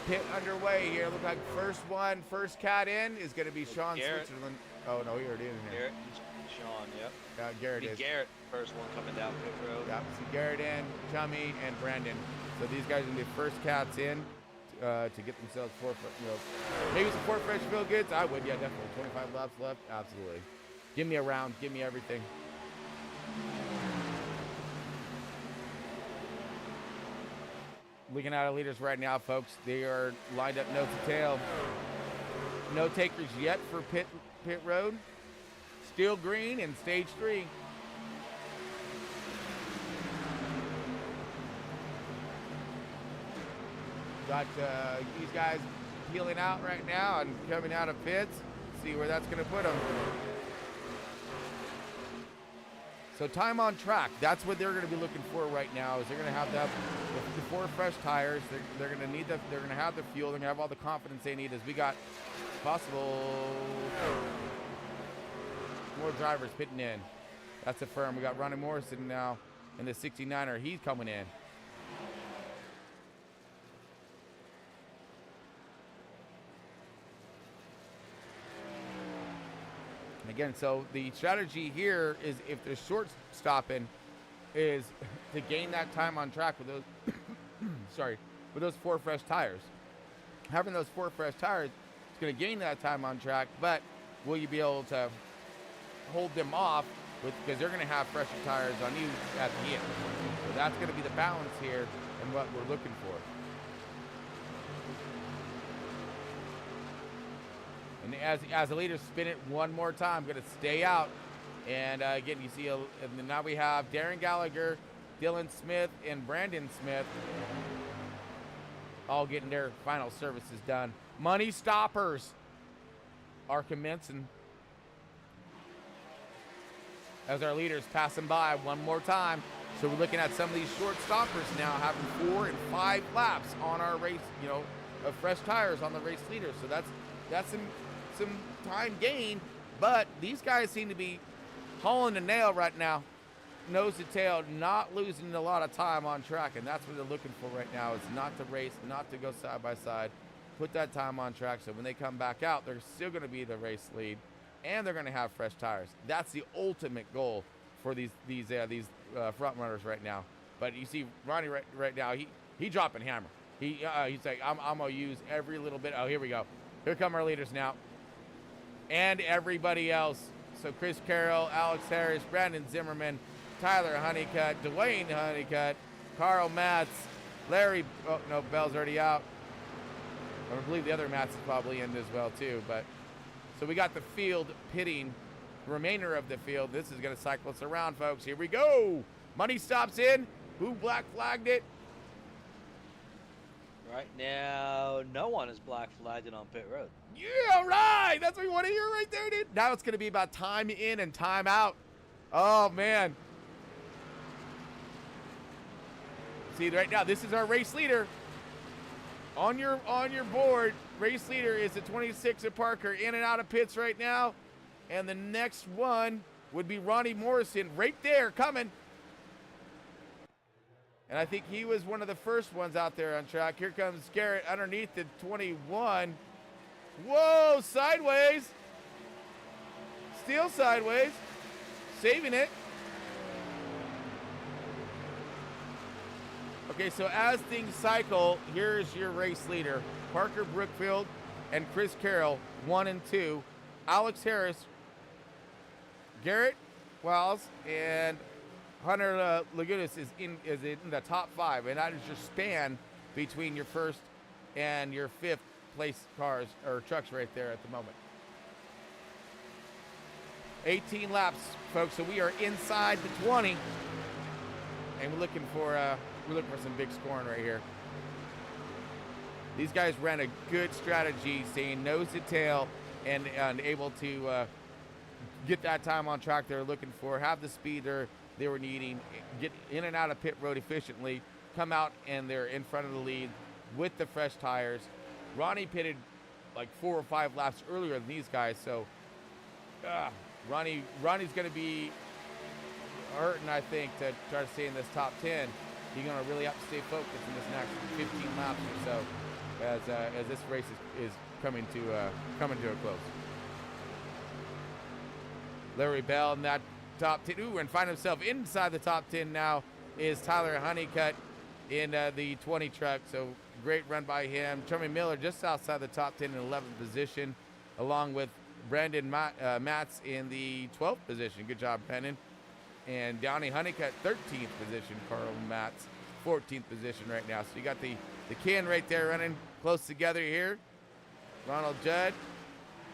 pit underway here. Look like first cat in is going to be Sean Garrett. Switzerland. Oh no, he already in here. Garrett and Sean, yep. Yeah, Garrett is. Garrett, first one coming down pit road. Yeah, so Garrett in, Chummy, and Brandon. So these guys are going to be first cats in to get themselves maybe some four fresh feel goods. I would, yeah, definitely. 25 laps left, absolutely. Give me a round, give me everything. Looking at our leaders right now, folks. They are lined up nose to tail. No takers yet for pit road. Still green in stage 3. Got these guys peeling out right now and coming out of pits. See where that's going to put them. So time on track, that's what they're going to be looking for right now. Is they're going to have the 4 fresh tires. They're going to need they're going to have the fuel. They're going to have all the confidence they need. As we got possible more drivers pitting in. That's a firm. We got Ronnie Morrison now in the 69er. He's coming in. Again, so the strategy here is if they're short stopping is to gain that time on track with those with those 4 fresh tires. Having those 4 fresh tires is going to gain that time on track, but will you be able to hold them off because they're going to have fresher tires on you at the end. So that's going to be the balance here and what we're looking for. And as the leaders spin it one more time, going to stay out. And again, you see, and now we have Darren Gallagher, Dylan Smith, and Brandon Smith all getting their final services done. Money stoppers are commencing as our leaders passing by one more time. So we're looking at some of these short stoppers now having 4 and 5 laps on our race, of fresh tires on the race leaders. So that's some time gain, but these guys seem to be hauling the nail right now, nose to tail, not losing a lot of time on track, and that's what they're looking for right now, is not to race, not to go side by side, put that time on track so when they come back out, they're still going to be the race lead, and they're going to have fresh tires. That's the ultimate goal for these front runners right now. But you see Ronnie right now, he dropping hammer. He's like, I'm going to use every little bit. Oh, here we go. Here come our leaders now. And everybody else. So Chris Carroll, Alex Harris, Brandon Zimmerman, Tyler Honeycutt, Dwayne Honeycutt, Carl Matz, Larry, oh no, Bell's already out. I believe the other Matz is probably in as well too. But so we got the field pitting, the remainder of the field. This is going to cycle us around, folks. Here we go. Money stops in. Who black flagged it? Right now, no one is black flagged on pit road. Yeah, right. That's what we want to hear right there, dude. Now it's going to be about time in and time out. Oh, man. See, right now, this is our race leader. On your board, race leader is the 26 at Parker, in and out of pits right now. And the next one would be Ronnie Morrison right there coming. And I think he was one of the first ones out there on track. Here comes Garrett underneath the 21. Whoa, sideways. Still sideways. Saving it. Okay, so as things cycle, here's your race leader. Parker Brookfield and Chris Carroll, 1 and 2. Alex Harris, Garrett Wells, and Hunter Lagunas is in the top 5, and that is your span between your first and your 5th place cars or trucks right there at the moment. 18 laps, folks. So we are inside the 20, and we're looking for some big scoring right here. These guys ran a good strategy, staying nose to tail, and able to get that time on track they're looking for, have the speed they were needing, get in and out of pit road efficiently, come out and they're in front of the lead with the fresh tires. Ronnie pitted like 4 or 5 laps earlier than these guys, so Ronnie's going to be hurting, I think, to try to stay in this top 10. He's going to really have to stay focused in this next 15 laps or so as this race is coming to a close. Larry Bell in that top 10. Ooh, and find himself inside the top 10 now is Tyler Honeycutt in the 20 truck. So great run by him. Termy Miller just outside the top 10 in 11th position, along with Brandon Matz in the 12th position. Good job, Brennan. And Downey Honeycutt, 13th position. Carl Matz, 14th position right now. So you got the can right there running close together here. Ronald Judd,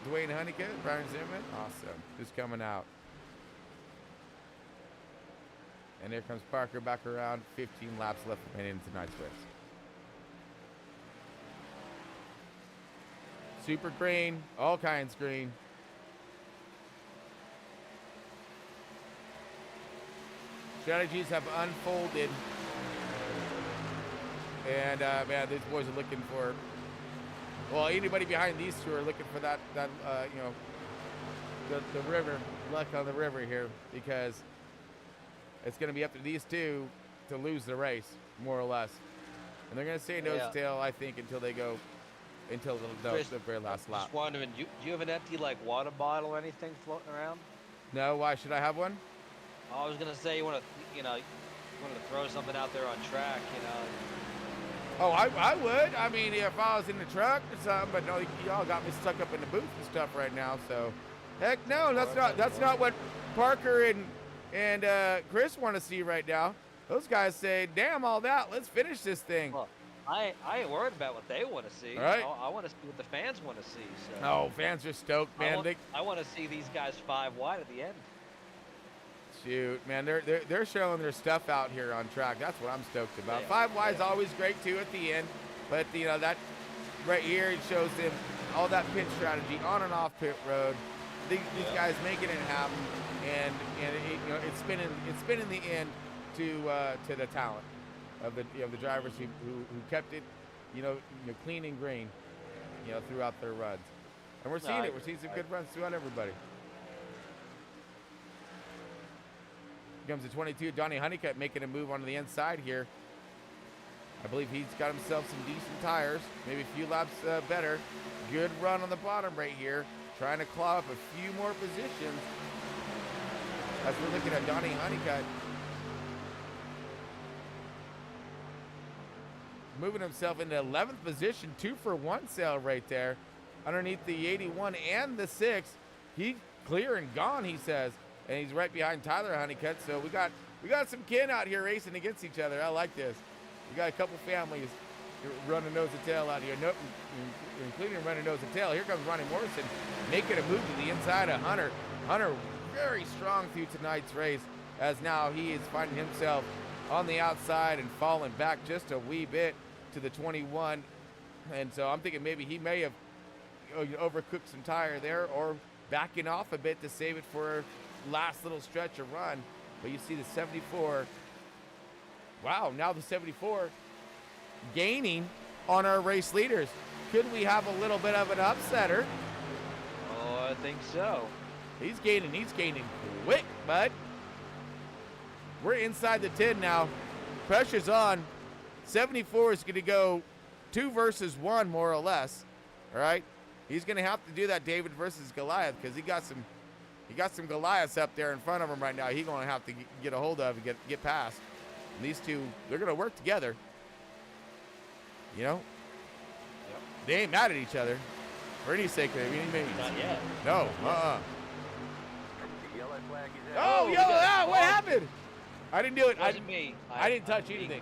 Dwayne Honeycutt, Brian Zimmerman. Awesome. Just coming out. And there comes Parker back around. 15 laps left remaining in tonight's race. Super green, all kinds green. Strategies have unfolded. And man, these boys are looking for, well, anybody behind these two are looking for that the river, luck on the river here, because it's going to be up to these two to lose the race, more or less. And they're going to stay nose to tail, I think, until the very last lap. Just wondering, do you have an empty water bottle or anything floating around? No, why should I have one? I was going to say you want to throw something out there on track, Oh, I would. I mean, if I was in the truck or something, but no, y'all got me stuck up in the booth and stuff right now. So, heck no, that's not what Parker and Chris want to see right now. Those guys say, "Damn all that, let's finish this thing." Well, I ain't worried about what they want to see. All right. I want to see what the fans want to see. So. Oh, fans are stoked, man. I want to see these guys 5 wide at the end. Shoot, man, they're showing their stuff out here on track. That's what I'm stoked about. Yeah, 5 wide's always great too at the end, but you know that right here it shows them all that pit strategy on and off pit road. These guys making it happen, and it's spinning the end to the talent of the drivers who kept it, clean and green, throughout their runs, and we're seeing it. We're seeing some good runs throughout everybody. Here comes the 22, Donnie Honeycutt making a move onto the inside here. I believe he's got himself some decent tires, maybe a few laps better. Good run on the bottom right here, trying to claw up a few more positions. As we're looking at Donnie Honeycutt moving himself into 11th position, 2 for 1 sale right there. Underneath the 81 and the 6, he's clear and gone, he says. And he's right behind Tyler Honeycutt. So we got some kin out here racing against each other. I like this. We got a couple families running nose to tail out here, including running nose to tail. Here comes Ronnie Morrison making a move to the inside of Hunter. Hunter very strong through tonight's race, as now he is finding himself on the outside and falling back just a wee bit to the 21. And so I'm thinking maybe he may have overcooked some tire there, or backing off a bit to save it for last little stretch of run. But you see the 74. Wow, now the 74 gaining on our race leaders. Could we have a little bit of an upsetter? Oh, I think so. He's gaining quick, bud. We're inside the 10 now. Pressure's on. 74 is going to go 2 versus 1, more or less. All right? He's going to have to do that David versus Goliath, because he got some Goliaths up there in front of him right now. He's going to have to get a hold of and get past. And these two, they're going to work together. They ain't mad at each other for any sake of any means. Not yet. No, The yellow flag is out. Oh, yellow out. What happened? I didn't do it. Wasn't me. I didn't touch anything.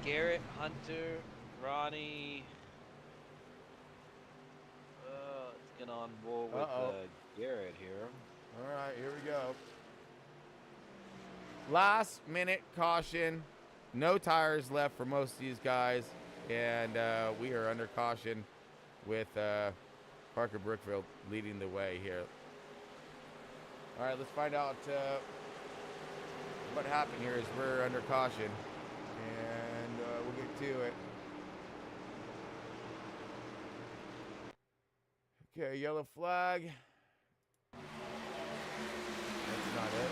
Garrett, Hunter, Ronnie. Let's get on board with Garrett here. All right, here we go. Last minute caution. No tires left for most of these guys. And we are under caution with Parker Brookfield leading the way here. All right, let's find out what happened here. Is we're under caution, and we'll get to it. Okay, yellow flag. That's not it.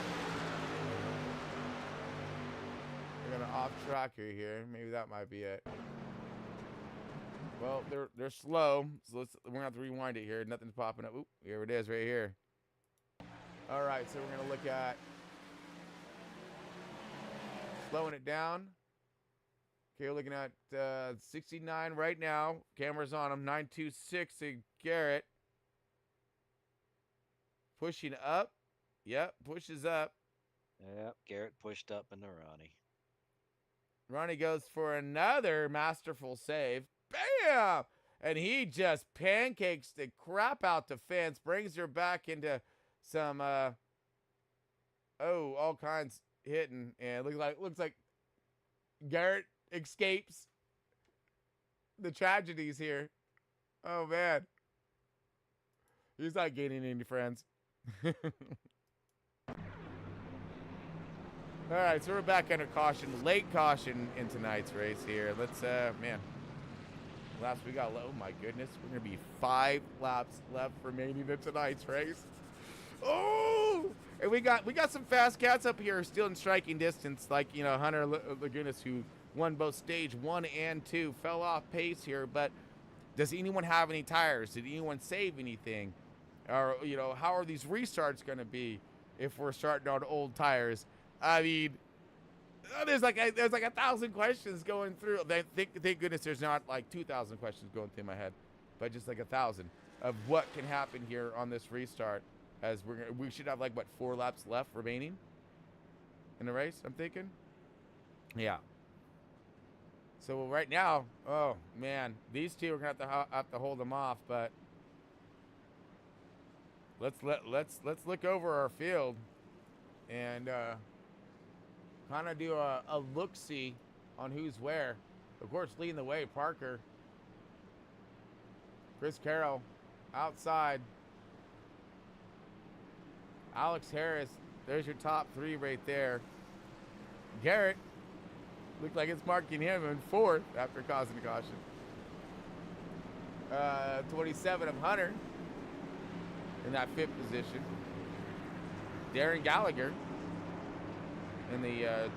We're gonna off tracker here. Maybe that might be it. Well, they're slow, so we're gonna have to rewind it here. Nothing's popping up. Oop, here it is right here. All right, so we're gonna look at slowing it down. Okay, we're looking at 69 right now. Camera's on him. 926 to Garrett. Pushing up. Yep, pushes up. Yep, Garrett pushed up into Ronnie. Ronnie goes for another masterful save. Bam! And he just pancakes the crap out the fence, brings her back into some all kinds hitting, and looks like Garrett escapes the tragedies here. Oh man. He's not gaining any friends. All right, so we're back under caution. Late caution in tonight's race here. Let's, man. Laps we got, oh my goodness. We're going to be 5 laps left remaining in tonight's race. Oh! And we got some fast cats up here still in striking distance, like, Hunter Lagunas, who won both stage 1 and 2. Fell off pace here, but does anyone have any tires? Did anyone save anything? Or, how are these restarts going to be if we're starting on old tires? I mean, There's like 1,000 questions going through. Thank goodness there's not like 2,000 questions going through my head, but just like 1,000 of what can happen here on this restart. As we should have like what 4 laps left remaining in the race. I'm thinking. Yeah. So right now, oh man, these two are gonna have to hold them off. But let's look over our field and kind of do a look-see on who's where. Of course, leading the way, Parker, Chris Carroll, outside. Alex Harris, there's your top 3 right there. Garrett, looked like it's marking him in 4th after causing a caution. 27 of Hunter in that 5th position. Darren Gallagher in the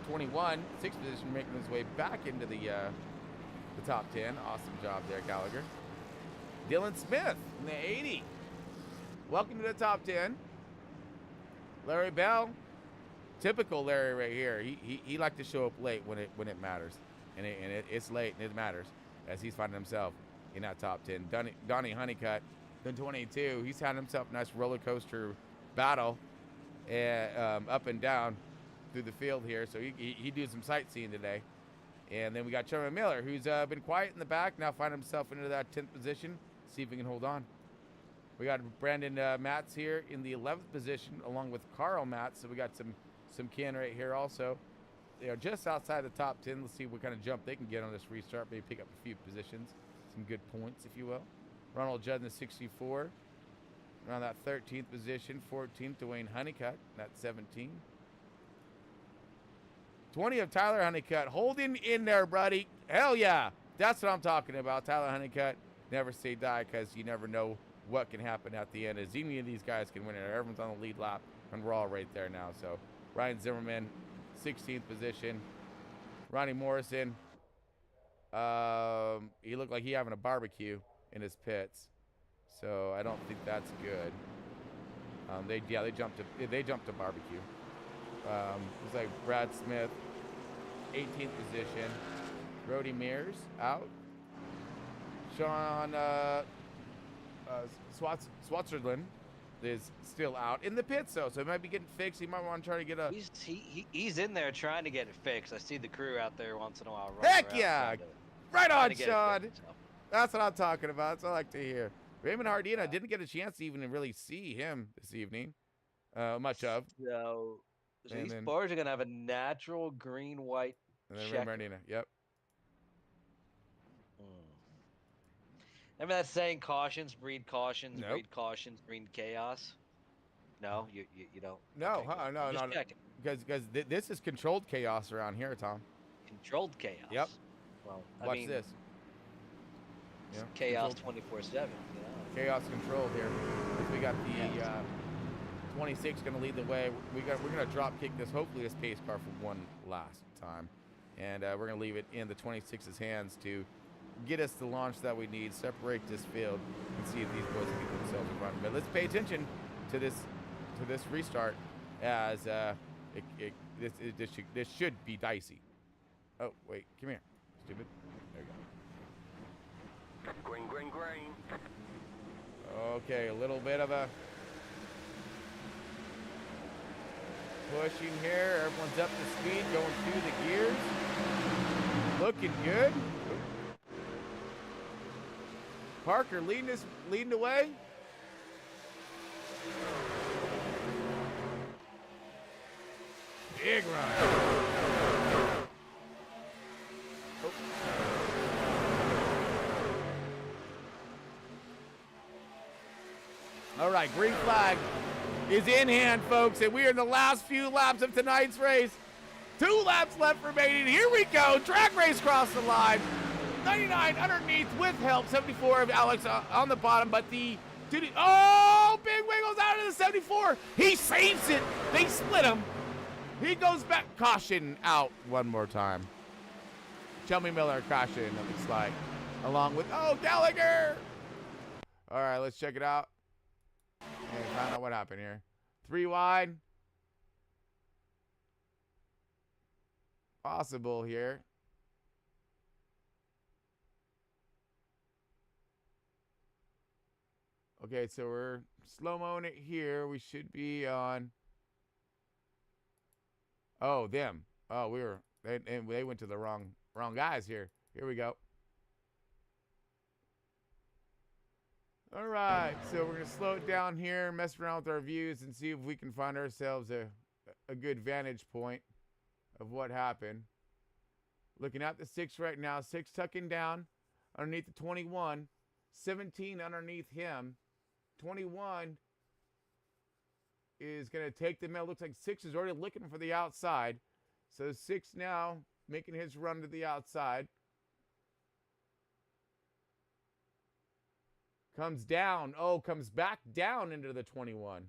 21, 6th position, making his way back into the top 10. Awesome job there, Gallagher. Dylan Smith in the 80. Welcome to the top 10. Larry Bell, typical Larry right here. He liked to show up late when it matters, and it's late and it matters, as he's finding himself in that top 10. Donnie Honeycutt, the 22. He's had himself a nice roller coaster battle, up and down through the field here. So he do some sightseeing today. And then we got Sherman Miller, who's been quiet in the back, now find himself into that 10th position. See if he can hold on. We got Brandon Matz here in the 11th position, along with Carl Matz. So we got some kin right here also. They are just outside the top 10. Let's see what kind of jump they can get on this restart. Maybe pick up a few positions, some good points, if you will. Ronald Judd in the 64, around that 13th position. 14th, Dwayne Honeycutt, that 17. 20 of Tyler Honeycutt, holding in there, buddy. Hell yeah, that's what I'm talking about. Tyler Honeycutt, never say die, because you never know what can happen at the end, as any of these guys can win it. Everyone's on the lead lap, and we're all right there now. So Ryan Zimmerman, 16th position. Ronnie Morrison, he looked like he having a barbecue in his pits, so I don't think that's good. They jumped to barbecue. Looks like Brad Smith, 18th position. Brody Mears out. Sean Swatzerland is still out in the pits, though, so it might be getting fixed. He might want to try to get a. He's in there trying to get it fixed. I see the crew out there once in a while. Heck yeah! Right on, Sean. That's what I'm talking about. That's what I like to hear. Raymond Hardina, didn't get a chance to even really see him this evening. Much of. So these bars are gonna have a natural green-white. And then Raymond Hardina. Yep. Remember that saying, cautions breed cautions, Nope. breed cautions, breed chaos? No, you don't. No, Okay, no, just no. checking. Because this is controlled chaos around here, Tom. Controlled chaos. Yep. Well, I Watch mean, this. Yeah, chaos controlled. 24/7. You know? Chaos controlled here. We got the 26 going to lead the way. We're going to drop kick this. Hopefully this pace car for one last time, and we're going to leave it in the 26's hands to get us the launch that we need. Separate this field and see if these boys can get themselves in front. But let's pay attention to this restart, as this should be dicey. Oh wait, come here, stupid. There you go. Green, green, green. Okay, a little bit of a pushing here. Everyone's up to speed, going through the gears. Looking good. Parker leading the way. Big run. Oh. All right, green flag is in hand, folks, and we are in the last few laps of tonight's race. 2 laps left remaining. Here we go. Track race across the line. 99 underneath with help. 74 of Alex on the bottom, but the oh, Big Wiggles out of the 74. He saves it. They split him. He goes back. Caution out one more time. Chummy Miller caution, it looks like, along with Gallagher. All right, let's check it out and find out what happened here. 3 wide. possible here. Okay, so we're slow-moing it here. We should be on... Oh, them. Oh, they went to the wrong guys here. Here we go. All right, so we're going to slow it down here, mess around with our views, and see if we can find ourselves a good vantage point of what happened. Looking at the 6 right now. 6 tucking down underneath the 21. 17 underneath him. 21 is going to take the middle. Looks like 6 is already looking for the outside. So 6 now making his run to the outside. Comes down. Oh, comes back down into the 21.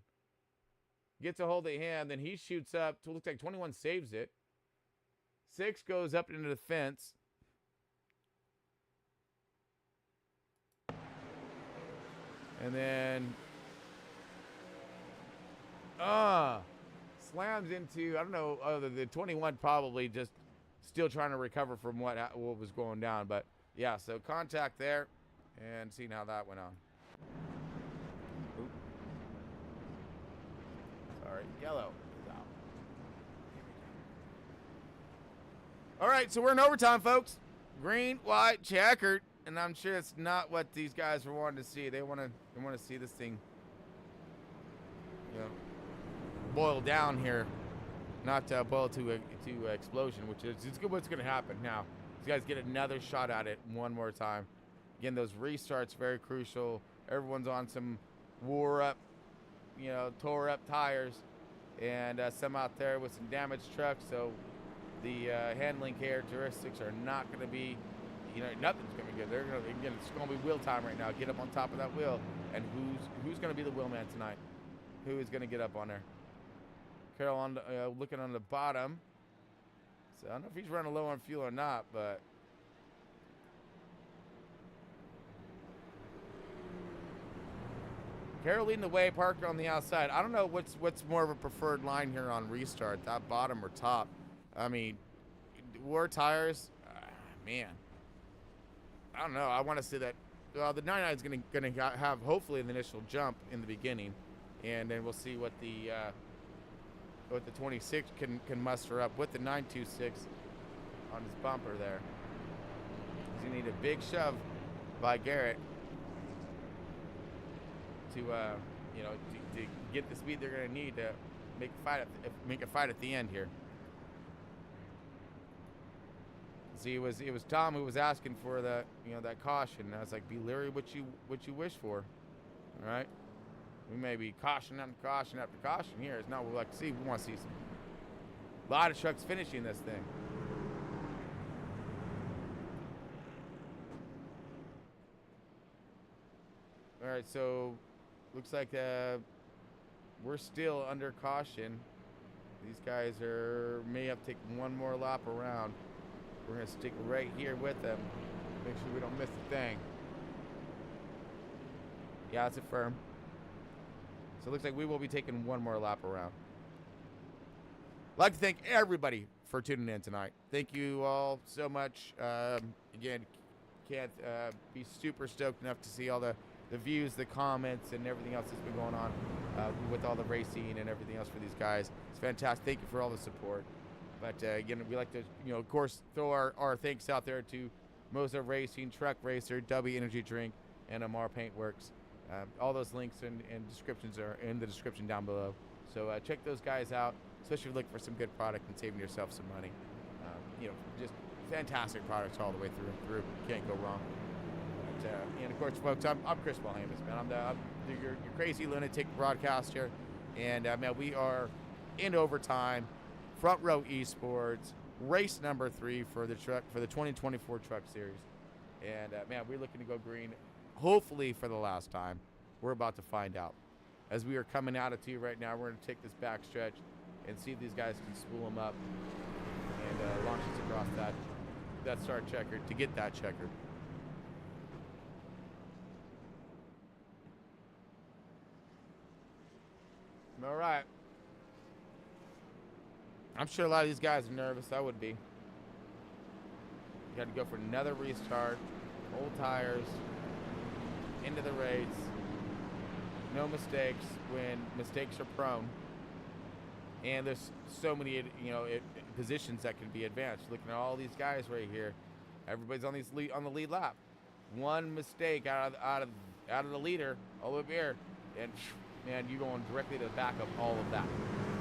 Gets a hold of him. Then he shoots up. Looks like 21 saves it. 6 goes up into the fence. And then slams into, I don't know, the 21 probably just still trying to recover from what was going down. But yeah, so contact there and seeing how that went on. Oop. Sorry, yellow is out. All right, so we're in overtime, folks. Green, white, checkered. And I'm sure it's not what these guys were wanting to see. They want to see this thing, you know, boil down here, not boil to explosion, which is what's going to happen now. These guys get another shot at it one more time. Again, those restarts very crucial. Everyone's on some tore up tires, and some out there with some damaged trucks. So the handling characteristics are not going to be. Nothing's gonna be good. It's gonna be wheel time right now. Get up on top of that wheel, and who's gonna be the wheelman tonight? Who is gonna get up on there? Carroll looking on the bottom. So I don't know if he's running low on fuel or not, but Carroll leading the way, Parker on the outside. I don't know what's more of a preferred line here on restart, that bottom or top. I mean, war tires, man. I don't know. I want to see that. Well, the 99 is going to have hopefully an initial jump in the beginning, and then we'll see what the 26 can muster up with the 926 on his bumper there. He's going to need a big shove by Garrett to get the speed they're going to need to make a fight at the end here. See, it was Tom who was asking for that caution. I was like, be leery what you wish for. All right, we may be caution after caution after caution here. It's not what we like to see. We want to see a lot of trucks finishing this thing. All right, so looks like we're still under caution. These guys may have to take one more lap around. We're going to stick right here with them. Make sure we don't miss a thing. Yeah, it's a firm. So it looks like we will be taking one more lap around. I'd like to thank everybody for tuning in tonight. Thank you all so much. Again, can't be super stoked enough to see all the views, the comments, and everything else that's been going on with all the racing and everything else for these guys. It's fantastic. Thank you for all the support. But again, we like to, of course, throw our thanks out there to Moza Racing, Truck Racer, W Energy Drink, and Amar Paintworks. All those links and descriptions are in the description down below. So check those guys out, especially if you're looking for some good product and saving yourself some money. Just fantastic products all the way through. Can't go wrong. But, and of course, folks, I'm Chris Williams, man. I'm your crazy lunatic broadcaster, and man, we are in overtime. Front Row Esports, race number 3 for the 2024 Truck Series. And, man, we're looking to go green, hopefully for the last time. We're about to find out. As we are coming out of T right now, we're going to take this back stretch and see if these guys can spool them up and launch us across that start checker to get that checker. All right. I'm sure a lot of these guys are nervous. I would be. You got to go for another restart. Old tires. Into the race. No mistakes when mistakes are prone. And there's so many, positions that can be advanced. Looking at all these guys right here. Everybody's on the lead lap. One mistake out of the leader all the way up here, and man, you're going directly to the back of all of that.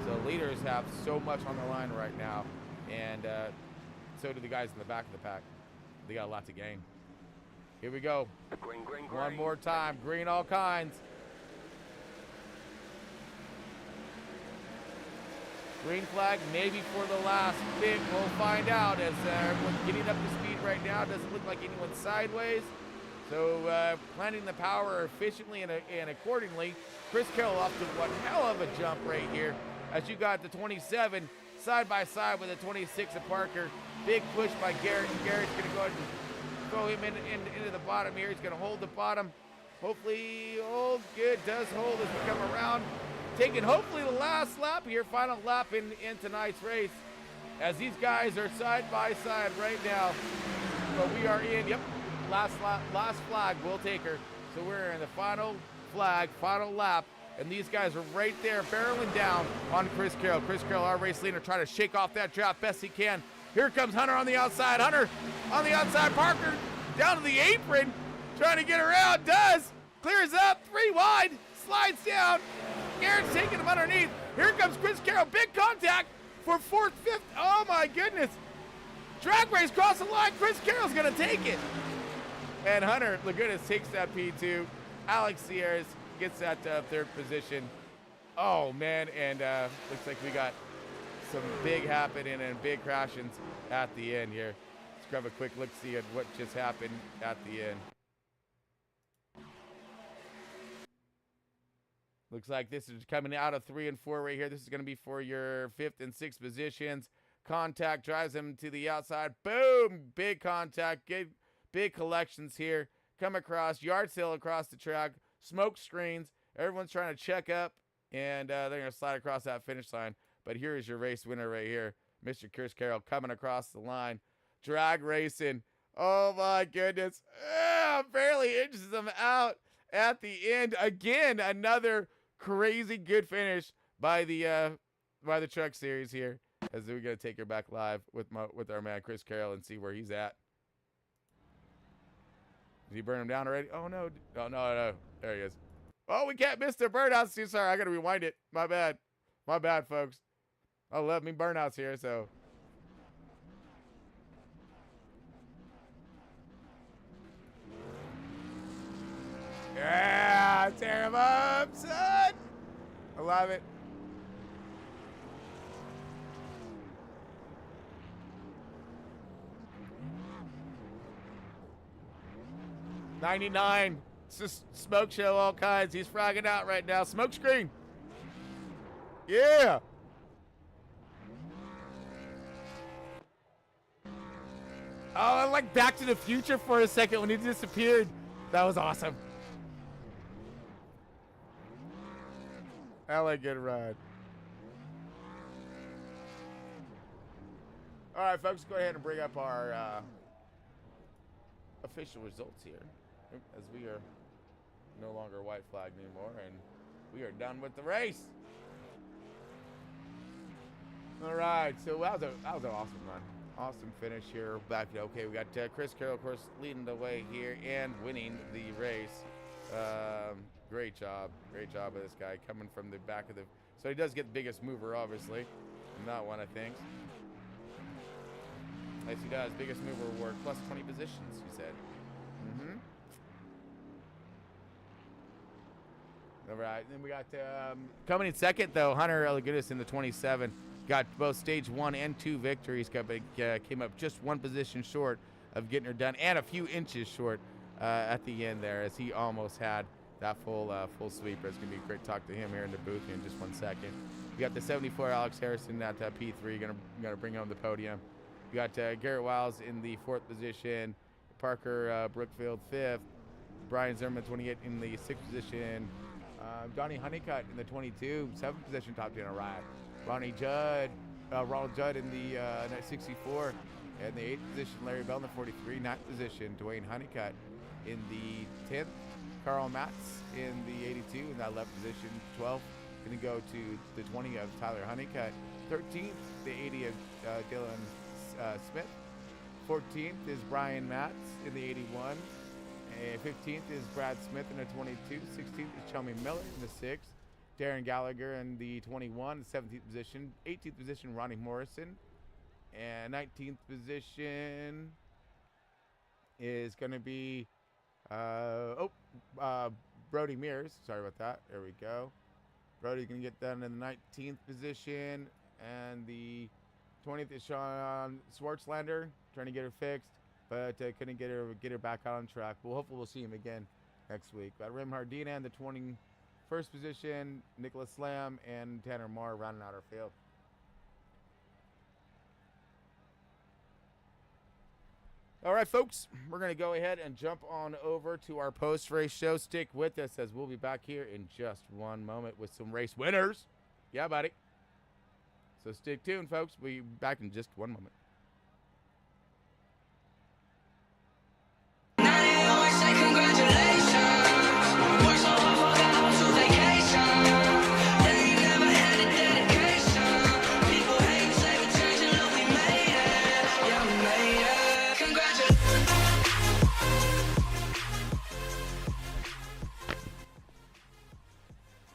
So leaders have so much on the line right now, and so do the guys in the back of the pack. They got a lot to gain. Here we go. Green, green, green. One more time. Green all kinds. Green flag maybe for the last bit. We'll find out as everyone's getting up to speed right now. Doesn't look like anyone's sideways. So planning the power efficiently and accordingly. Chris Carroll off to one hell of a jump right here as you got the 27 side by side with the 26 of Parker. Big push by Garrett. And Garrett's going to go ahead and throw him into the bottom here. He's going to hold the bottom. Hopefully holds good. Does hold as we come around. Taking hopefully the last lap here, final lap in tonight's race, as these guys are side by side right now. But we are in, last flag, we'll take her. So we're in the final flag, final lap, and these guys are right there barreling down on Chris Carroll. Chris Carroll, our race leader, trying to shake off that draft best he can. Here comes Hunter on the outside. Hunter on the outside. Parker down to the apron, trying to get around. Does. Clears up, 3 wide, slides down. Garrett's taking him underneath. Here comes Chris Carroll. Big contact for 4th, 5th. Oh, my goodness. Drag race across the line. Chris Carroll's going to take it. And Hunter Lagunas takes that P2. Alex Sierras gets that 3rd position. Oh, man. And looks like we got some big happening and big crashings at the end here. Let's grab a quick look-see at what just happened at the end. Looks like this is coming out of 3 and 4 right here. This is going to be for your 5th and 6th positions. Contact drives him to the outside. Boom! Big contact. Big collections here. Come across. Yard sale across the track. Smoke screens. Everyone's trying to check up. And they're going to slide across that finish line. But here is your race winner right here. Mr. Chris Carroll coming across the line. Drag racing. Oh, my goodness. Barely inches them out at the end. Again, another crazy good finish by the truck series here, as we're gonna take her back live with our man Chris Carroll and see where he's at. Did he burn him down already? Oh no! No! There he is. Oh, we can't miss the burnouts. Too sorry, I gotta rewind it. My bad, folks. I love me burnouts here, so. Yeah, tear him up, son. I love it. '99. It's just smoke show, all kinds. He's fragging out right now. Smoke screen. Yeah. Oh, I like Back to the Future for a second when he disappeared. That was awesome. Hella good ride. All right, folks, go ahead and bring up our official results here, as we are no longer white flag anymore, and we are done with the race. All right, so that was an awesome run. Awesome finish here. Back, okay, we got Chris Carroll, of course, leading the way here and winning the race. Great job of this guy coming from the back of the. So he does get the biggest mover, obviously, in that one, I think. Yes, he does. Biggest mover award plus 20 positions, he said. All right, then we got coming in second though, Hunter Lagunas in the 27. Got both stage 1 and 2 victories. Came up just 1 position short of getting her done, and a few inches short at the end there, as he almost had that full sweeper. It's gonna be great to talk to him here in the booth in just 1 second. We got the 74 Alex Harrison at P3, gonna bring home the podium. We got Garrett Wiles in the 4th position, Parker Brookfield 5th, Brian Zimmerman 28 in the 6th position, Donnie Honeycutt in the 22, 7th position, top 10 ride. Ronald Judd in the 64 In the 8th position, Larry Bell in the 43. 9th position, Dwayne Honeycutt. In the 10th, Carl Matz in the 82. In that 11th position, 12th, going to go to the 20 of Tyler Honeycutt. 13th, the 80 of Dylan Smith. 14th is Brian Matz in the 81. 15th is Brad Smith in the 22. 16th is Chummy Miller in the 6th. Darren Gallagher in the 21, 17th position. 18th position, Ronnie Morrison. And 19th position is going to be, Brody Mears. Sorry about that. There we go. Brody's going to get done in the 19th position. And the 20th is Sean Swartzlander, trying to get her fixed, but couldn't get her back out on track. Well, hopefully we'll see him again next week. Got Rim Hardina in the 21st position, Nicholas Slam and Tanner Moore rounding out our field. All right, folks, we're going to go ahead and jump on over to our post-race show. Stick with us as we'll be back here in just one moment with some race winners. Yeah, buddy. So stick tuned, folks. We'll be back in just one moment.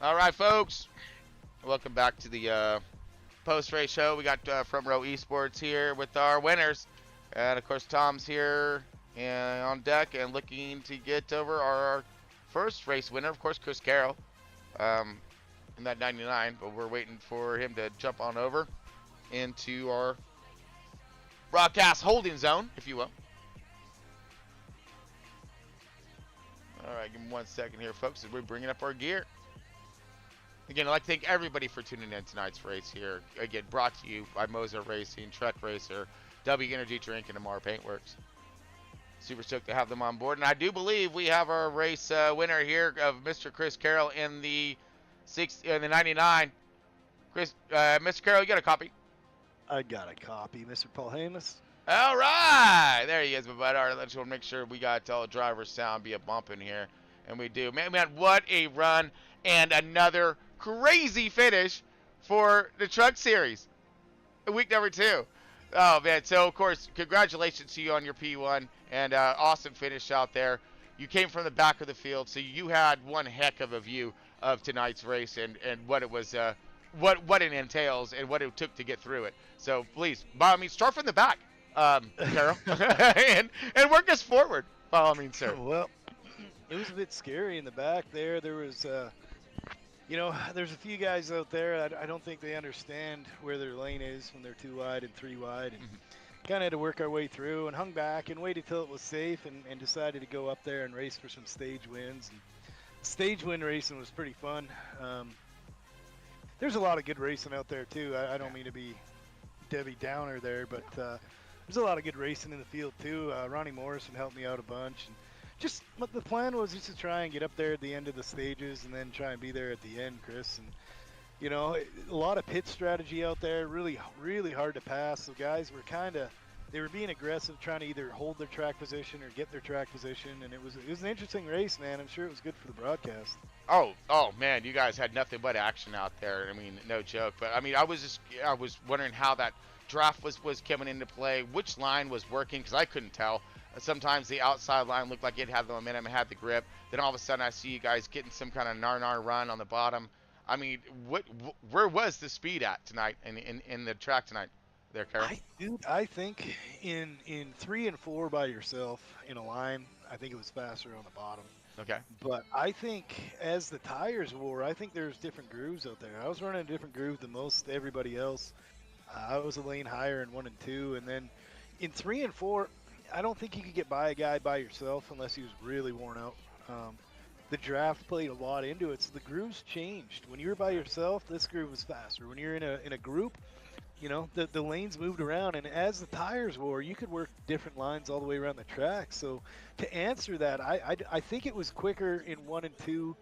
All right, folks. Welcome back to the post-race show. We got Front Row Esports here with our winners. And, of course, Tom's here and on deck and looking to get over our first race winner, of course, Chris Carroll, in that 99. But we're waiting for him to jump on over into our broadcast holding zone, if you will. All right, give me 1 second here, folks, as we're bringing up our gear. Again, I'd like to thank everybody for tuning in tonight's race here. Again, brought to you by Moser Racing, Trek Racer, W Energy Drink, and Amar Paintworks. Super stoked to have them on board. And I do believe we have our race winner here of Mr. Chris Carroll in the 99. Chris, Mr. Carroll, you got a copy? I got a copy, Mr. Paul Hamus. All right. There he is, my bud. All right, let's make sure we got all the driver's sound be a bump in here. And we do. Man, what a run and another crazy finish for the Truck Series. Week number 2. Oh, man. So, of course, congratulations to you on your P1 and awesome finish out there. You came from the back of the field, so you had one heck of a view of tonight's race and what it was, what it entails and what it took to get through it. So, please, by all means, start from the back, Carol, and work us forward, by all means, sir. Well, it was a bit scary in the back there. There was, there's a few guys out there, I don't think they understand where their lane is when they're 2 wide and 3 wide. And kind of had to work our way through and hung back and waited till it was safe and decided to go up there and race for some stage wins. And stage win racing was pretty fun. There's a lot of good racing out there, too. I don't mean to be Debbie Downer there, but there's a lot of good racing in the field, too. Ronnie Morrison helped me out a bunch. And but the plan was just to try and get up there at the end of the stages and then try and be there at the end, Chris. And, a lot of pit strategy out there, really, really hard to pass. So guys were they were being aggressive, trying to either hold their track position or get their track position. And it was an interesting race, man. I'm sure it was good for the broadcast. Oh, man, you guys had nothing but action out there. I mean, no joke. But, I mean, I was wondering how that draft was coming into play, which line was working, because I couldn't tell. Sometimes the outside line looked like it had the momentum, it had the grip. Then all of a sudden I see you guys getting some kind of nar run on the bottom. I mean, where was the speed at tonight in the track tonight there, Carol? I think in 3 and 4 by yourself in a line, I think it was faster on the bottom. Okay. But I think as the tires wore, I think there's different grooves out there. I was running a different groove than most everybody else. I was a lane higher in 1 and 2, and then in 3 and 4, I don't think you could get by a guy by yourself unless he was really worn out. The draft played a lot into it, so the grooves changed. When you were by yourself, this groove was faster. When you're in a group, the lanes moved around, and as the tires wore, you could work different lines all the way around the track. So to answer that, I think it was quicker in 1 and 2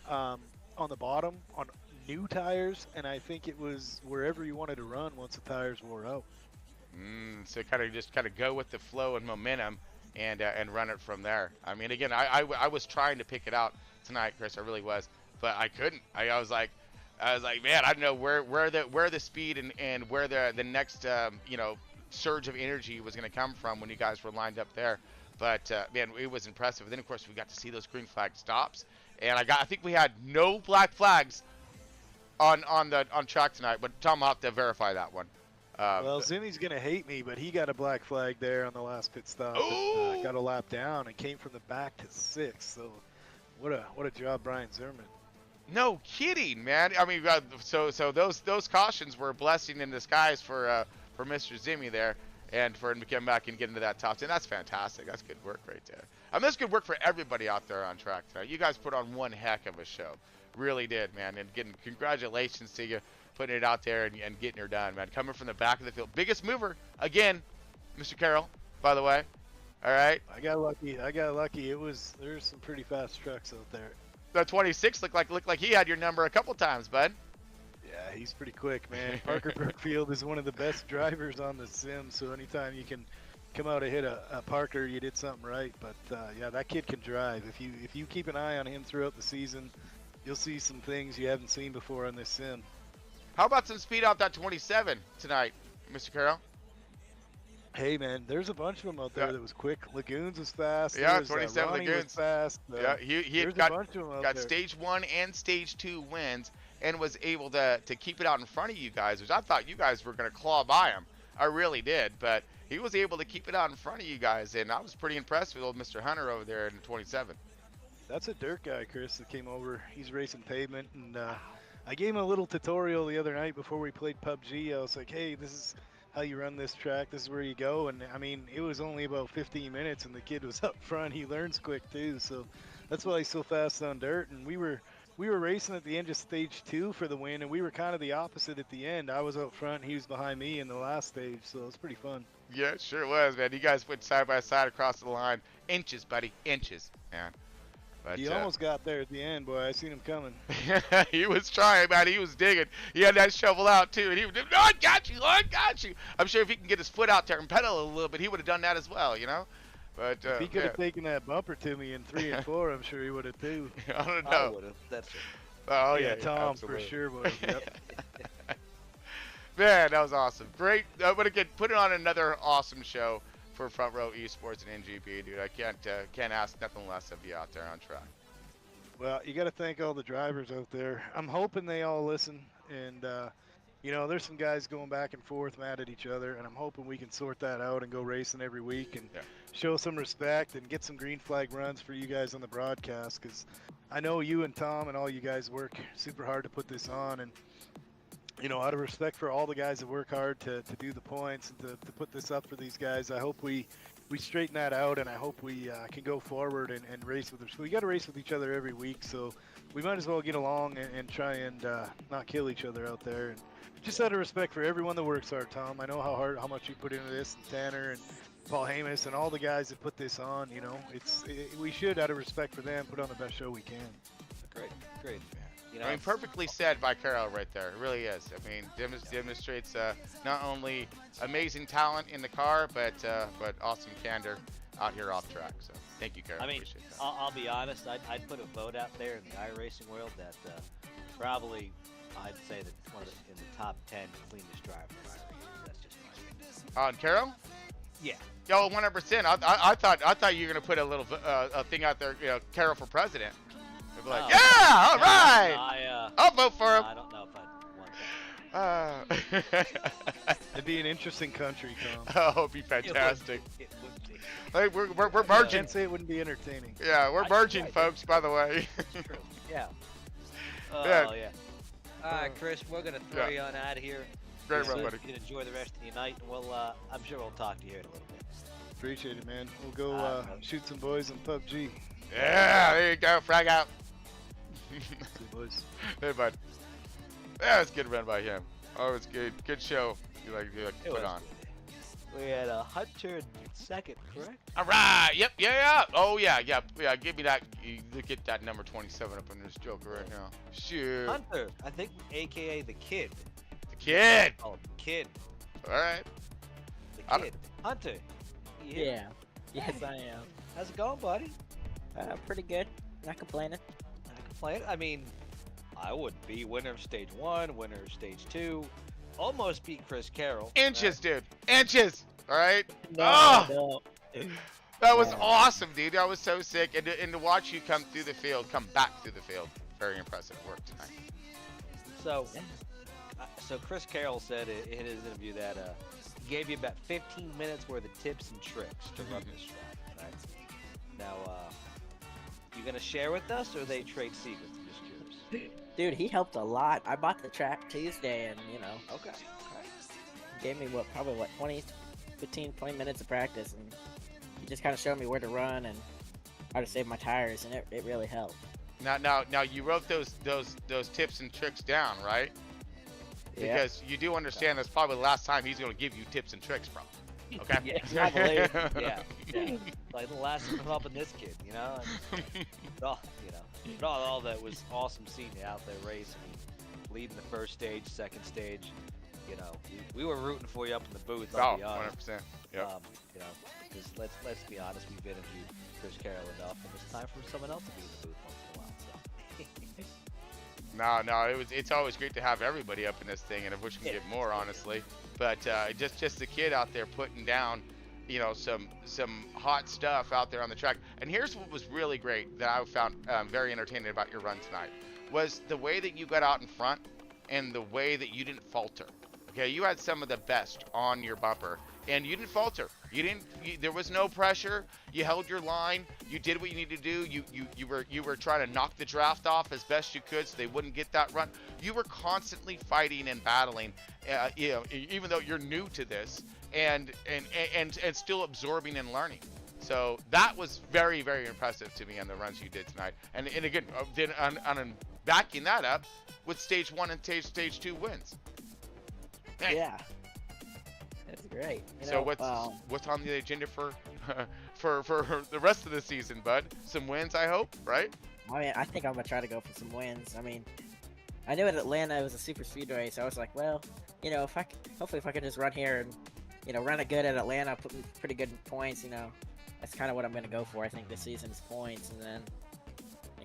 on the bottom on new tires, and I think it was wherever you wanted to run once the tires wore out. So kind of go with the flow and momentum and run it from there. I mean, again, I was trying to pick it out tonight, Chris. I really was, but I couldn't. I was like, man, I don't know where the speed and where the next surge of energy was going to come from when you guys were lined up there. But man, it was impressive. Then of course we got to see those green flag stops, and I think we had no black flags on track tonight. But Tom will have to verify that one. Well, Zimmy's gonna hate me, but he got a black flag there on the last pit stop. And, got a lap down and came from the back to 6th. So what a job, Brian Zimmerman. No kidding, man. I mean, so those cautions were a blessing in disguise for Mr. Zimmy there, and for him to come back and get into that top 10. That's fantastic. That's good work right there. I mean, that's good work for everybody out there on track tonight. You guys put on one heck of a show. Really did, man. And again, congratulations to you putting it out there and getting her done, man. Coming from the back of the field. Biggest mover, again, Mr. Carroll, by the way. All right. I got lucky. There's some pretty fast trucks out there. The 26 looked like he had your number a couple times, bud. Yeah, he's pretty quick, man. Parker Brookfield is one of the best drivers on the sim, so anytime you can come out and hit a Parker, you did something right. But yeah, that kid can drive. If you keep an eye on him throughout the season, you'll see some things you haven't seen before on this sim. How about some speed out that 27 tonight, Mr. Carroll? Hey, man, there's a bunch of them out there that was quick. Lagoons was fast. Yeah, 27 Lagoons. Was fast. Yeah, he had got stage 1 and stage 2 wins and was able to keep it out in front of you guys, which I thought you guys were going to claw by him. I really did, but he was able to keep it out in front of you guys, and I was pretty impressed with old Mr. Hunter over there in 27. That's a dirt guy, Chris, that came over. He's racing pavement, and I gave him a little tutorial the other night before we played PUBG. I was like, hey, this is how you run this track. This is where you go. And I mean, it was only about 15 minutes, and the kid was up front. He learns quick too, so that's why he's so fast on dirt. And we were racing at the end of stage 2 for the win, and we were kind of the opposite at the end. I was up front, he was behind me in the last stage, so it was pretty fun. Yeah, it sure was, man. You guys went side by side across the line. Inches, buddy, inches, man. But, he almost got there at the end, boy. I seen him coming. He was trying, man. He was digging. He had that shovel out, too. And he was, I got you. I'm sure if he can get his foot out there and pedal a little bit, he would have done that as well, you know? But if he could have taken that bumper to me in 3 and 4, I'm sure he would have, too. I don't know. I would have. That's it. Oh, yeah. Tom, absolutely. for sure would have. Yep. Man, that was awesome. Great. But again, put it on another awesome show for Front Row Esports and NGP, dude. I can't ask nothing less of you out there on track. Well, you got to thank all the drivers out there. I'm hoping they all listen. And, you know, there's some guys going back and forth, mad at each other. And I'm hoping we can sort that out and go racing every week and show some respect and get some green flag runs for you guys on the broadcast. Because I know you and Tom and all you guys work super hard to put this on. And, you know, out of respect for all the guys that work hard to do the points and to put this up for these guys, I hope we straighten that out, and I hope we can go forward and race with them. So we got to race with each other every week, so we might as well get along and try and not kill each other out there. And just out of respect for everyone that works hard, Tom. I know how much you put into this, and Tanner and Paul Hamus and all the guys that put this on. You know, we should, out of respect for them, put on the best show we can. Great. You know, I mean, perfectly said by Carol right there. It really is. I mean, demonstrates not only amazing talent in the car, but awesome candor out here off track. So thank you, Carol. I mean, I'll be honest. I'd put a vote out there in the iRacing world that probably I'd say that it's one of in the top 10 cleanest drivers. That's just my opinion. On Carol? Yeah. Yo, 100%. I thought you were gonna put a little a thing out there. You know, Carol for president. Like, yeah, all right. I'll vote for him. I don't know if I'd want It'd be an interesting country, Tom. Oh, it'd be fantastic. It would be. Hey, we're merging. I can't say it wouldn't be entertaining. Yeah, we're merging, folks. By the way. True. Yeah. Yeah. Oh yeah. All right, Chris, we're gonna throw you on out of here. Great run, buddy. You can enjoy the rest of your night, and we'll. I'm sure we'll talk to you here in a little bit. Appreciate it, man. We'll go shoot some boys in PUBG. Yeah, there you go. Frag out. See you, boys. Hey, bud. Yeah, it's a good run by him. Oh, it's good. Good show. You like put on. Good. We had a Hunter in second, correct? All right. Yep. Yeah. Oh yeah. Give me that. Look at that number 27 up in this Joker right now. Shoot. Hunter, I think, AKA the Kid. The Kid. Oh, Kid. All right. The kid. Hunter. You here? Yeah. Yes, I am. How's it going, buddy? Pretty good. Not complaining. Not complaining. I mean, I would be winner of stage 1, winner of stage 2. Almost beat Chris Carroll. Inches, dude. Inches. All right. No. That was awesome, dude. That was so sick. And to watch you come back through the field, very impressive work tonight. So Chris Carroll said in his interview that he gave you about 15 minutes worth of tips and tricks to run this track. Right? Now, you gonna share with us, or are they trade secrets? I'm just curious. Dude, he helped a lot. I bought the track Tuesday, and Okay. he gave me probably 20 minutes of practice, and he just kind of showed me where to run and how to save my tires, and it really helped. Now you wrote those tips and tricks down, right? Yeah. Because you do understand that's probably the last time he's going to give you tips and tricks, bro. Okay. Yeah, probably. Yeah. Like the last time up in this kid, And, all that was awesome seeing you out there racing, leading the first stage, second stage. We were rooting for you up in the booth. I'll be honest. 100%. Yep. Because let's be honest, we've interviewed Chris Carroll enough, and it's time for someone else to be in the booth once in a while. So. No, it's always great to have everybody up in this thing, and I wish we could get more, honestly. But just the kid out there putting down, some hot stuff out there on the track. And here's what was really great that I found very entertaining about your run tonight was the way that you got out in front and the way that you didn't falter. Okay, you had some of the best on your bumper, and you didn't falter. There was no pressure. You held your line. You did what you needed to do. You were trying to knock the draft off as best you could, so they wouldn't get that run. You were constantly fighting and battling, even though you're new to this, and still absorbing and learning. So that was very, very impressive to me on the runs you did tonight. And again, then on backing that up with stage 1 and stage 2 wins. Yeah, that's great. So what's on the agenda for the rest of the season, bud? Some wins, I hope, right? I mean, I think I'm gonna try to go for some wins. I mean, I knew at Atlanta it was a super speedway, so I was like, well, hopefully if I can just run here and run it good at Atlanta, put me pretty good points. That's kind of what I'm gonna go for. I think this season is points, and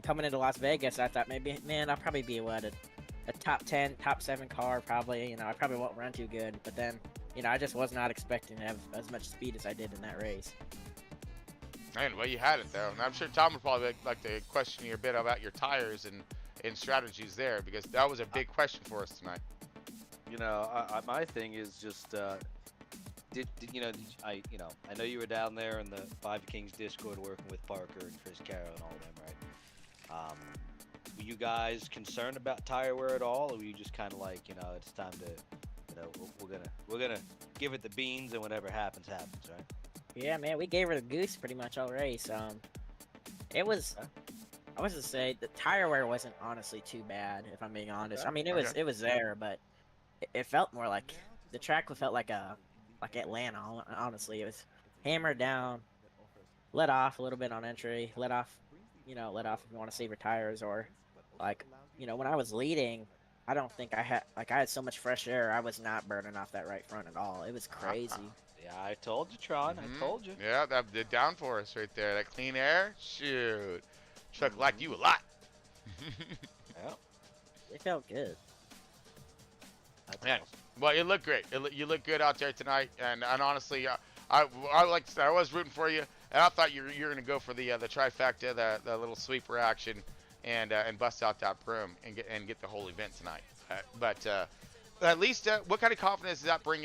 coming into Las Vegas, I thought maybe, I'll probably be a top 10, top 7 car probably. I probably won't run too good, but then I just was not expecting to have as much speed as I did in that race. Man, well, you had it though, and I'm sure Tom would probably like to question you a bit about your tires and strategies there, because that was a big question for us tonight. My thing is just I know you were down there in the Five Kings Discord working with Parker and Chris Carroll and all them, right? Were you guys concerned about tire wear at all, or were you just kind of like, it's time to, we're gonna give it the beans, and whatever happens, right? Yeah, man, we gave her the goose pretty much all race. It was, I was to say the tire wear wasn't honestly too bad, if I'm being honest. I mean, it was there, but it felt more like the track felt like Atlanta. Honestly, it was hammered down, let off a little bit on entry, let off if you want to save your tires, or when I was leading, I don't think I had so much fresh air. I was not burning off that right front at all. It was crazy. Yeah, I told you, Tron. I told you. Yeah, that did down for us right there. That clean air, shoot, truck liked you a lot. Yeah, it felt good. Man, well, you look great. You look good out there tonight, and honestly, I like to say I was rooting for you, and I thought you're going to go for the trifecta, the little sweeper action, and bust out that broom and get the whole event tonight. But at least, what kind of confidence does that bring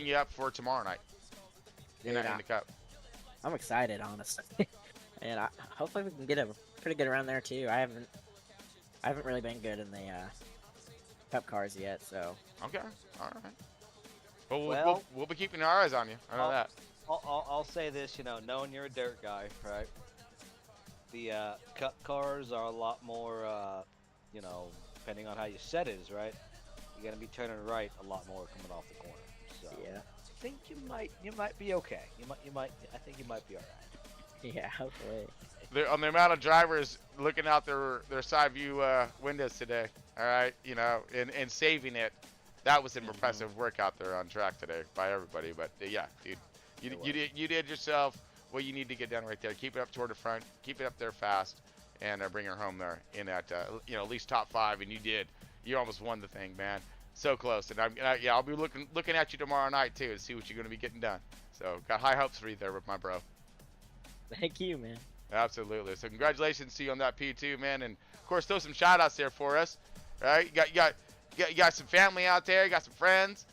you up for tomorrow night in the Cup? I'm excited, honestly, and hopefully we can get a pretty good round there too. I haven't really been good in the Cup cars yet, so. Okay, all right. Well, we'll be keeping our eyes on you. I know that. I'll say this, knowing you're a dirt guy, right? The Cup cars are a lot more, depending on how you set it is, right? You're gonna be turning right a lot more coming off the corner. So yeah, I think you might be okay. I think you might be all right. Yeah, hopefully. On the amount of drivers looking out their side view windows today, all right, and saving it, that was an impressive work out there on track today by everybody. But yeah, dude, you did yourself what you need to get done right there. Keep it up toward the front, keep it up there fast, and bring her home there in that at least top 5. And you did. You almost won the thing, man. So close. And I'll be looking at you tomorrow night too to see what you're going to be getting done. So got high hopes for you there with my bro. Thank you, man. Absolutely. So congratulations to you on that P2, man. And of course, throw some shout outs there for us. All right, you got some family out there. You got some friends.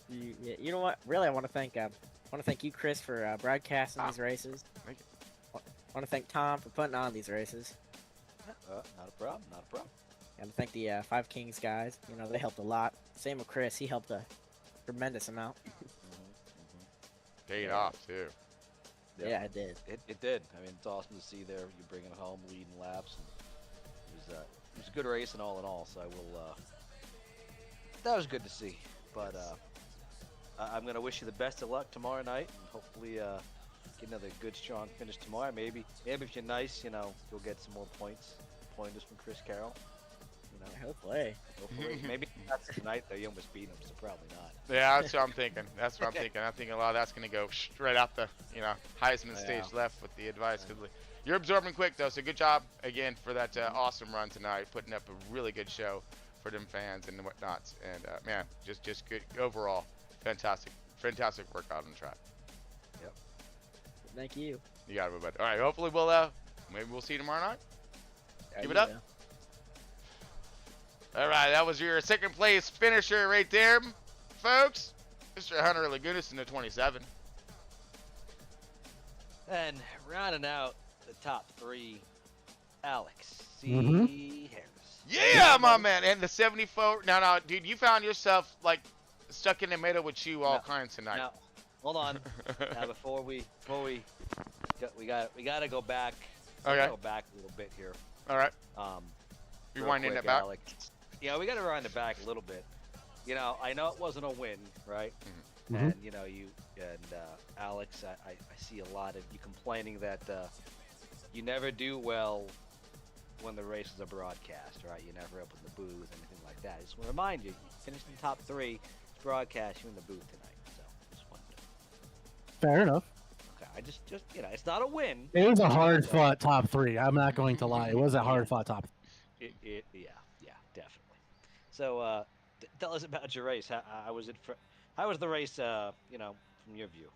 You know what? Really, I want to thank you, Chris, for broadcasting these races. Thank you. I want to thank Tom for putting on these races. Not a problem. And to thank the Five Kings guys. You know, they helped a lot. Same with Chris. He helped a tremendous amount. Paid off too. Yeah, it did. It did. I mean, it's awesome to see there. You bringing it home, leading laps. And it was a good race and all. So I will. That was good to see. But I'm gonna wish you the best of luck tomorrow night, and hopefully get another good, strong finish tomorrow. Maybe if you're nice, you'll get some more pointers from Chris Carroll. Hopefully. Maybe not tonight though. You almost beat him, so probably not. Yeah, that's what I'm thinking. I think a lot of that's going to go straight out the, Heisman stage left with the advice. Cause you're absorbing quick, though, so good job, again, for that awesome run tonight, putting up a really good show for them fans and whatnots. And, man, just good overall. Fantastic work out on track. Yep. Thank you. You got it, buddy. All right, hopefully maybe we'll see you tomorrow night. Give it up. All right, that was your second place finisher right there, folks. Mr. Hunter Lagunas in the 27. And rounding out the top 3, Alex C. Harris. Yeah, my man. And the 74. Now, dude, you found yourself like stuck in the middle with you all kinds tonight. Now, hold on. Now, before we gotta go back. Okay. Go back a little bit here. All right. You're winding it back. Alex. Yeah, we gotta wind it back a little bit. I know it wasn't a win, right? Mm-hmm. And you and Alex, I see a lot of you complaining that you never do well when the races are broadcast, right? You never open the booth, anything like that. I just want to remind you, you finished in the top 3, it's broadcast, you're in the booth tonight. So just wanted to... Fair enough. Okay, I just it's not a win. It was a hard fought top 3. I'm not going to lie. It was a hard fought top 3. Yeah, definitely. So tell us about your race. How was it? How was the race? From your view.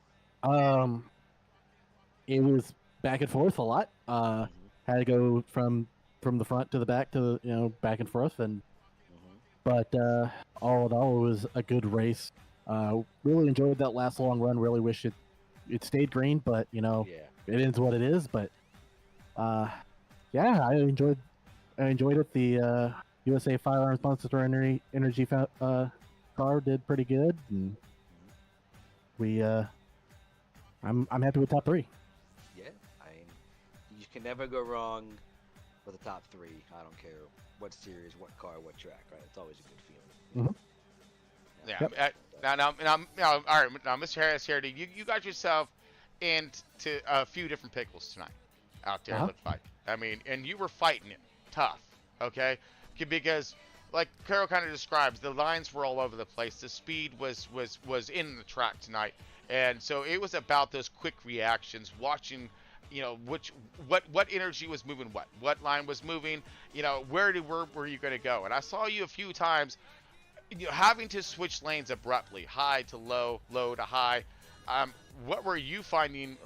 It was back and forth a lot. Had to go from the front to the back to back and forth, and but all in all, it was a good race. Really enjoyed that last long run. Really wish it stayed green, but it is what it is. But yeah, I enjoyed it. The USA Firearms Monster Energy car did pretty good, and we I'm happy with top 3. Yeah, you can never go wrong with the top 3. I don't care what series, what car, what track, right? It's always a good feeling. Yeah. Yep. Now, all right. Now, Mr. Harris here, you got yourself into a few different pickles tonight out there. It looked like. I mean, and you were fighting it tough, okay? Because, like Carol kind of describes, the lines were all over the place. The speed was in the track tonight, and so it was about those quick reactions, watching, what energy was moving, what line was moving, where were you going to go? And I saw you a few times, having to switch lanes abruptly, high to low, low to high. What were you finding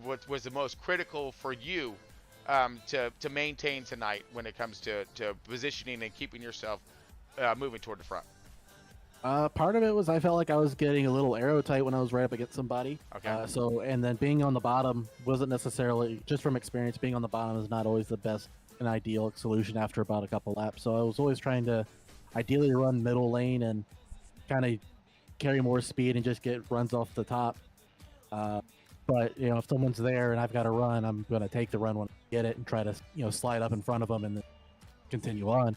what was the most critical for you to maintain tonight when it comes to positioning and keeping yourself moving toward the front? Part of it was I felt like I was getting a little arrow tight when I was right up against somebody. Okay. And then being on the bottom wasn't necessarily, just from experience, being on the bottom is not always the best and ideal solution after about a couple laps. So I was always trying to ideally run middle lane and kind of carry more speed and just get runs off the top. But if someone's there and I've got to run, I'm going to take the run when I get it and try to slide up in front of them and then continue on.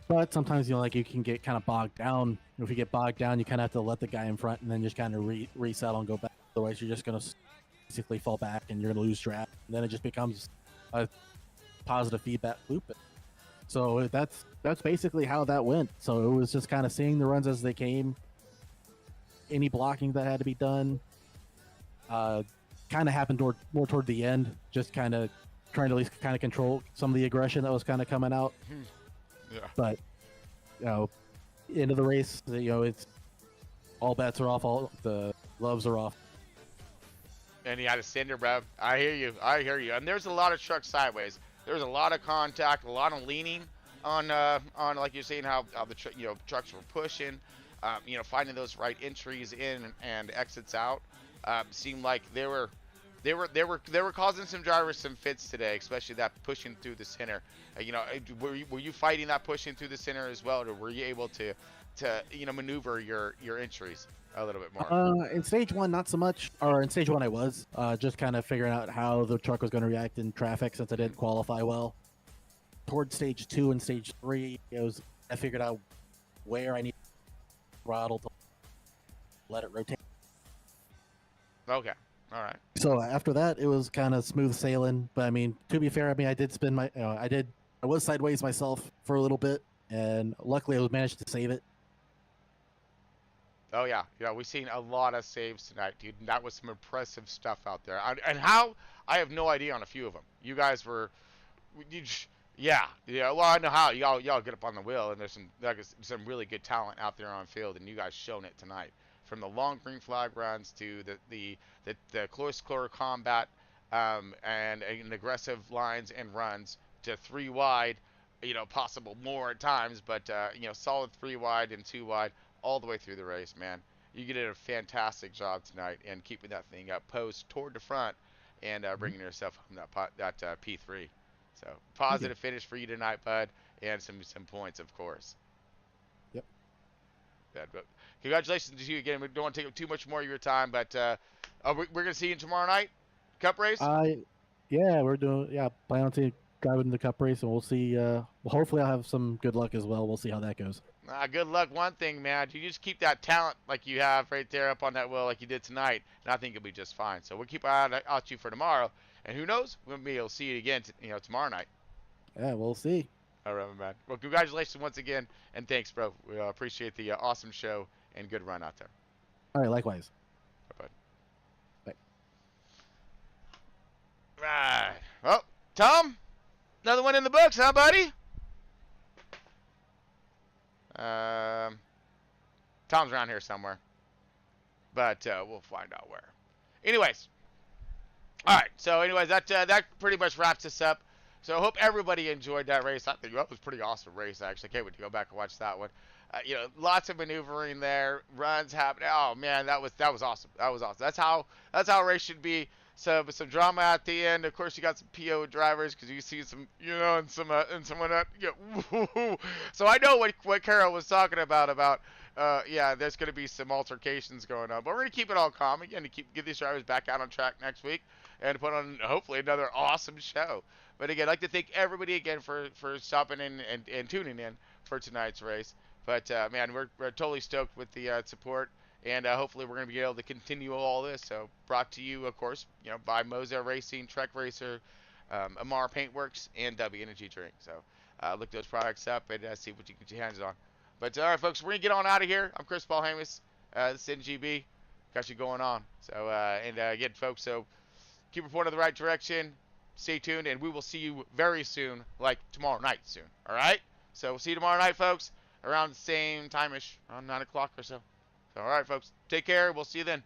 But sometimes you can get kind of bogged down. If you get bogged down, you kind of have to let the guy in front and then just kind of resettle and go back. Otherwise, you're just going to basically fall back and you're going to lose track. And then it just becomes a positive feedback loop. So that's basically how that went. So it was just kind of seeing the runs as they came. Any blocking that had to be done kind of happened more toward the end. Just kind of trying to at least kind of control some of the aggression that was kind of coming out. Yeah. But end of the race, it's all bets are off. All the gloves are off. And he had a cinder, bro. I hear you. And there's a lot of trucks sideways. There's a lot of contact, a lot of leaning on like you're saying how the trucks were pushing. Finding those right entries in and exits out. Seemed like they were causing some drivers some fits today, especially that pushing through the center. Were you fighting that pushing through the center as well, or were you able to maneuver your entries a little bit more? In stage 1, not so much. Or in stage 1, I was just kind of figuring out how the truck was going to react in traffic since I didn't qualify well. Towards stage 2 and stage 3, I figured out where I need throttle to let it rotate. Okay, all right. So after that, it was kind of smooth sailing. But I mean, to be fair, I did spin my, I was sideways myself for a little bit, and luckily I managed to save it. Oh yeah, we've seen a lot of saves tonight, dude. And that was some impressive stuff out there. And how, I have no idea on a few of them. You guys were, yeah. Well, I know how y'all get up on the wheel, and there's some really good talent out there on field, and you guys shown it tonight. From the long green flag runs to the close combat and aggressive lines and runs to 3 wide, possible more at times, but solid 3 wide and 2 wide all the way through the race, man. You did a fantastic job tonight and keeping that thing up post toward the front and bringing yourself home that P3. So positive finish for you tonight, bud, and some points, of course. Yep. But congratulations to you again. We don't want to take up too much more of your time, but we're going to see you tomorrow night, Cup race. Yeah, we're plan on driving the Cup race, and we'll see. Hopefully, I'll have some good luck as well. We'll see how that goes. Good luck. One thing, man, you just keep that talent like you have right there up on that wheel, like you did tonight, and I think you'll be just fine. So we'll keep an eye out you for tomorrow, and who knows, we'll see you again, tomorrow night. Yeah, we'll see. All right, man. Well, congratulations once again, and thanks, bro. We appreciate the awesome show and good run out there. All right, likewise. Bye, bud. Bye. Right. Well, Tom, another one in the books, huh, buddy? Tom's around here somewhere, but we'll find out where. Anyways, all right. So, that pretty much wraps us up. So, I hope everybody enjoyed that race. I think that was a pretty awesome race, actually. Can't wait to go back and watch that one. Lots of maneuvering there, runs happening. Oh man, that was awesome. That was awesome. That's how a race should be. Some drama at the end. Of course, you got some PO drivers because you see some, and someone that, So I know what Carol was talking about. There's going to be some altercations going on, but we're going to keep it all calm again to get these drivers back out on track next week and put on hopefully another awesome show. But again, I'd like to thank everybody again for stopping in and tuning in for tonight's race. But man, we're totally stoked with the support. And hopefully we're going to be able to continue all this. So brought to you, of course, by Moser Racing, Trek Racer, Amar Paintworks, and W Energy Drink. So look those products up and see what you can get your hands on. But all right, folks, we're going to get on out of here. I'm Chris Paul Hamus. This is NGB. Got you going on. So, again, folks, so keep reporting in the right direction. Stay tuned, and we will see you very soon, like tomorrow night soon. All right? So we'll see you tomorrow night, folks, around the same time-ish, around 9 o'clock or so. All right, folks. Take care. We'll see you then.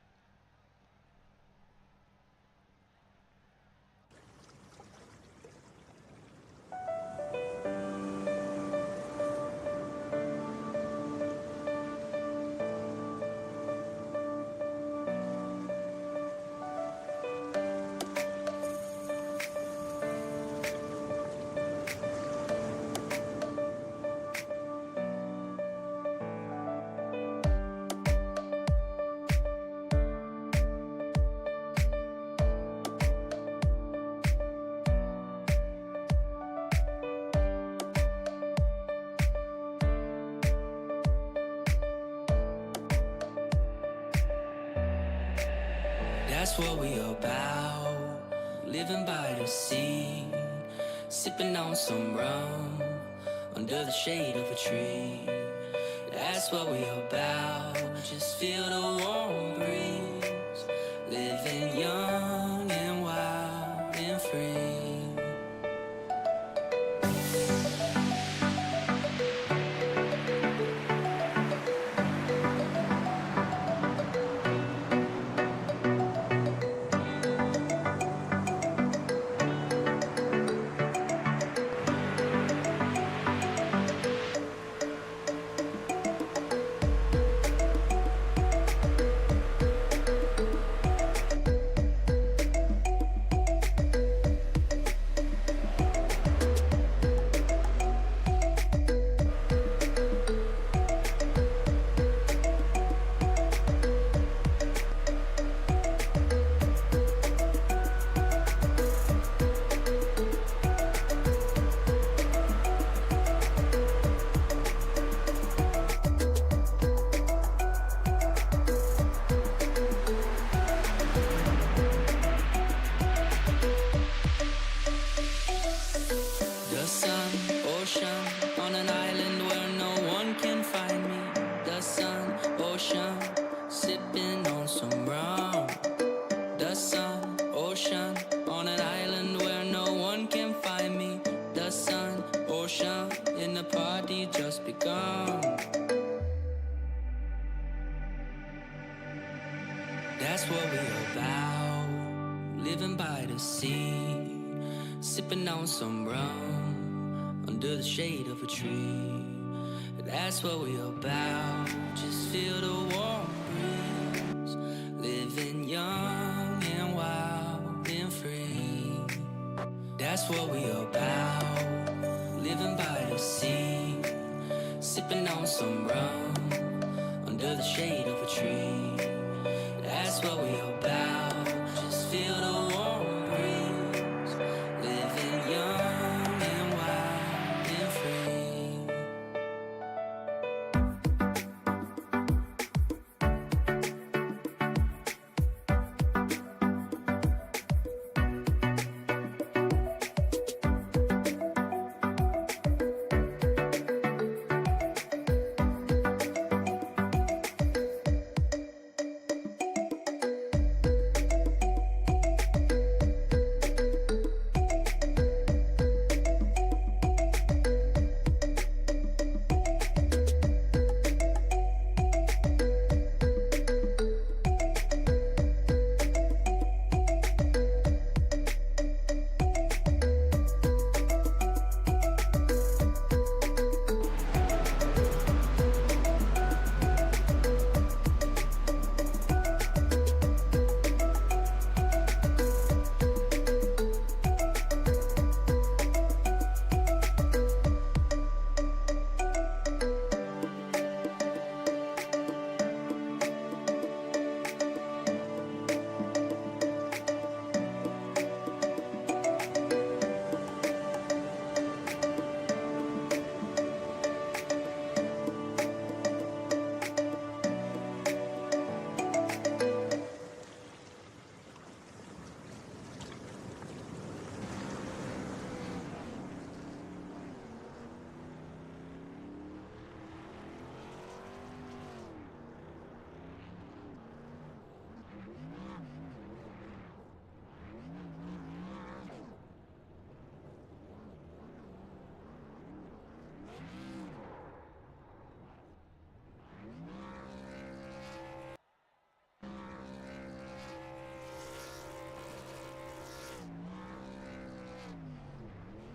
That's what we about, living by the sea, sipping on some rum, under the shade of a tree. That's what we about. Just feel the warm breeze, living young and wild and free. The sun, ocean, on an island where no one can find me. The sun, ocean, sipping on some rum. The sun, ocean, on an island where no one can find me. The sun, ocean, in the party just begun. That's what we're about, living by the sea, sipping on some rum under the shade of a tree. That's what we're about. Just feel the warm breeze, living young and wild and free. That's what we're about, living by the sea, sipping on some rum under the shade of a tree. That's what we're about.